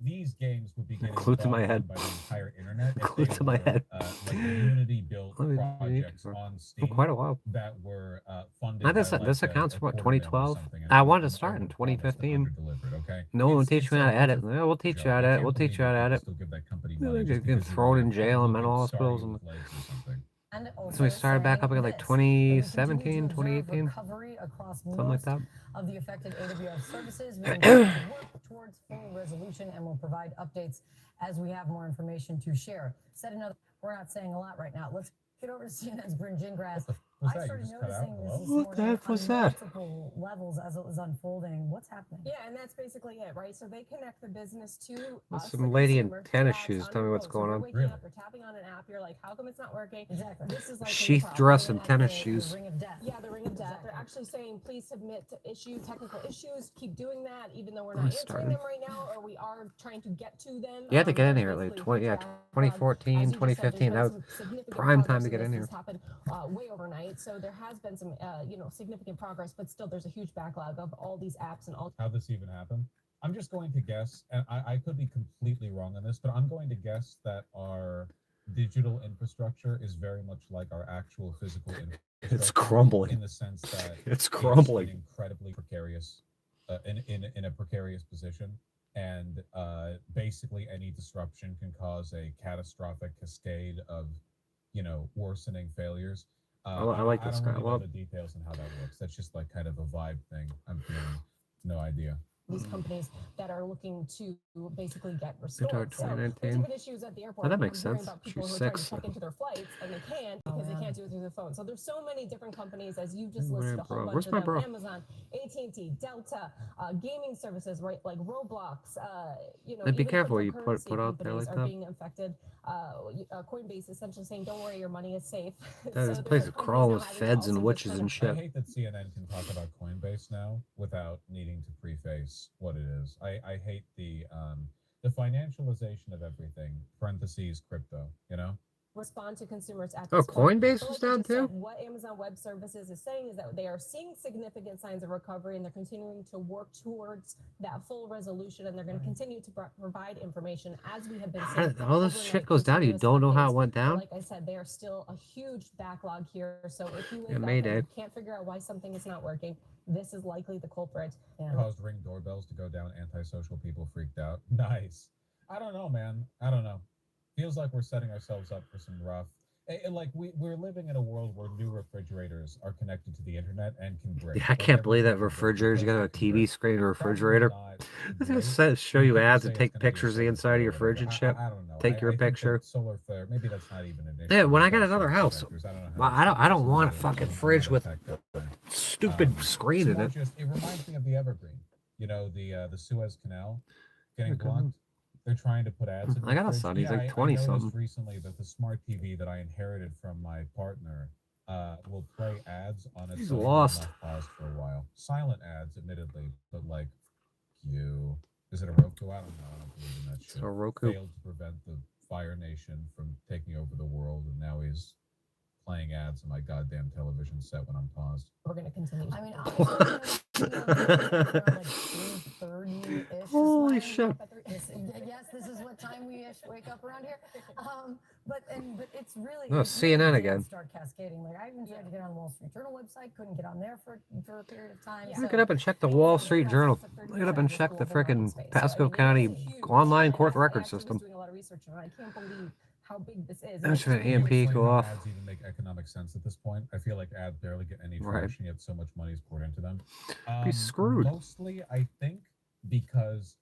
these games would be getting Glued to my head. by the entire internet. Glued to my head. Like community-built projects on Steam quite a while. that were funded. Now this accounts for what, 2012? I wanted to start in 2015. No one will teach me how to edit. Yeah, we'll teach you how to edit. We'll teach you how to edit. Get thrown in jail and mental hospitals. And So we started back up again like 2017, 2018, recovery across something like most that. of the affected AWS services. We continue to work towards full resolution and will provide updates as we have more information to share. Said another, we're not saying a lot right now. Let's get over to CNN's Bryn Gingras. Was I that? You started just cut out? noticing this Hello? this What the morning heck was on that? multiple levels as it was unfolding. What's happening? Yeah, and that's basically it, right? So they connect the business to There's us, some the lady in consumer, tennis to apps shoes. on Tell me your what's phone. So going you're on. waking up, you're tapping on an app, you're like, how come it's not working? Exactly. This is likely the Sheath problem. dress and That's tennis the shoes. ring of death. Yeah, the ring of death. They're actually saying, please submit to issue technical issues. Keep doing that, even though we're Oh, not it's answering starting. them right now, or we are trying to get to them. You had to get in There's here like basically a 20, huge yeah, backlog. 2014, As you just said, there's 2015. been That was some significant prime time progress, to and get in this here. has happened way overnight. So there has been some, significant progress, but still there's a huge backlog of all these apps and all. How this even happened? I'm just going to guess, and I could be completely wrong on this, but I'm going to guess that our digital infrastructure is very much like our actual physical infrastructure. It's crumbling. In the sense that It's crumbling. incredibly precarious, in a precarious position, and basically any disruption can cause a catastrophic cascade of, worsening failures. I like I this don't guy. really know Well, the details on how that works. That's just like kind of a vibe thing. I'm feeling. No idea. These companies that are looking to basically get restored. So there's 2019. even issues at the airport. Oh, that makes hearing sense. about people She's who are trying to 6. check into their flights and they can't because they can't do it through the phone. So there's so many different companies, as you just listed a whole bunch Where's of my them. bro? Amazon, AT&T, Delta, gaming services, right? Like Roblox, And be even careful what you cryptocurrency put out there companies like are that. being affected. Coinbase essentially saying, don't worry, your money is safe. This place is crawling with feds and witches and I shit. hate that CNN can talk about Coinbase now without needing to preface what it is. I hate the financialization of everything. Parentheses crypto. Respond to consumers at Oh, this point. Coinbase But was like you down just said, too? what Amazon Web Services is saying is that they are seeing significant signs of recovery and they're continuing to work towards that full resolution, and they're going to continue to provide information as we have been saying. All this overnight, shit goes down. You continuous don't know how it updates. went But down? like I said, there are still a huge backlog here. So if you wake Yeah, up Mayday. and you can't figure out why something is not working, this is likely the culprit. Caused Ring doorbells to go down. Antisocial people freaked out. Nice. I don't know, man. I don't know. Feels like we're setting ourselves up for some rough. Like we're living in a world where new refrigerators are connected to the internet and can break. Yeah, I can't believe that refrigerators. You got a TV screen and a refrigerator. It's gonna show you ads and take pictures of the inside of your fridge and shit. I don't know. Take your I think picture. that solar flare. Maybe that's not even an issue. Yeah, when I got because another of house, sectors. I don't know well, how I don't want a it's fucking gonna fridge with affect that. stupid screen in it. It reminds me of the Evergreen. The Suez Canal getting Okay. blocked. They're trying to put ads in I got a the fridge. son. He's Yeah, like I 20 noticed something. recently that the smart TV that I inherited from my partner will play ads on it. He's so lost. I've paused for a while. Silent ads, admittedly, but like, you. Is it a Roku? I don't know. I don't believe in that shit. a Roku. Failed to prevent the Fire Nation from taking over the world, and now he's playing ads on my goddamn television set when I'm paused. We're going to continue. I mean, honestly, like 3:30-ish. Holy shit. Yes, this is what time we wake up around here. But it's really. No, it's really CNN did again. Start cascading. Like I even tried to get on the Wall Street Journal website, couldn't get on there for a period of time. Look it up and check the Wall Street Journal. Look it up and check the frickin' Pasco County online court record system. Doing a lot of research, and I can't believe how big this is. That's an Can you EMP explain go how off. Ads even make economic sense at this point. I feel like ads barely get any Right. traction, yet so much money is poured into them. Be screwed. Mostly, I think, because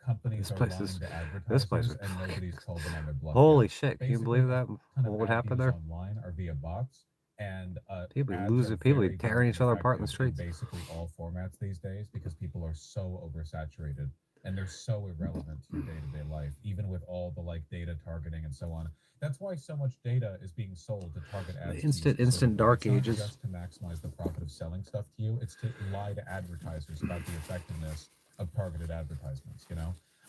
companies This are place lying is- to advertisers this place is and nobody's told them on their blood. Holy shit, can you Basically, believe that? ton What of would ad happen views there? online are via bots, and People ads losing are people, very, tearing very each other apart in the effective streets. basically all formats these days because people are so oversaturated and they're so irrelevant to your day-to-day life, even with all the like data targeting and so on. That's why so much data is being sold to target ads. to you. Instant dark It's not ages. just to maximize the profit of selling stuff to you. It's to lie to advertisers about the effectiveness of targeted advertisements.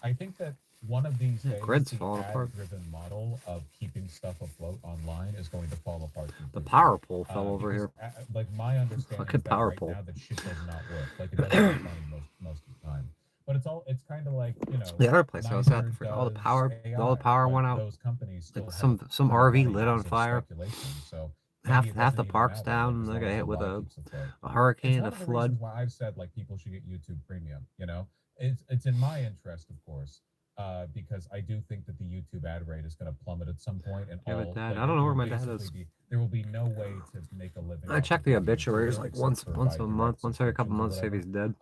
I think that one of these days, grid's the falling apart. ad-driven model of keeping stuff afloat online is going to fall apart. The power pole fell over because, here. like my understanding Fucking is that power right pole. now that shit does not work. Like it doesn't make money most of the time. But it's kind of like The other place I was at, neither all the does power AI, went but out. Those companies still Like have some ton of RV money lit on because of fire. speculation. So Half maybe it the doesn't even park's matter, down. as They long got as hit the with lie a keeps afloat. hurricane, It's a one of the flood. reasons why I've said like people should get YouTube Premium. It's in my interest, of course, because I do think that the YouTube ad rate is going to plummet at some point, and Yeah, but all Dad, like I don't know where will my dad is. basically there will be no way to make a living. I off check of the being a obituaries YouTuber like except once for a by month, direct once every couple subscriptions or months, say if whatever. he's dead.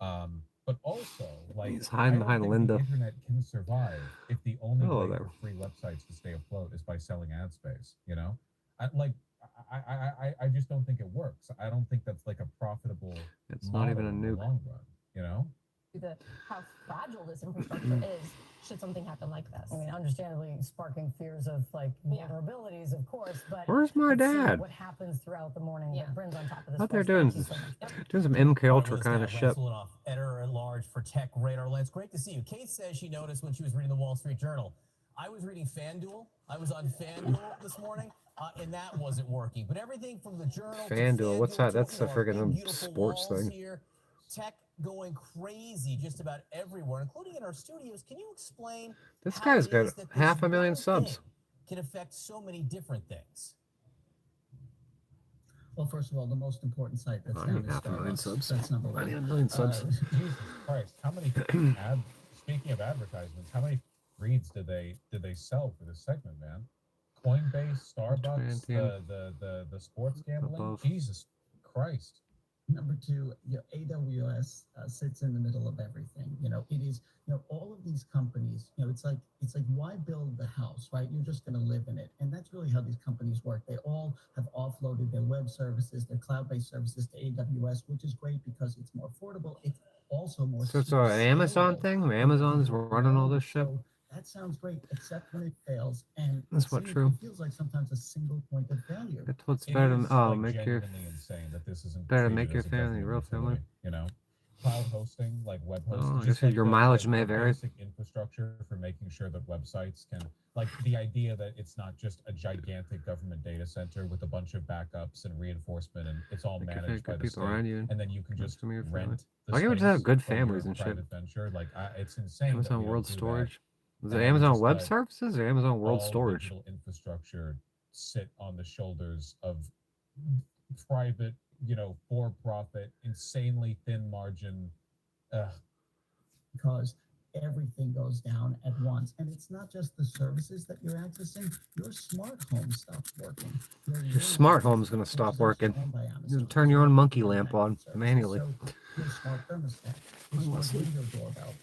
But also, like, He's I hiding don't behind think Linda. the internet can survive if the only Oh, way there. for free websites to stay afloat is by selling ad space. You know, I just don't think it works. I don't think that's like a profitable It's model not even a in the nuke. long run. You know. How fragile this infrastructure is should something happen like this. I mean, understandably sparking fears of like vulnerabilities, of course, but Where's my let's see dad? what happens throughout the morning. Yeah. Bryn's on top of this. Out there for us. doing Thank you so much. doing some MK All right, Ultra with us kind now, of Brent shit. Sulinoff, editor-at-large for Tech Radar Lens. Great to see you. Kate says she noticed when she was reading the Wall Street Journal. I was reading FanDuel. I was on FanDuel this morning, and that wasn't working. But everything from the Journal to FanDuel, what's that? to, That's the our friggin' big, beautiful sports walls thing. here. Tech going crazy just about everywhere, including in our studios. Can you explain This how guy's it got is that this 500,000 one subs. thing can affect so many different things? Well, first of all, the most important site that's I down need is 500,000 Starbucks. subs. That's number I one. need 1,000,000 subs. Jesus Christ! How many speaking of advertisements, how many reads did they sell for this segment, man? Coinbase, Starbucks, the sports gambling. Above. Jesus Christ! Number two, AWS sits in the middle of everything. It is, all of these companies, it's like why build the house, right? You're just going to live in it. And that's really how these companies work. They all have offloaded their web services, their cloud-based services to AWS, which is great because it's more affordable. It's also more So it's an Amazon thing? Amazon's running all this shit? So that sounds great, except when it fails. And That's what it true. feels like sometimes a single point of failure. It's what's It better is, than like, make your genuinely insane that this isn't better treated make your as a family government real family. utility, you know, cloud hosting, like web Oh, hosting, I just guess like your the mileage may vary. basic infrastructure for making sure that websites can, like the idea that it's not just a gigantic government data center with a bunch of backups and reinforcement, and it's all Like if managed by good the people around state, you, and then you can just some of your family. rent the I give it to have space good from your families and shit. private venture. Like, it's insane that Amazon we don't World do that. Storage. Is it And Amazon just Web let Services or Amazon World all Storage? digital infrastructure sit on the shoulders of private, for-profit, insanely thin margin. Because everything goes down at once. And it's not just the services that you're accessing, your smart home stops working. Your smart home's going to stop working. You turn your own monkey lamp on manually. So your smart thermostat, your smart video doorbell,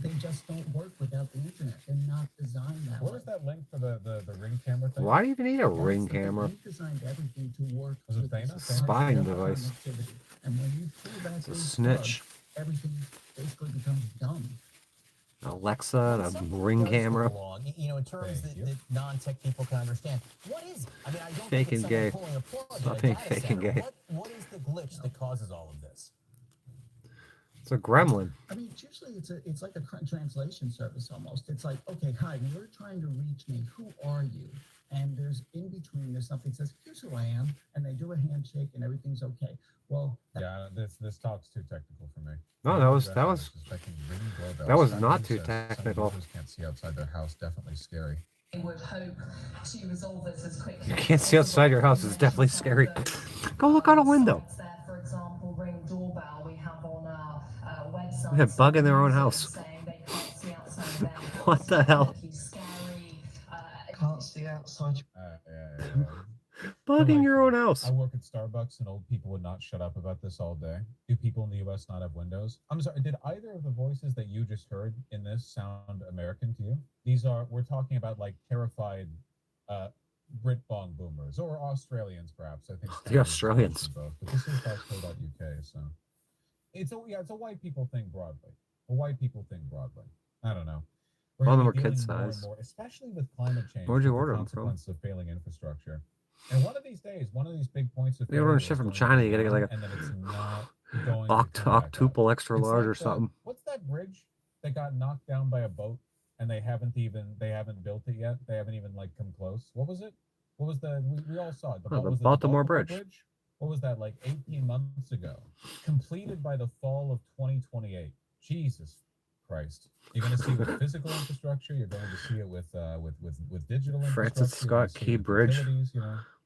they just don't work without the internet. They're not designed that way. What was that link for the ring camera thing? Why do you even need a ring camera? We designed everything to work. Was it with Thana? Spying device. connectivity. And when you pull that It's a loose snitch. plug, everything basically becomes dumb. Alexa and a ring camera. In terms that non-tech people can understand. What is it? I mean, I don't Fake think it's and gay. someone pulling a plug Stop in a being data fake and center. gay. What is the glitch that causes all of this? It's a gremlin. I mean, usually it's like a translation service almost. It's like, okay, hi, you're trying to reach me. Who are you? And there's in between, there's something that says, here's who I am, and they do a handshake and everything's okay. Well, yeah, this talk's too technical for me. No, that was not too technical. Can't see outside their house. Definitely scary. Would hope to resolve this as quickly. You can't see outside your house. It's definitely scary. Go look out a window. For example, Ring doorbell we have on our website. They have bug in their own house. What the hell? Can't see outside. Bugging your own house. I work at Starbucks, and old people would not shut up about this all day. Do people in the U.S. not have windows? I'm sorry. Did either of the voices that you just heard in this sound American to you? We're talking about like terrified Brit bong boomers or Australians, perhaps. I think The Australians. both. But this is UK, so it's a white people thing broadly. A white people thing broadly. I don't know. We're All of them gonna are be kid dealing more and size. more, especially with climate change. Where'd you with the order them from? consequences of failing infrastructure. And one of these days, one of these big points of You order failure shit is from going to China, be you gotta get down, like and then it's not a going to come back up. octuple extra It's large like or something. What's that bridge that got knocked down by a boat and they haven't built it yet? They haven't even like come close. What was it? What was we all saw it. Oh, the was it Baltimore Bridge. What was that, like 18 months ago? Completed by the fall of 2028. Jesus Christ. You're going to see it with physical infrastructure. You're going to see it with digital infrastructure. Francis Scott Key Bridge.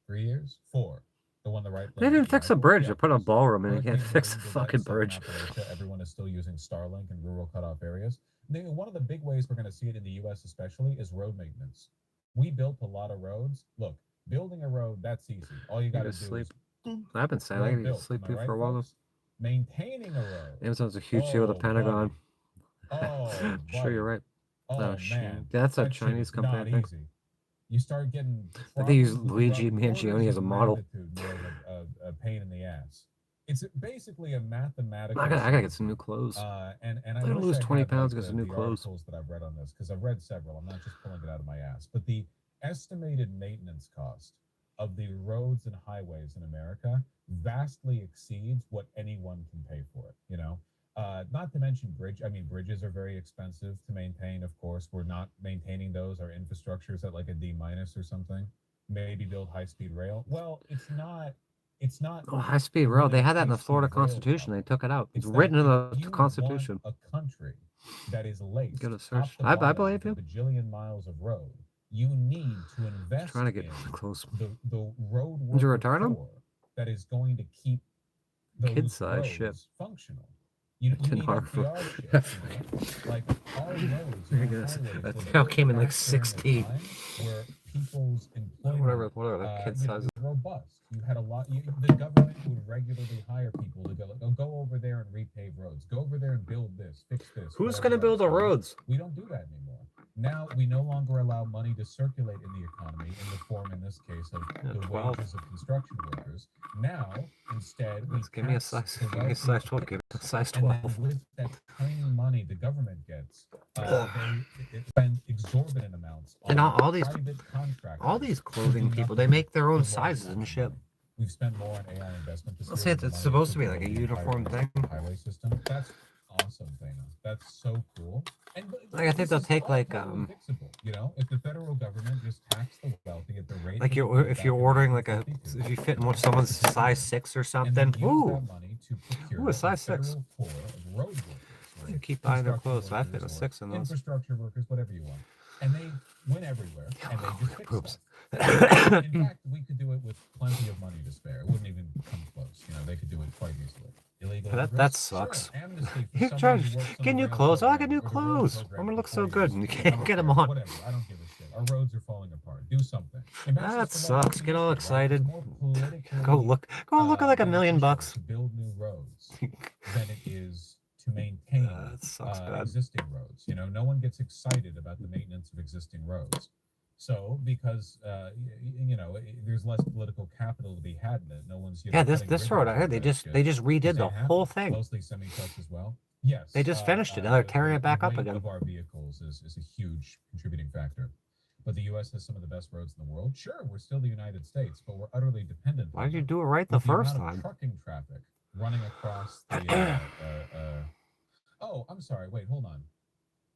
3 years? 4. The one the right. They didn't fix a bridge. They put a ballroom in. You can't Hurricane fix a Helene did that fucking in southern bridge. Appalachia. Everyone is still using Starlink in rural cutoff areas. One of the big ways we're going to see it in the U.S. especially is road maintenance. We built a lot of roads. Look, building a road, that's easy. All you got to do sleep. is I've been saying I road need to built. sleep Am I here right, for a while. folks? Maintaining a road. Amazon's a huge deal with the Pentagon. Oh, Sure, you're right. Oh, man. That's a That shit Chinese is company, I not think. easy. You start getting I think they use problems with the Luigi road, Mangione orders as a of model. magnitude more of a pain in the ass. It's basically a mathematical. I gotta get some new clothes. And I I'm gonna wish lose I 20 had, pounds, like, get some new the clothes. articles that I've read on this, because I've read several. I'm not just pulling it out of my ass. But the estimated maintenance cost of the roads and highways in America vastly exceeds what anyone can pay for it. You know, not to mention bridges are very expensive to maintain. Of course, we're not maintaining those. Our infrastructure is at like a D- or something. Maybe build high-speed rail. Well, it's not. It's not. Oh, high-speed rail. They had that in the Florida high-speed rail Constitution. They took it out. It's that written in if the you Constitution. want a country that is laced Gonna top search. to I bottom believe with you. a bajillion miles of road, you need to invest Trying to get in close. the road Did you worker retire them? core that is going to keep those Kid-size roads ship. functional. You Tin need Harbor. FDR shit, you know? Like our roads and our highways That were tail built came in like back during a 16. time where people's employment Whatever the kid size is. robust. You had a lot. The government would regularly hire people to go over there and repave roads. Go over there and build this, fix this. Who's whatever gonna build the else, right? roads? We don't do that anymore. Now we no longer allow money to circulate in the economy in the form, in this case, of the 12. wages of construction workers. Now, instead, we Give me a tax size. the Give me a wealthy size 12. Give me a size and 12. then with that tiny money the government gets, they spend exorbitant amounts on And all these, private contractors. all these who clothing do people, they nothing make their own for large sizes and amounts of shit. money. We've spent more on AI investment this Let's year say than it's money supposed to be build like a the entire uniform thing. highway system. That's awesome, Dana. That's so cool. And Like, I think they'll take like totally fixable. You know, if the federal government just taxed the wealthy at the rate like that you're it did if back you're in ordering like a 1952, if you fit in with someone's size 6 or and something. then use Ooh, that money to procure ooh, a size 6. federal core of road workers, or You keep buying their construction clothes. So I fit a workers, or 6 in those. infrastructure workers, whatever you want. And they went everywhere, and they just fix Poops. stuff. In fact, we could do it with plenty of money to spare. It wouldn't even come close. You know, they could do it quite easily. Illegal That immigrants? sucks. Sure, amnesty for You someone trying who to works on get the new rail clothes? Oh, I got program new or the road clothes. program I'm gonna for look so 4 good, years. and you I can't don't get them care. on. Whatever. I don't give a shit. Our roads are falling apart. Do something. Invest That just the level sucks. of Get all industry, right? excited. It's more politically, Go look at like $1 million beneficial to build new roads than it is to maintain That sucks bad. existing roads. You know, no one gets excited about the maintenance of existing roads. So, because you know, there's less political capital to be had in it. No one's Yeah, this cutting road ribbons I heard over they that just shit. redid Because the ain't whole happening. thing. Mostly semi-trucks as well. Yes, They just finished it. Now they're tearing it back up weight again. of our vehicles is a huge contributing factor. But the U.S. has some of the best roads in the world. Sure, we're still the United States, but we're utterly dependent. Why did you do it right the With first amount of time? trucking traffic running across the. Oh, I'm sorry. Wait, hold on.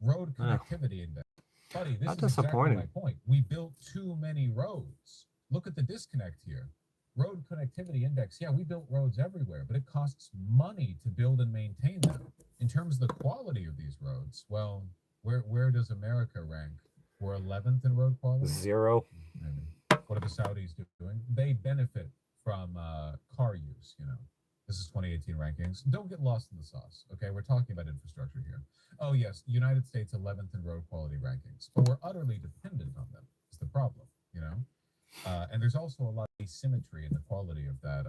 Road connectivity index. Buddy, this Not is exactly disappointing. my point. We built too many roads. Look at the disconnect here. Road connectivity index. Yeah, we built roads everywhere, but it costs money to build and maintain them. In terms of the quality of these roads, well, where does America rank? We're 11th in road quality. 0. Maybe. What are the Saudis doing? They benefit from car use. You know, this is 2018 rankings. Don't get lost in the sauce. Okay, we're talking about infrastructure here. Oh yes, United States 11th in road quality rankings, but we're utterly dependent on them. Is the problem, you know? And there's also a lot of asymmetry in the quality of that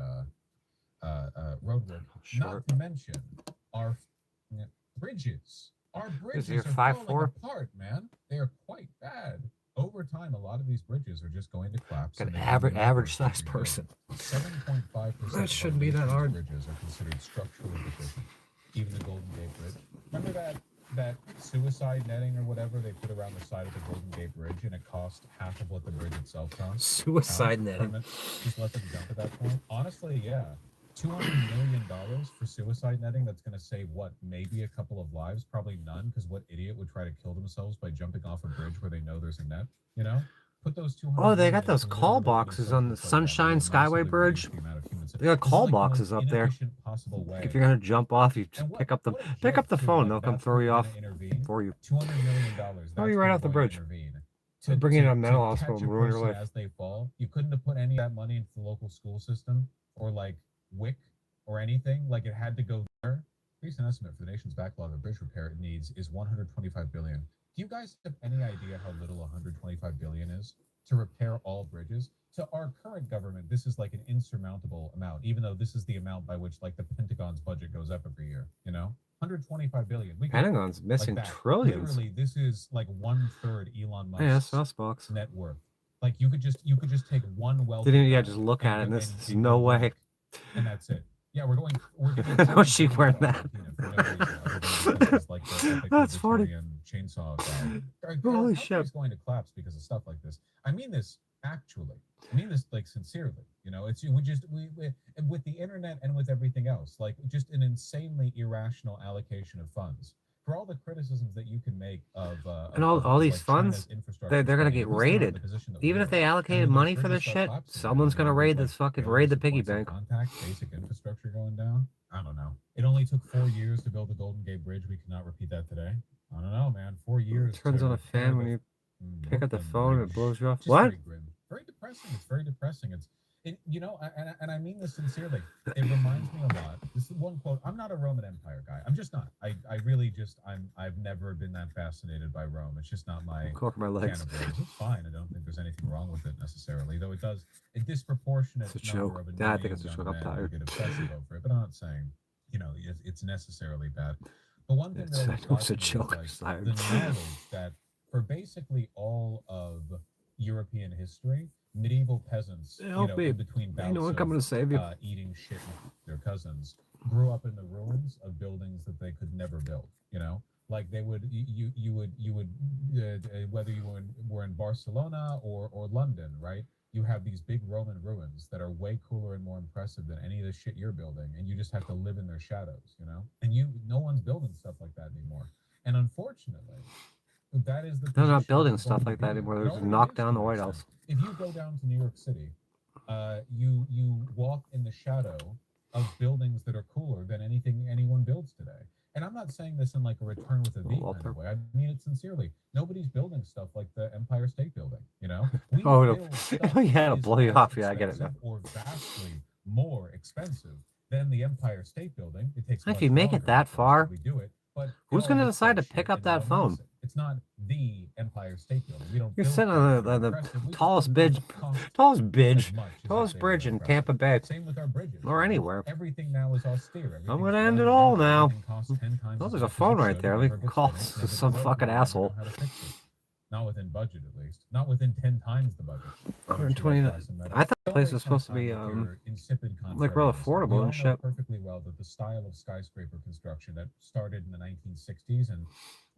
road work. Not to mention our bridges. Our bridges are falling apart, man. They are quite bad. Over time, a lot of these bridges are just going to collapse. An and they average size person. 7.5% That shouldn't be that hard. bridges are considered structurally deficient. Even the Golden Gate Bridge. Remember that suicide netting or whatever they put around the side of the Golden Gate Bridge, and it cost half of what the bridge itself cost? Suicide netting. Just let them jump at that point. Honestly, yeah. $200 million for suicide netting, that's going to save what, maybe a couple of lives, probably none, because what idiot would try to kill themselves by jumping off a bridge where they know there's a net, you know? Put those 200 Oh, they million got those into call literally any boxes on the social program Sunshine that will massively Skyway Bridge. reduce the amount of humans. They got This is call like the most boxes up there. inefficient possible way. If you're gonna jump off, you And pick up the what a joke, too, phone. like, They'll come that's throw what's you gonna off intervene. for you. $200 million. Throw you right off the bridge. To bring you to a to mental hospital catch and a ruin your person life. as they fall. You couldn't have put any of that money into the local school system or like WIC or anything. Like it had to go there. recent estimate for the nation's backlog of bridge repair needs is 125 billion. Do you guys have any idea how little 125 billion is to repair all bridges? To our current government, this is like an insurmountable amount, even though this is the amount by which like the Pentagon's budget goes up every year, you know? 125 billion. We Pentagon's missing like that. trillions. Literally, this is like 1/3 Elon Musk's Yeah, Saucebox. net worth. Like you could just take one wealthy Didn't even, yeah, guy just look at it and go- this is and no go way. work, and that's it. Yeah, we're getting Was she wearing that? like That's funny. chainsaw guy. Our Holy country's shit. going to collapse because of stuff like this. I mean this actually. I mean this like sincerely. You know, it's we and with the internet and with everything else, like just an insanely irrational allocation of funds. For all the criticisms that you can make of And all these like funds, China's infrastructure they're gonna spending, get if we still are in raided. the position that Even we if are, they and allocated when those money for bridges this start shit, collapsing, someone's and gonna there's, raid like, this fucking billions raid the of piggy points of bank. contact, basic infrastructure going down. I don't know. It only took 4 years to build the Golden Gate Bridge. We cannot repeat that today. I don't know, man. 4 years. Turns to on a repair fan the when you pick up the Brooklyn phone and it Bridge. blows you off. Just What? very grim. Very depressing. It's very depressing. You know, and I mean this sincerely. It reminds me a lot. This is one quote. I'm not a Roman Empire guy. I'm just not. I really just I've never been that fascinated by Rome. It's just not my Cork my legs. can of worms. It's fine. I don't think there's anything wrong with it necessarily, though it does a disproportionate It's a number joke. of Yeah, I annoying think it's a young joke. I'm men tired. who get obsessive over it. But I'm not saying, you know, it's necessarily bad. But one thing It's, that I always know it's a fascinates me joke. is I'm like the tired. knowledge that for basically all of European history, medieval peasants, you Help know, me. in between Ain't bouts no one coming of to save you. eating shit with their cousins, grew up in the ruins of buildings that they could never build. You know, like they would, you would, whether you were in Barcelona or London, right? You have these big Roman ruins that are way cooler and more impressive than any of the shit you're building, and you just have to live in their shadows, you know. And no one's building stuff like that anymore. And unfortunately, that is the They're not position building we're stuff going to like be that in. anymore. It They're just already knock is down to the an White extent. House. If you go down to New York City, you walk in the shadow of buildings that are cooler than anyone builds today. And I'm not saying this in like a return with a V kind of way. I mean it sincerely. Nobody's building stuff like the Empire State Building. You know, we Oh, build stuff yeah, that is blow you as off. Yeah, I get it now. expensive or vastly more expensive than the Empire State Building. It takes If much you make longer, it that of course, far, that we do it. But it who's all gonna looks decide like to pick shit up and no that one phone? knows it. It's not the Empire State Building. We don't You're build sitting things on that are the impressive. We just tallest build bridge, things that cost tallest as bridge, much as tallest if they bridge were in impressive. Tampa Bay, Same with our bridges. or you know? anywhere. Everything now is austere. I'm Everything's gonna end it run all down. now. Everything costs 10 times Oh, as there's a much as phone it right should. there. It We never can gets call finished, never some goes over, fucking we never asshole. know how to fix it. Not within budget, at least. Not within 10 times the budget. 129. I thought the place was supposed to be insipid like real contrarianism. We affordable all and know shit. perfectly well that the style of skyscraper construction that started in the 1960s and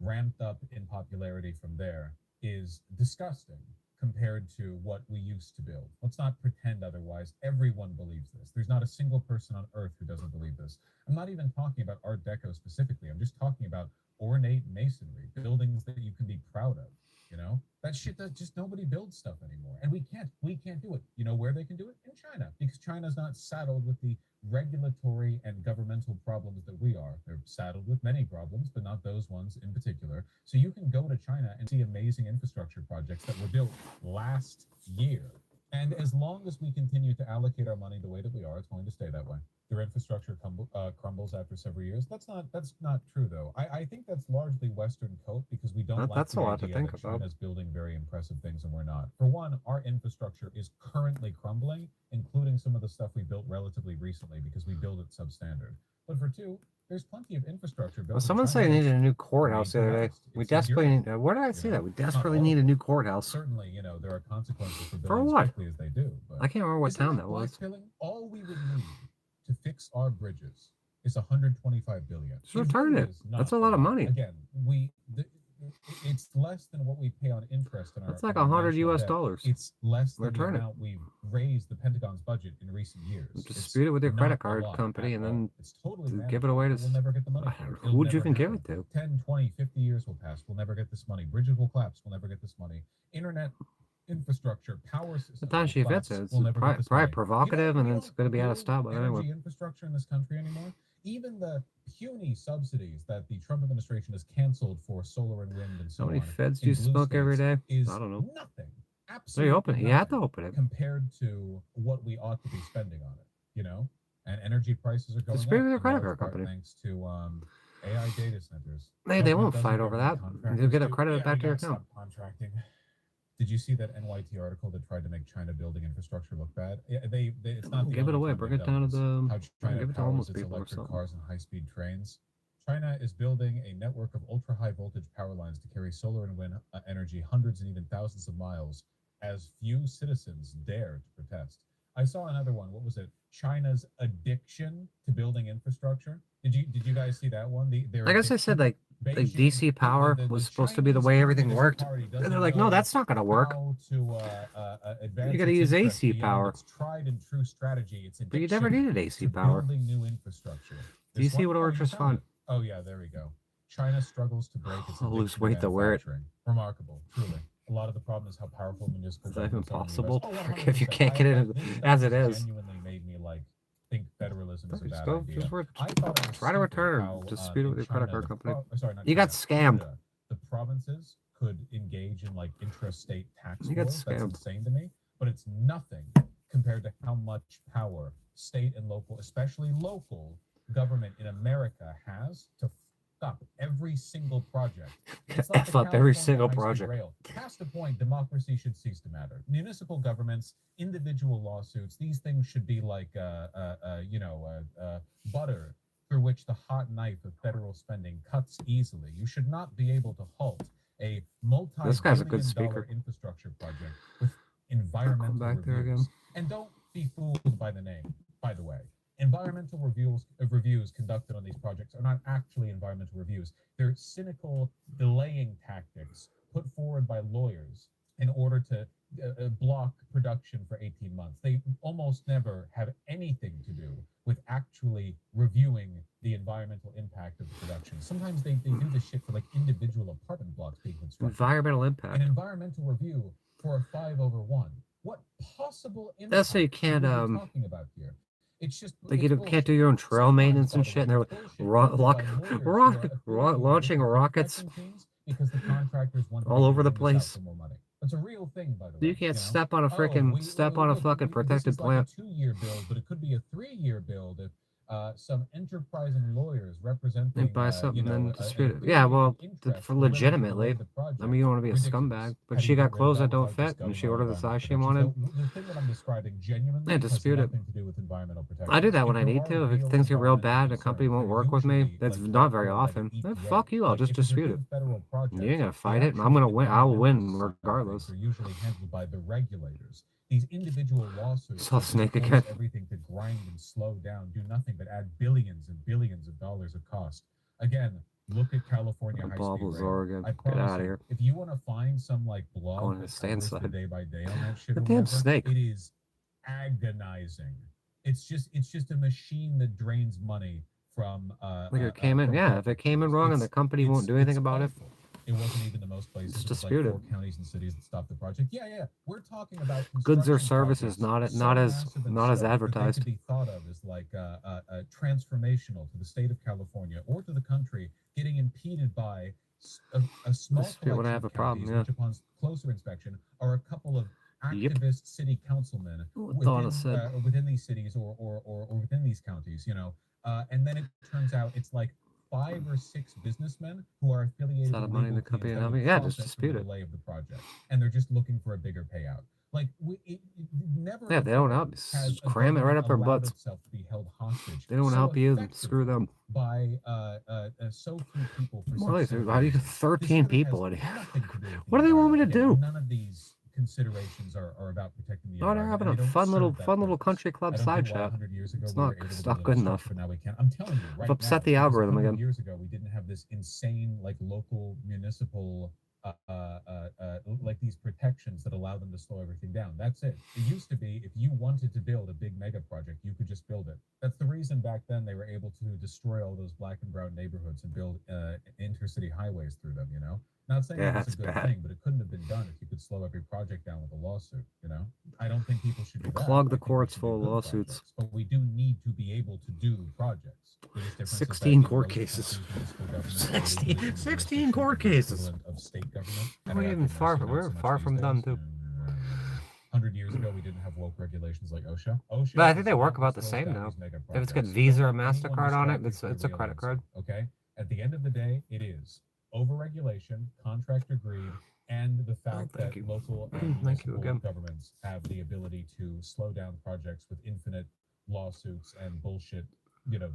ramped up in popularity from there is disgusting compared to what we used to build. Let's not pretend otherwise. Everyone believes this. There's not a single person on earth who doesn't believe this. I'm not even talking about Art Deco specifically. I'm just talking about ornate masonry, buildings that you can be proud of. You know, that shit that just nobody builds stuff anymore. And we can't do it. You know where they can do it? In China, because China's not saddled with the regulatory and governmental problems that we are. They're saddled with many problems, but not those ones in particular. So you can go to China and see amazing infrastructure projects that were built last year. And as long as we continue to allocate our money the way that we are, it's going to stay that way. Their infrastructure crumbles after several years. That's not true, though. I think that's largely Western coat because we don't like That's the a lot to idea think that about. China's building very impressive things and we're not. For one, our infrastructure is currently crumbling, including some of the stuff we built relatively recently because we build it substandard. But for two, there's plenty of infrastructure built. Well, someone said they needed a new courthouse the other day. We desperately need. Where did I see that? We desperately need a new courthouse. Certainly, you know, there are consequences for For building as what? quickly as they do. But I can't remember what isn't town that was. blackpilling? All we would need to fix our bridges is 125 billion. Just return it. Is not That's a lot of money. Again, it's less than what we pay on interest in our. That's like in our $100 national US debt. dollars. It's less than Return the it. amount we've raised the Pentagon's budget in recent years. Dispute it with your not credit a card lot company at and all. then It's totally give it away to. We'll never get the money. Who would you even give it to? 10, 20, 50 years will pass. We'll never get this money. Bridges will collapse. We'll never get this money. Internet infrastructure, power systems. The time she will fits collapse. it, it's We'll never get this probably money. provocative and it's going to be out of style by Energy anyway. infrastructure in this country anymore. Even the puny subsidies that the Trump administration has canceled for solar and wind and so How many on feds do in you blue smoke every day? states I is don't know. nothing. So you open it. Absolutely You have to nothing open it. compared to what we ought to be spending on it. You know, And energy prices are going Dispute up with their in credit large card part company. thanks to AI data centers. They Government won't doesn't, fight over that. government You'll contractors get it do. credited Yeah, back we to your gotta account. stop contracting. Did you see that NYT article that tried to make China building infrastructure look bad? Yeah, it's not the Give it only away. time Bring they've it done down to this. the. How China Give it to powers homeless its people or electric something. cars and high-speed trains. China is building a network of ultra-high voltage power lines to carry solar and wind energy hundreds and even thousands of miles as few citizens dare to protest. I saw another one. What was it? China's addiction to building infrastructure. Did you guys see that one? I guess I said like DC power was supposed to be the way everything worked, and they're like, no, that's not going to work. You got to use AC power. Tried and true strategy. It's But you never addiction needed AC to power. building new infrastructure. DC would have worked just fine. Oh yeah, there we go. China struggles to break its I'll lose addiction weight to to wear it. manufacturing. Remarkable, truly. A lot of the problem is how powerful municipal Is that even governments are in the possible? US. If you can't get it This stuff as it is. genuinely made me like think federalism is a Just bad go, idea. just work. I thought it was Try to stupid return. how, Dispute it in with your credit China, card the company. sorry, not You got China, scammed. Canada, the provinces could engage in like intrastate tax You got wars. That's scammed. insane to me. But it's nothing compared to how much power state and local, especially local government in America has to up every single project. It's like F up every single California high-speed project. rail. Past a point, democracy should cease to matter. Municipal governments, individual lawsuits, these things should be like, butter through which the hot knife of federal spending cuts easily. You should not be able to halt a This guy's a good multi-billion-dollar speaker. infrastructure project with environmental back there reviews. again. And don't be fooled by the name, by the way. Environmental reviews conducted on these projects are not actually environmental reviews. They're cynical delaying tactics put forward by lawyers in order to block production for 18 months. They almost never have anything to do with actually reviewing the environmental impact of the production. Sometimes they do this shit for like individual apartment blocks being constructed. Environmental An impact. environmental review for a 5/1. What possible impact That's so you can't are we talking about here? It's just like you can't do your own trail maintenance and shit. And they're launching rockets because the contractors want all over the place. for more money. That's a real thing, by the way. You can't know? step on a freaking fucking protected This is plant. like a 2-year build, but it could be a 3-year build if some enterprising lawyers representing They buy something and dispute it. Yeah, well, for legitimately. I mean, you don't want to be a scumbag. But she got clothes that don't fit, and she ordered the size she wanted. The thing that I'm describing genuinely Yeah, dispute has it. nothing to do with environmental protection. I do that when I If there need are to. If real things get real bad and a environmental company won't concerns, work with me, usually, that's like, not very fought for by often. the Then EPA. fuck you, I'll Like, just if it's a dispute big it. federal project, You ain't gonna the fight it. I'm actual gonna win. I'll win environmental side regardless. things are usually handled by the regulators. These individual lawsuits Saw that Snake force again. everything to grind and slow down, do nothing but add billions and billions of dollars of cost. Again, look at California high-speed Bobbles rail. Oregon. I Get promise outta you, here. if you want to find some like blog Going to that the stand covers the side. day by day on that shit, The or damn whatever, snake. it is agonizing. It's just a machine that drains money from. Like it came in, yeah. If it came in wrong and the company won't do anything about it, It wasn't even the most places. It's It was like disputed. 4 counties and cities that stopped the project. Yeah. We're talking about goods or construction services, projects not so as massive and not as scope that advertised. They could be thought of as like transformational to the state of California or to the country, getting impeded by a small Dispute when I collection have a of problem, counties, yeah. which upon closer inspection are a couple of Yep. activist city councilmen Donna said. within these cities or within these counties, and then it turns out it's like 5 or 6 businessmen who are affiliated It's out of with money in legal the company teams and that would help me. Yeah, just profit from dispute the it. delay of the project, and they're just looking for a bigger payout. Like it never. Yeah, they don't before help. has Just a cram it right government up their allowed butts. itself to be held hostage They don't want to so help you. effectively Screw them. by so few people for Well, such how do you get This 13 really people has in here? nothing to do with What do they want me to Again, do? None of these considerations are about protecting the Oh, they're environment. having and a they don't fun little serve that little purpose. country club I don't side get why chat. 100 years ago It's we were not able to not build good infrastructure, enough. but now we can't. I'm telling you right I've upset now, the because algorithm 100 again. years ago we didn't have this insane like local municipal like these protections that allow them to slow everything down. That's it. It used to be if you wanted to build a big mega project, you could just build it. That's the reason back then they were able to destroy all those black and brown neighborhoods and build intercity highways through them. Not saying Yeah, that was that's a good bad. thing, but it couldn't have been done if you could slow every project down with a lawsuit. I don't think people should do that. Clog I the think we courts should do full of good lawsuits. projects, but we do need to be able to do projects. The biggest difference is that 16 court most cases. countries, municipal governments are 16 legally in 16 court jurisdiction cases. equivalent of state government. We're even far. We're far from done too. 100 years ago, we didn't have woke regulations like OSHA. OSHA But I think is they work what about the slows same down though. these mega If it's got projects. Visa or Don't let anyone MasterCard on it, distract it's you a from credit the card. answer, okay? At the end of the day, it is overregulation, contractor greed, and the fact that you. local and Thank you municipal again. governments have the ability to slow down projects with infinite lawsuits and bullshit,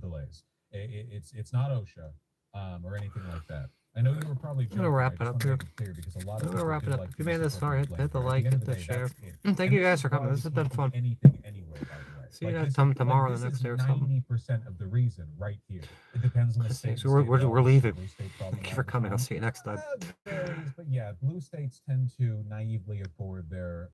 delays. It's not OSHA or anything like that. I know you were probably I'm joking. gonna wrap I it just up want to here. make it clear because a lot of I'm gonna people wrap do it up. like If to you made use this the far, corporate hit blame the here. At like, end of hit the day, share. that's it. Thank And you this guys is for coming. This has been regardless of fun. anything anyway, by the way. See you Like, guys this- tomorrow or this the next is day or something. 90% of the reason right here. It depends on the state. So we're leaving. Thank you for coming. I'll Problematic. see you next time. Varies, but yeah, blue states tend to naively afford their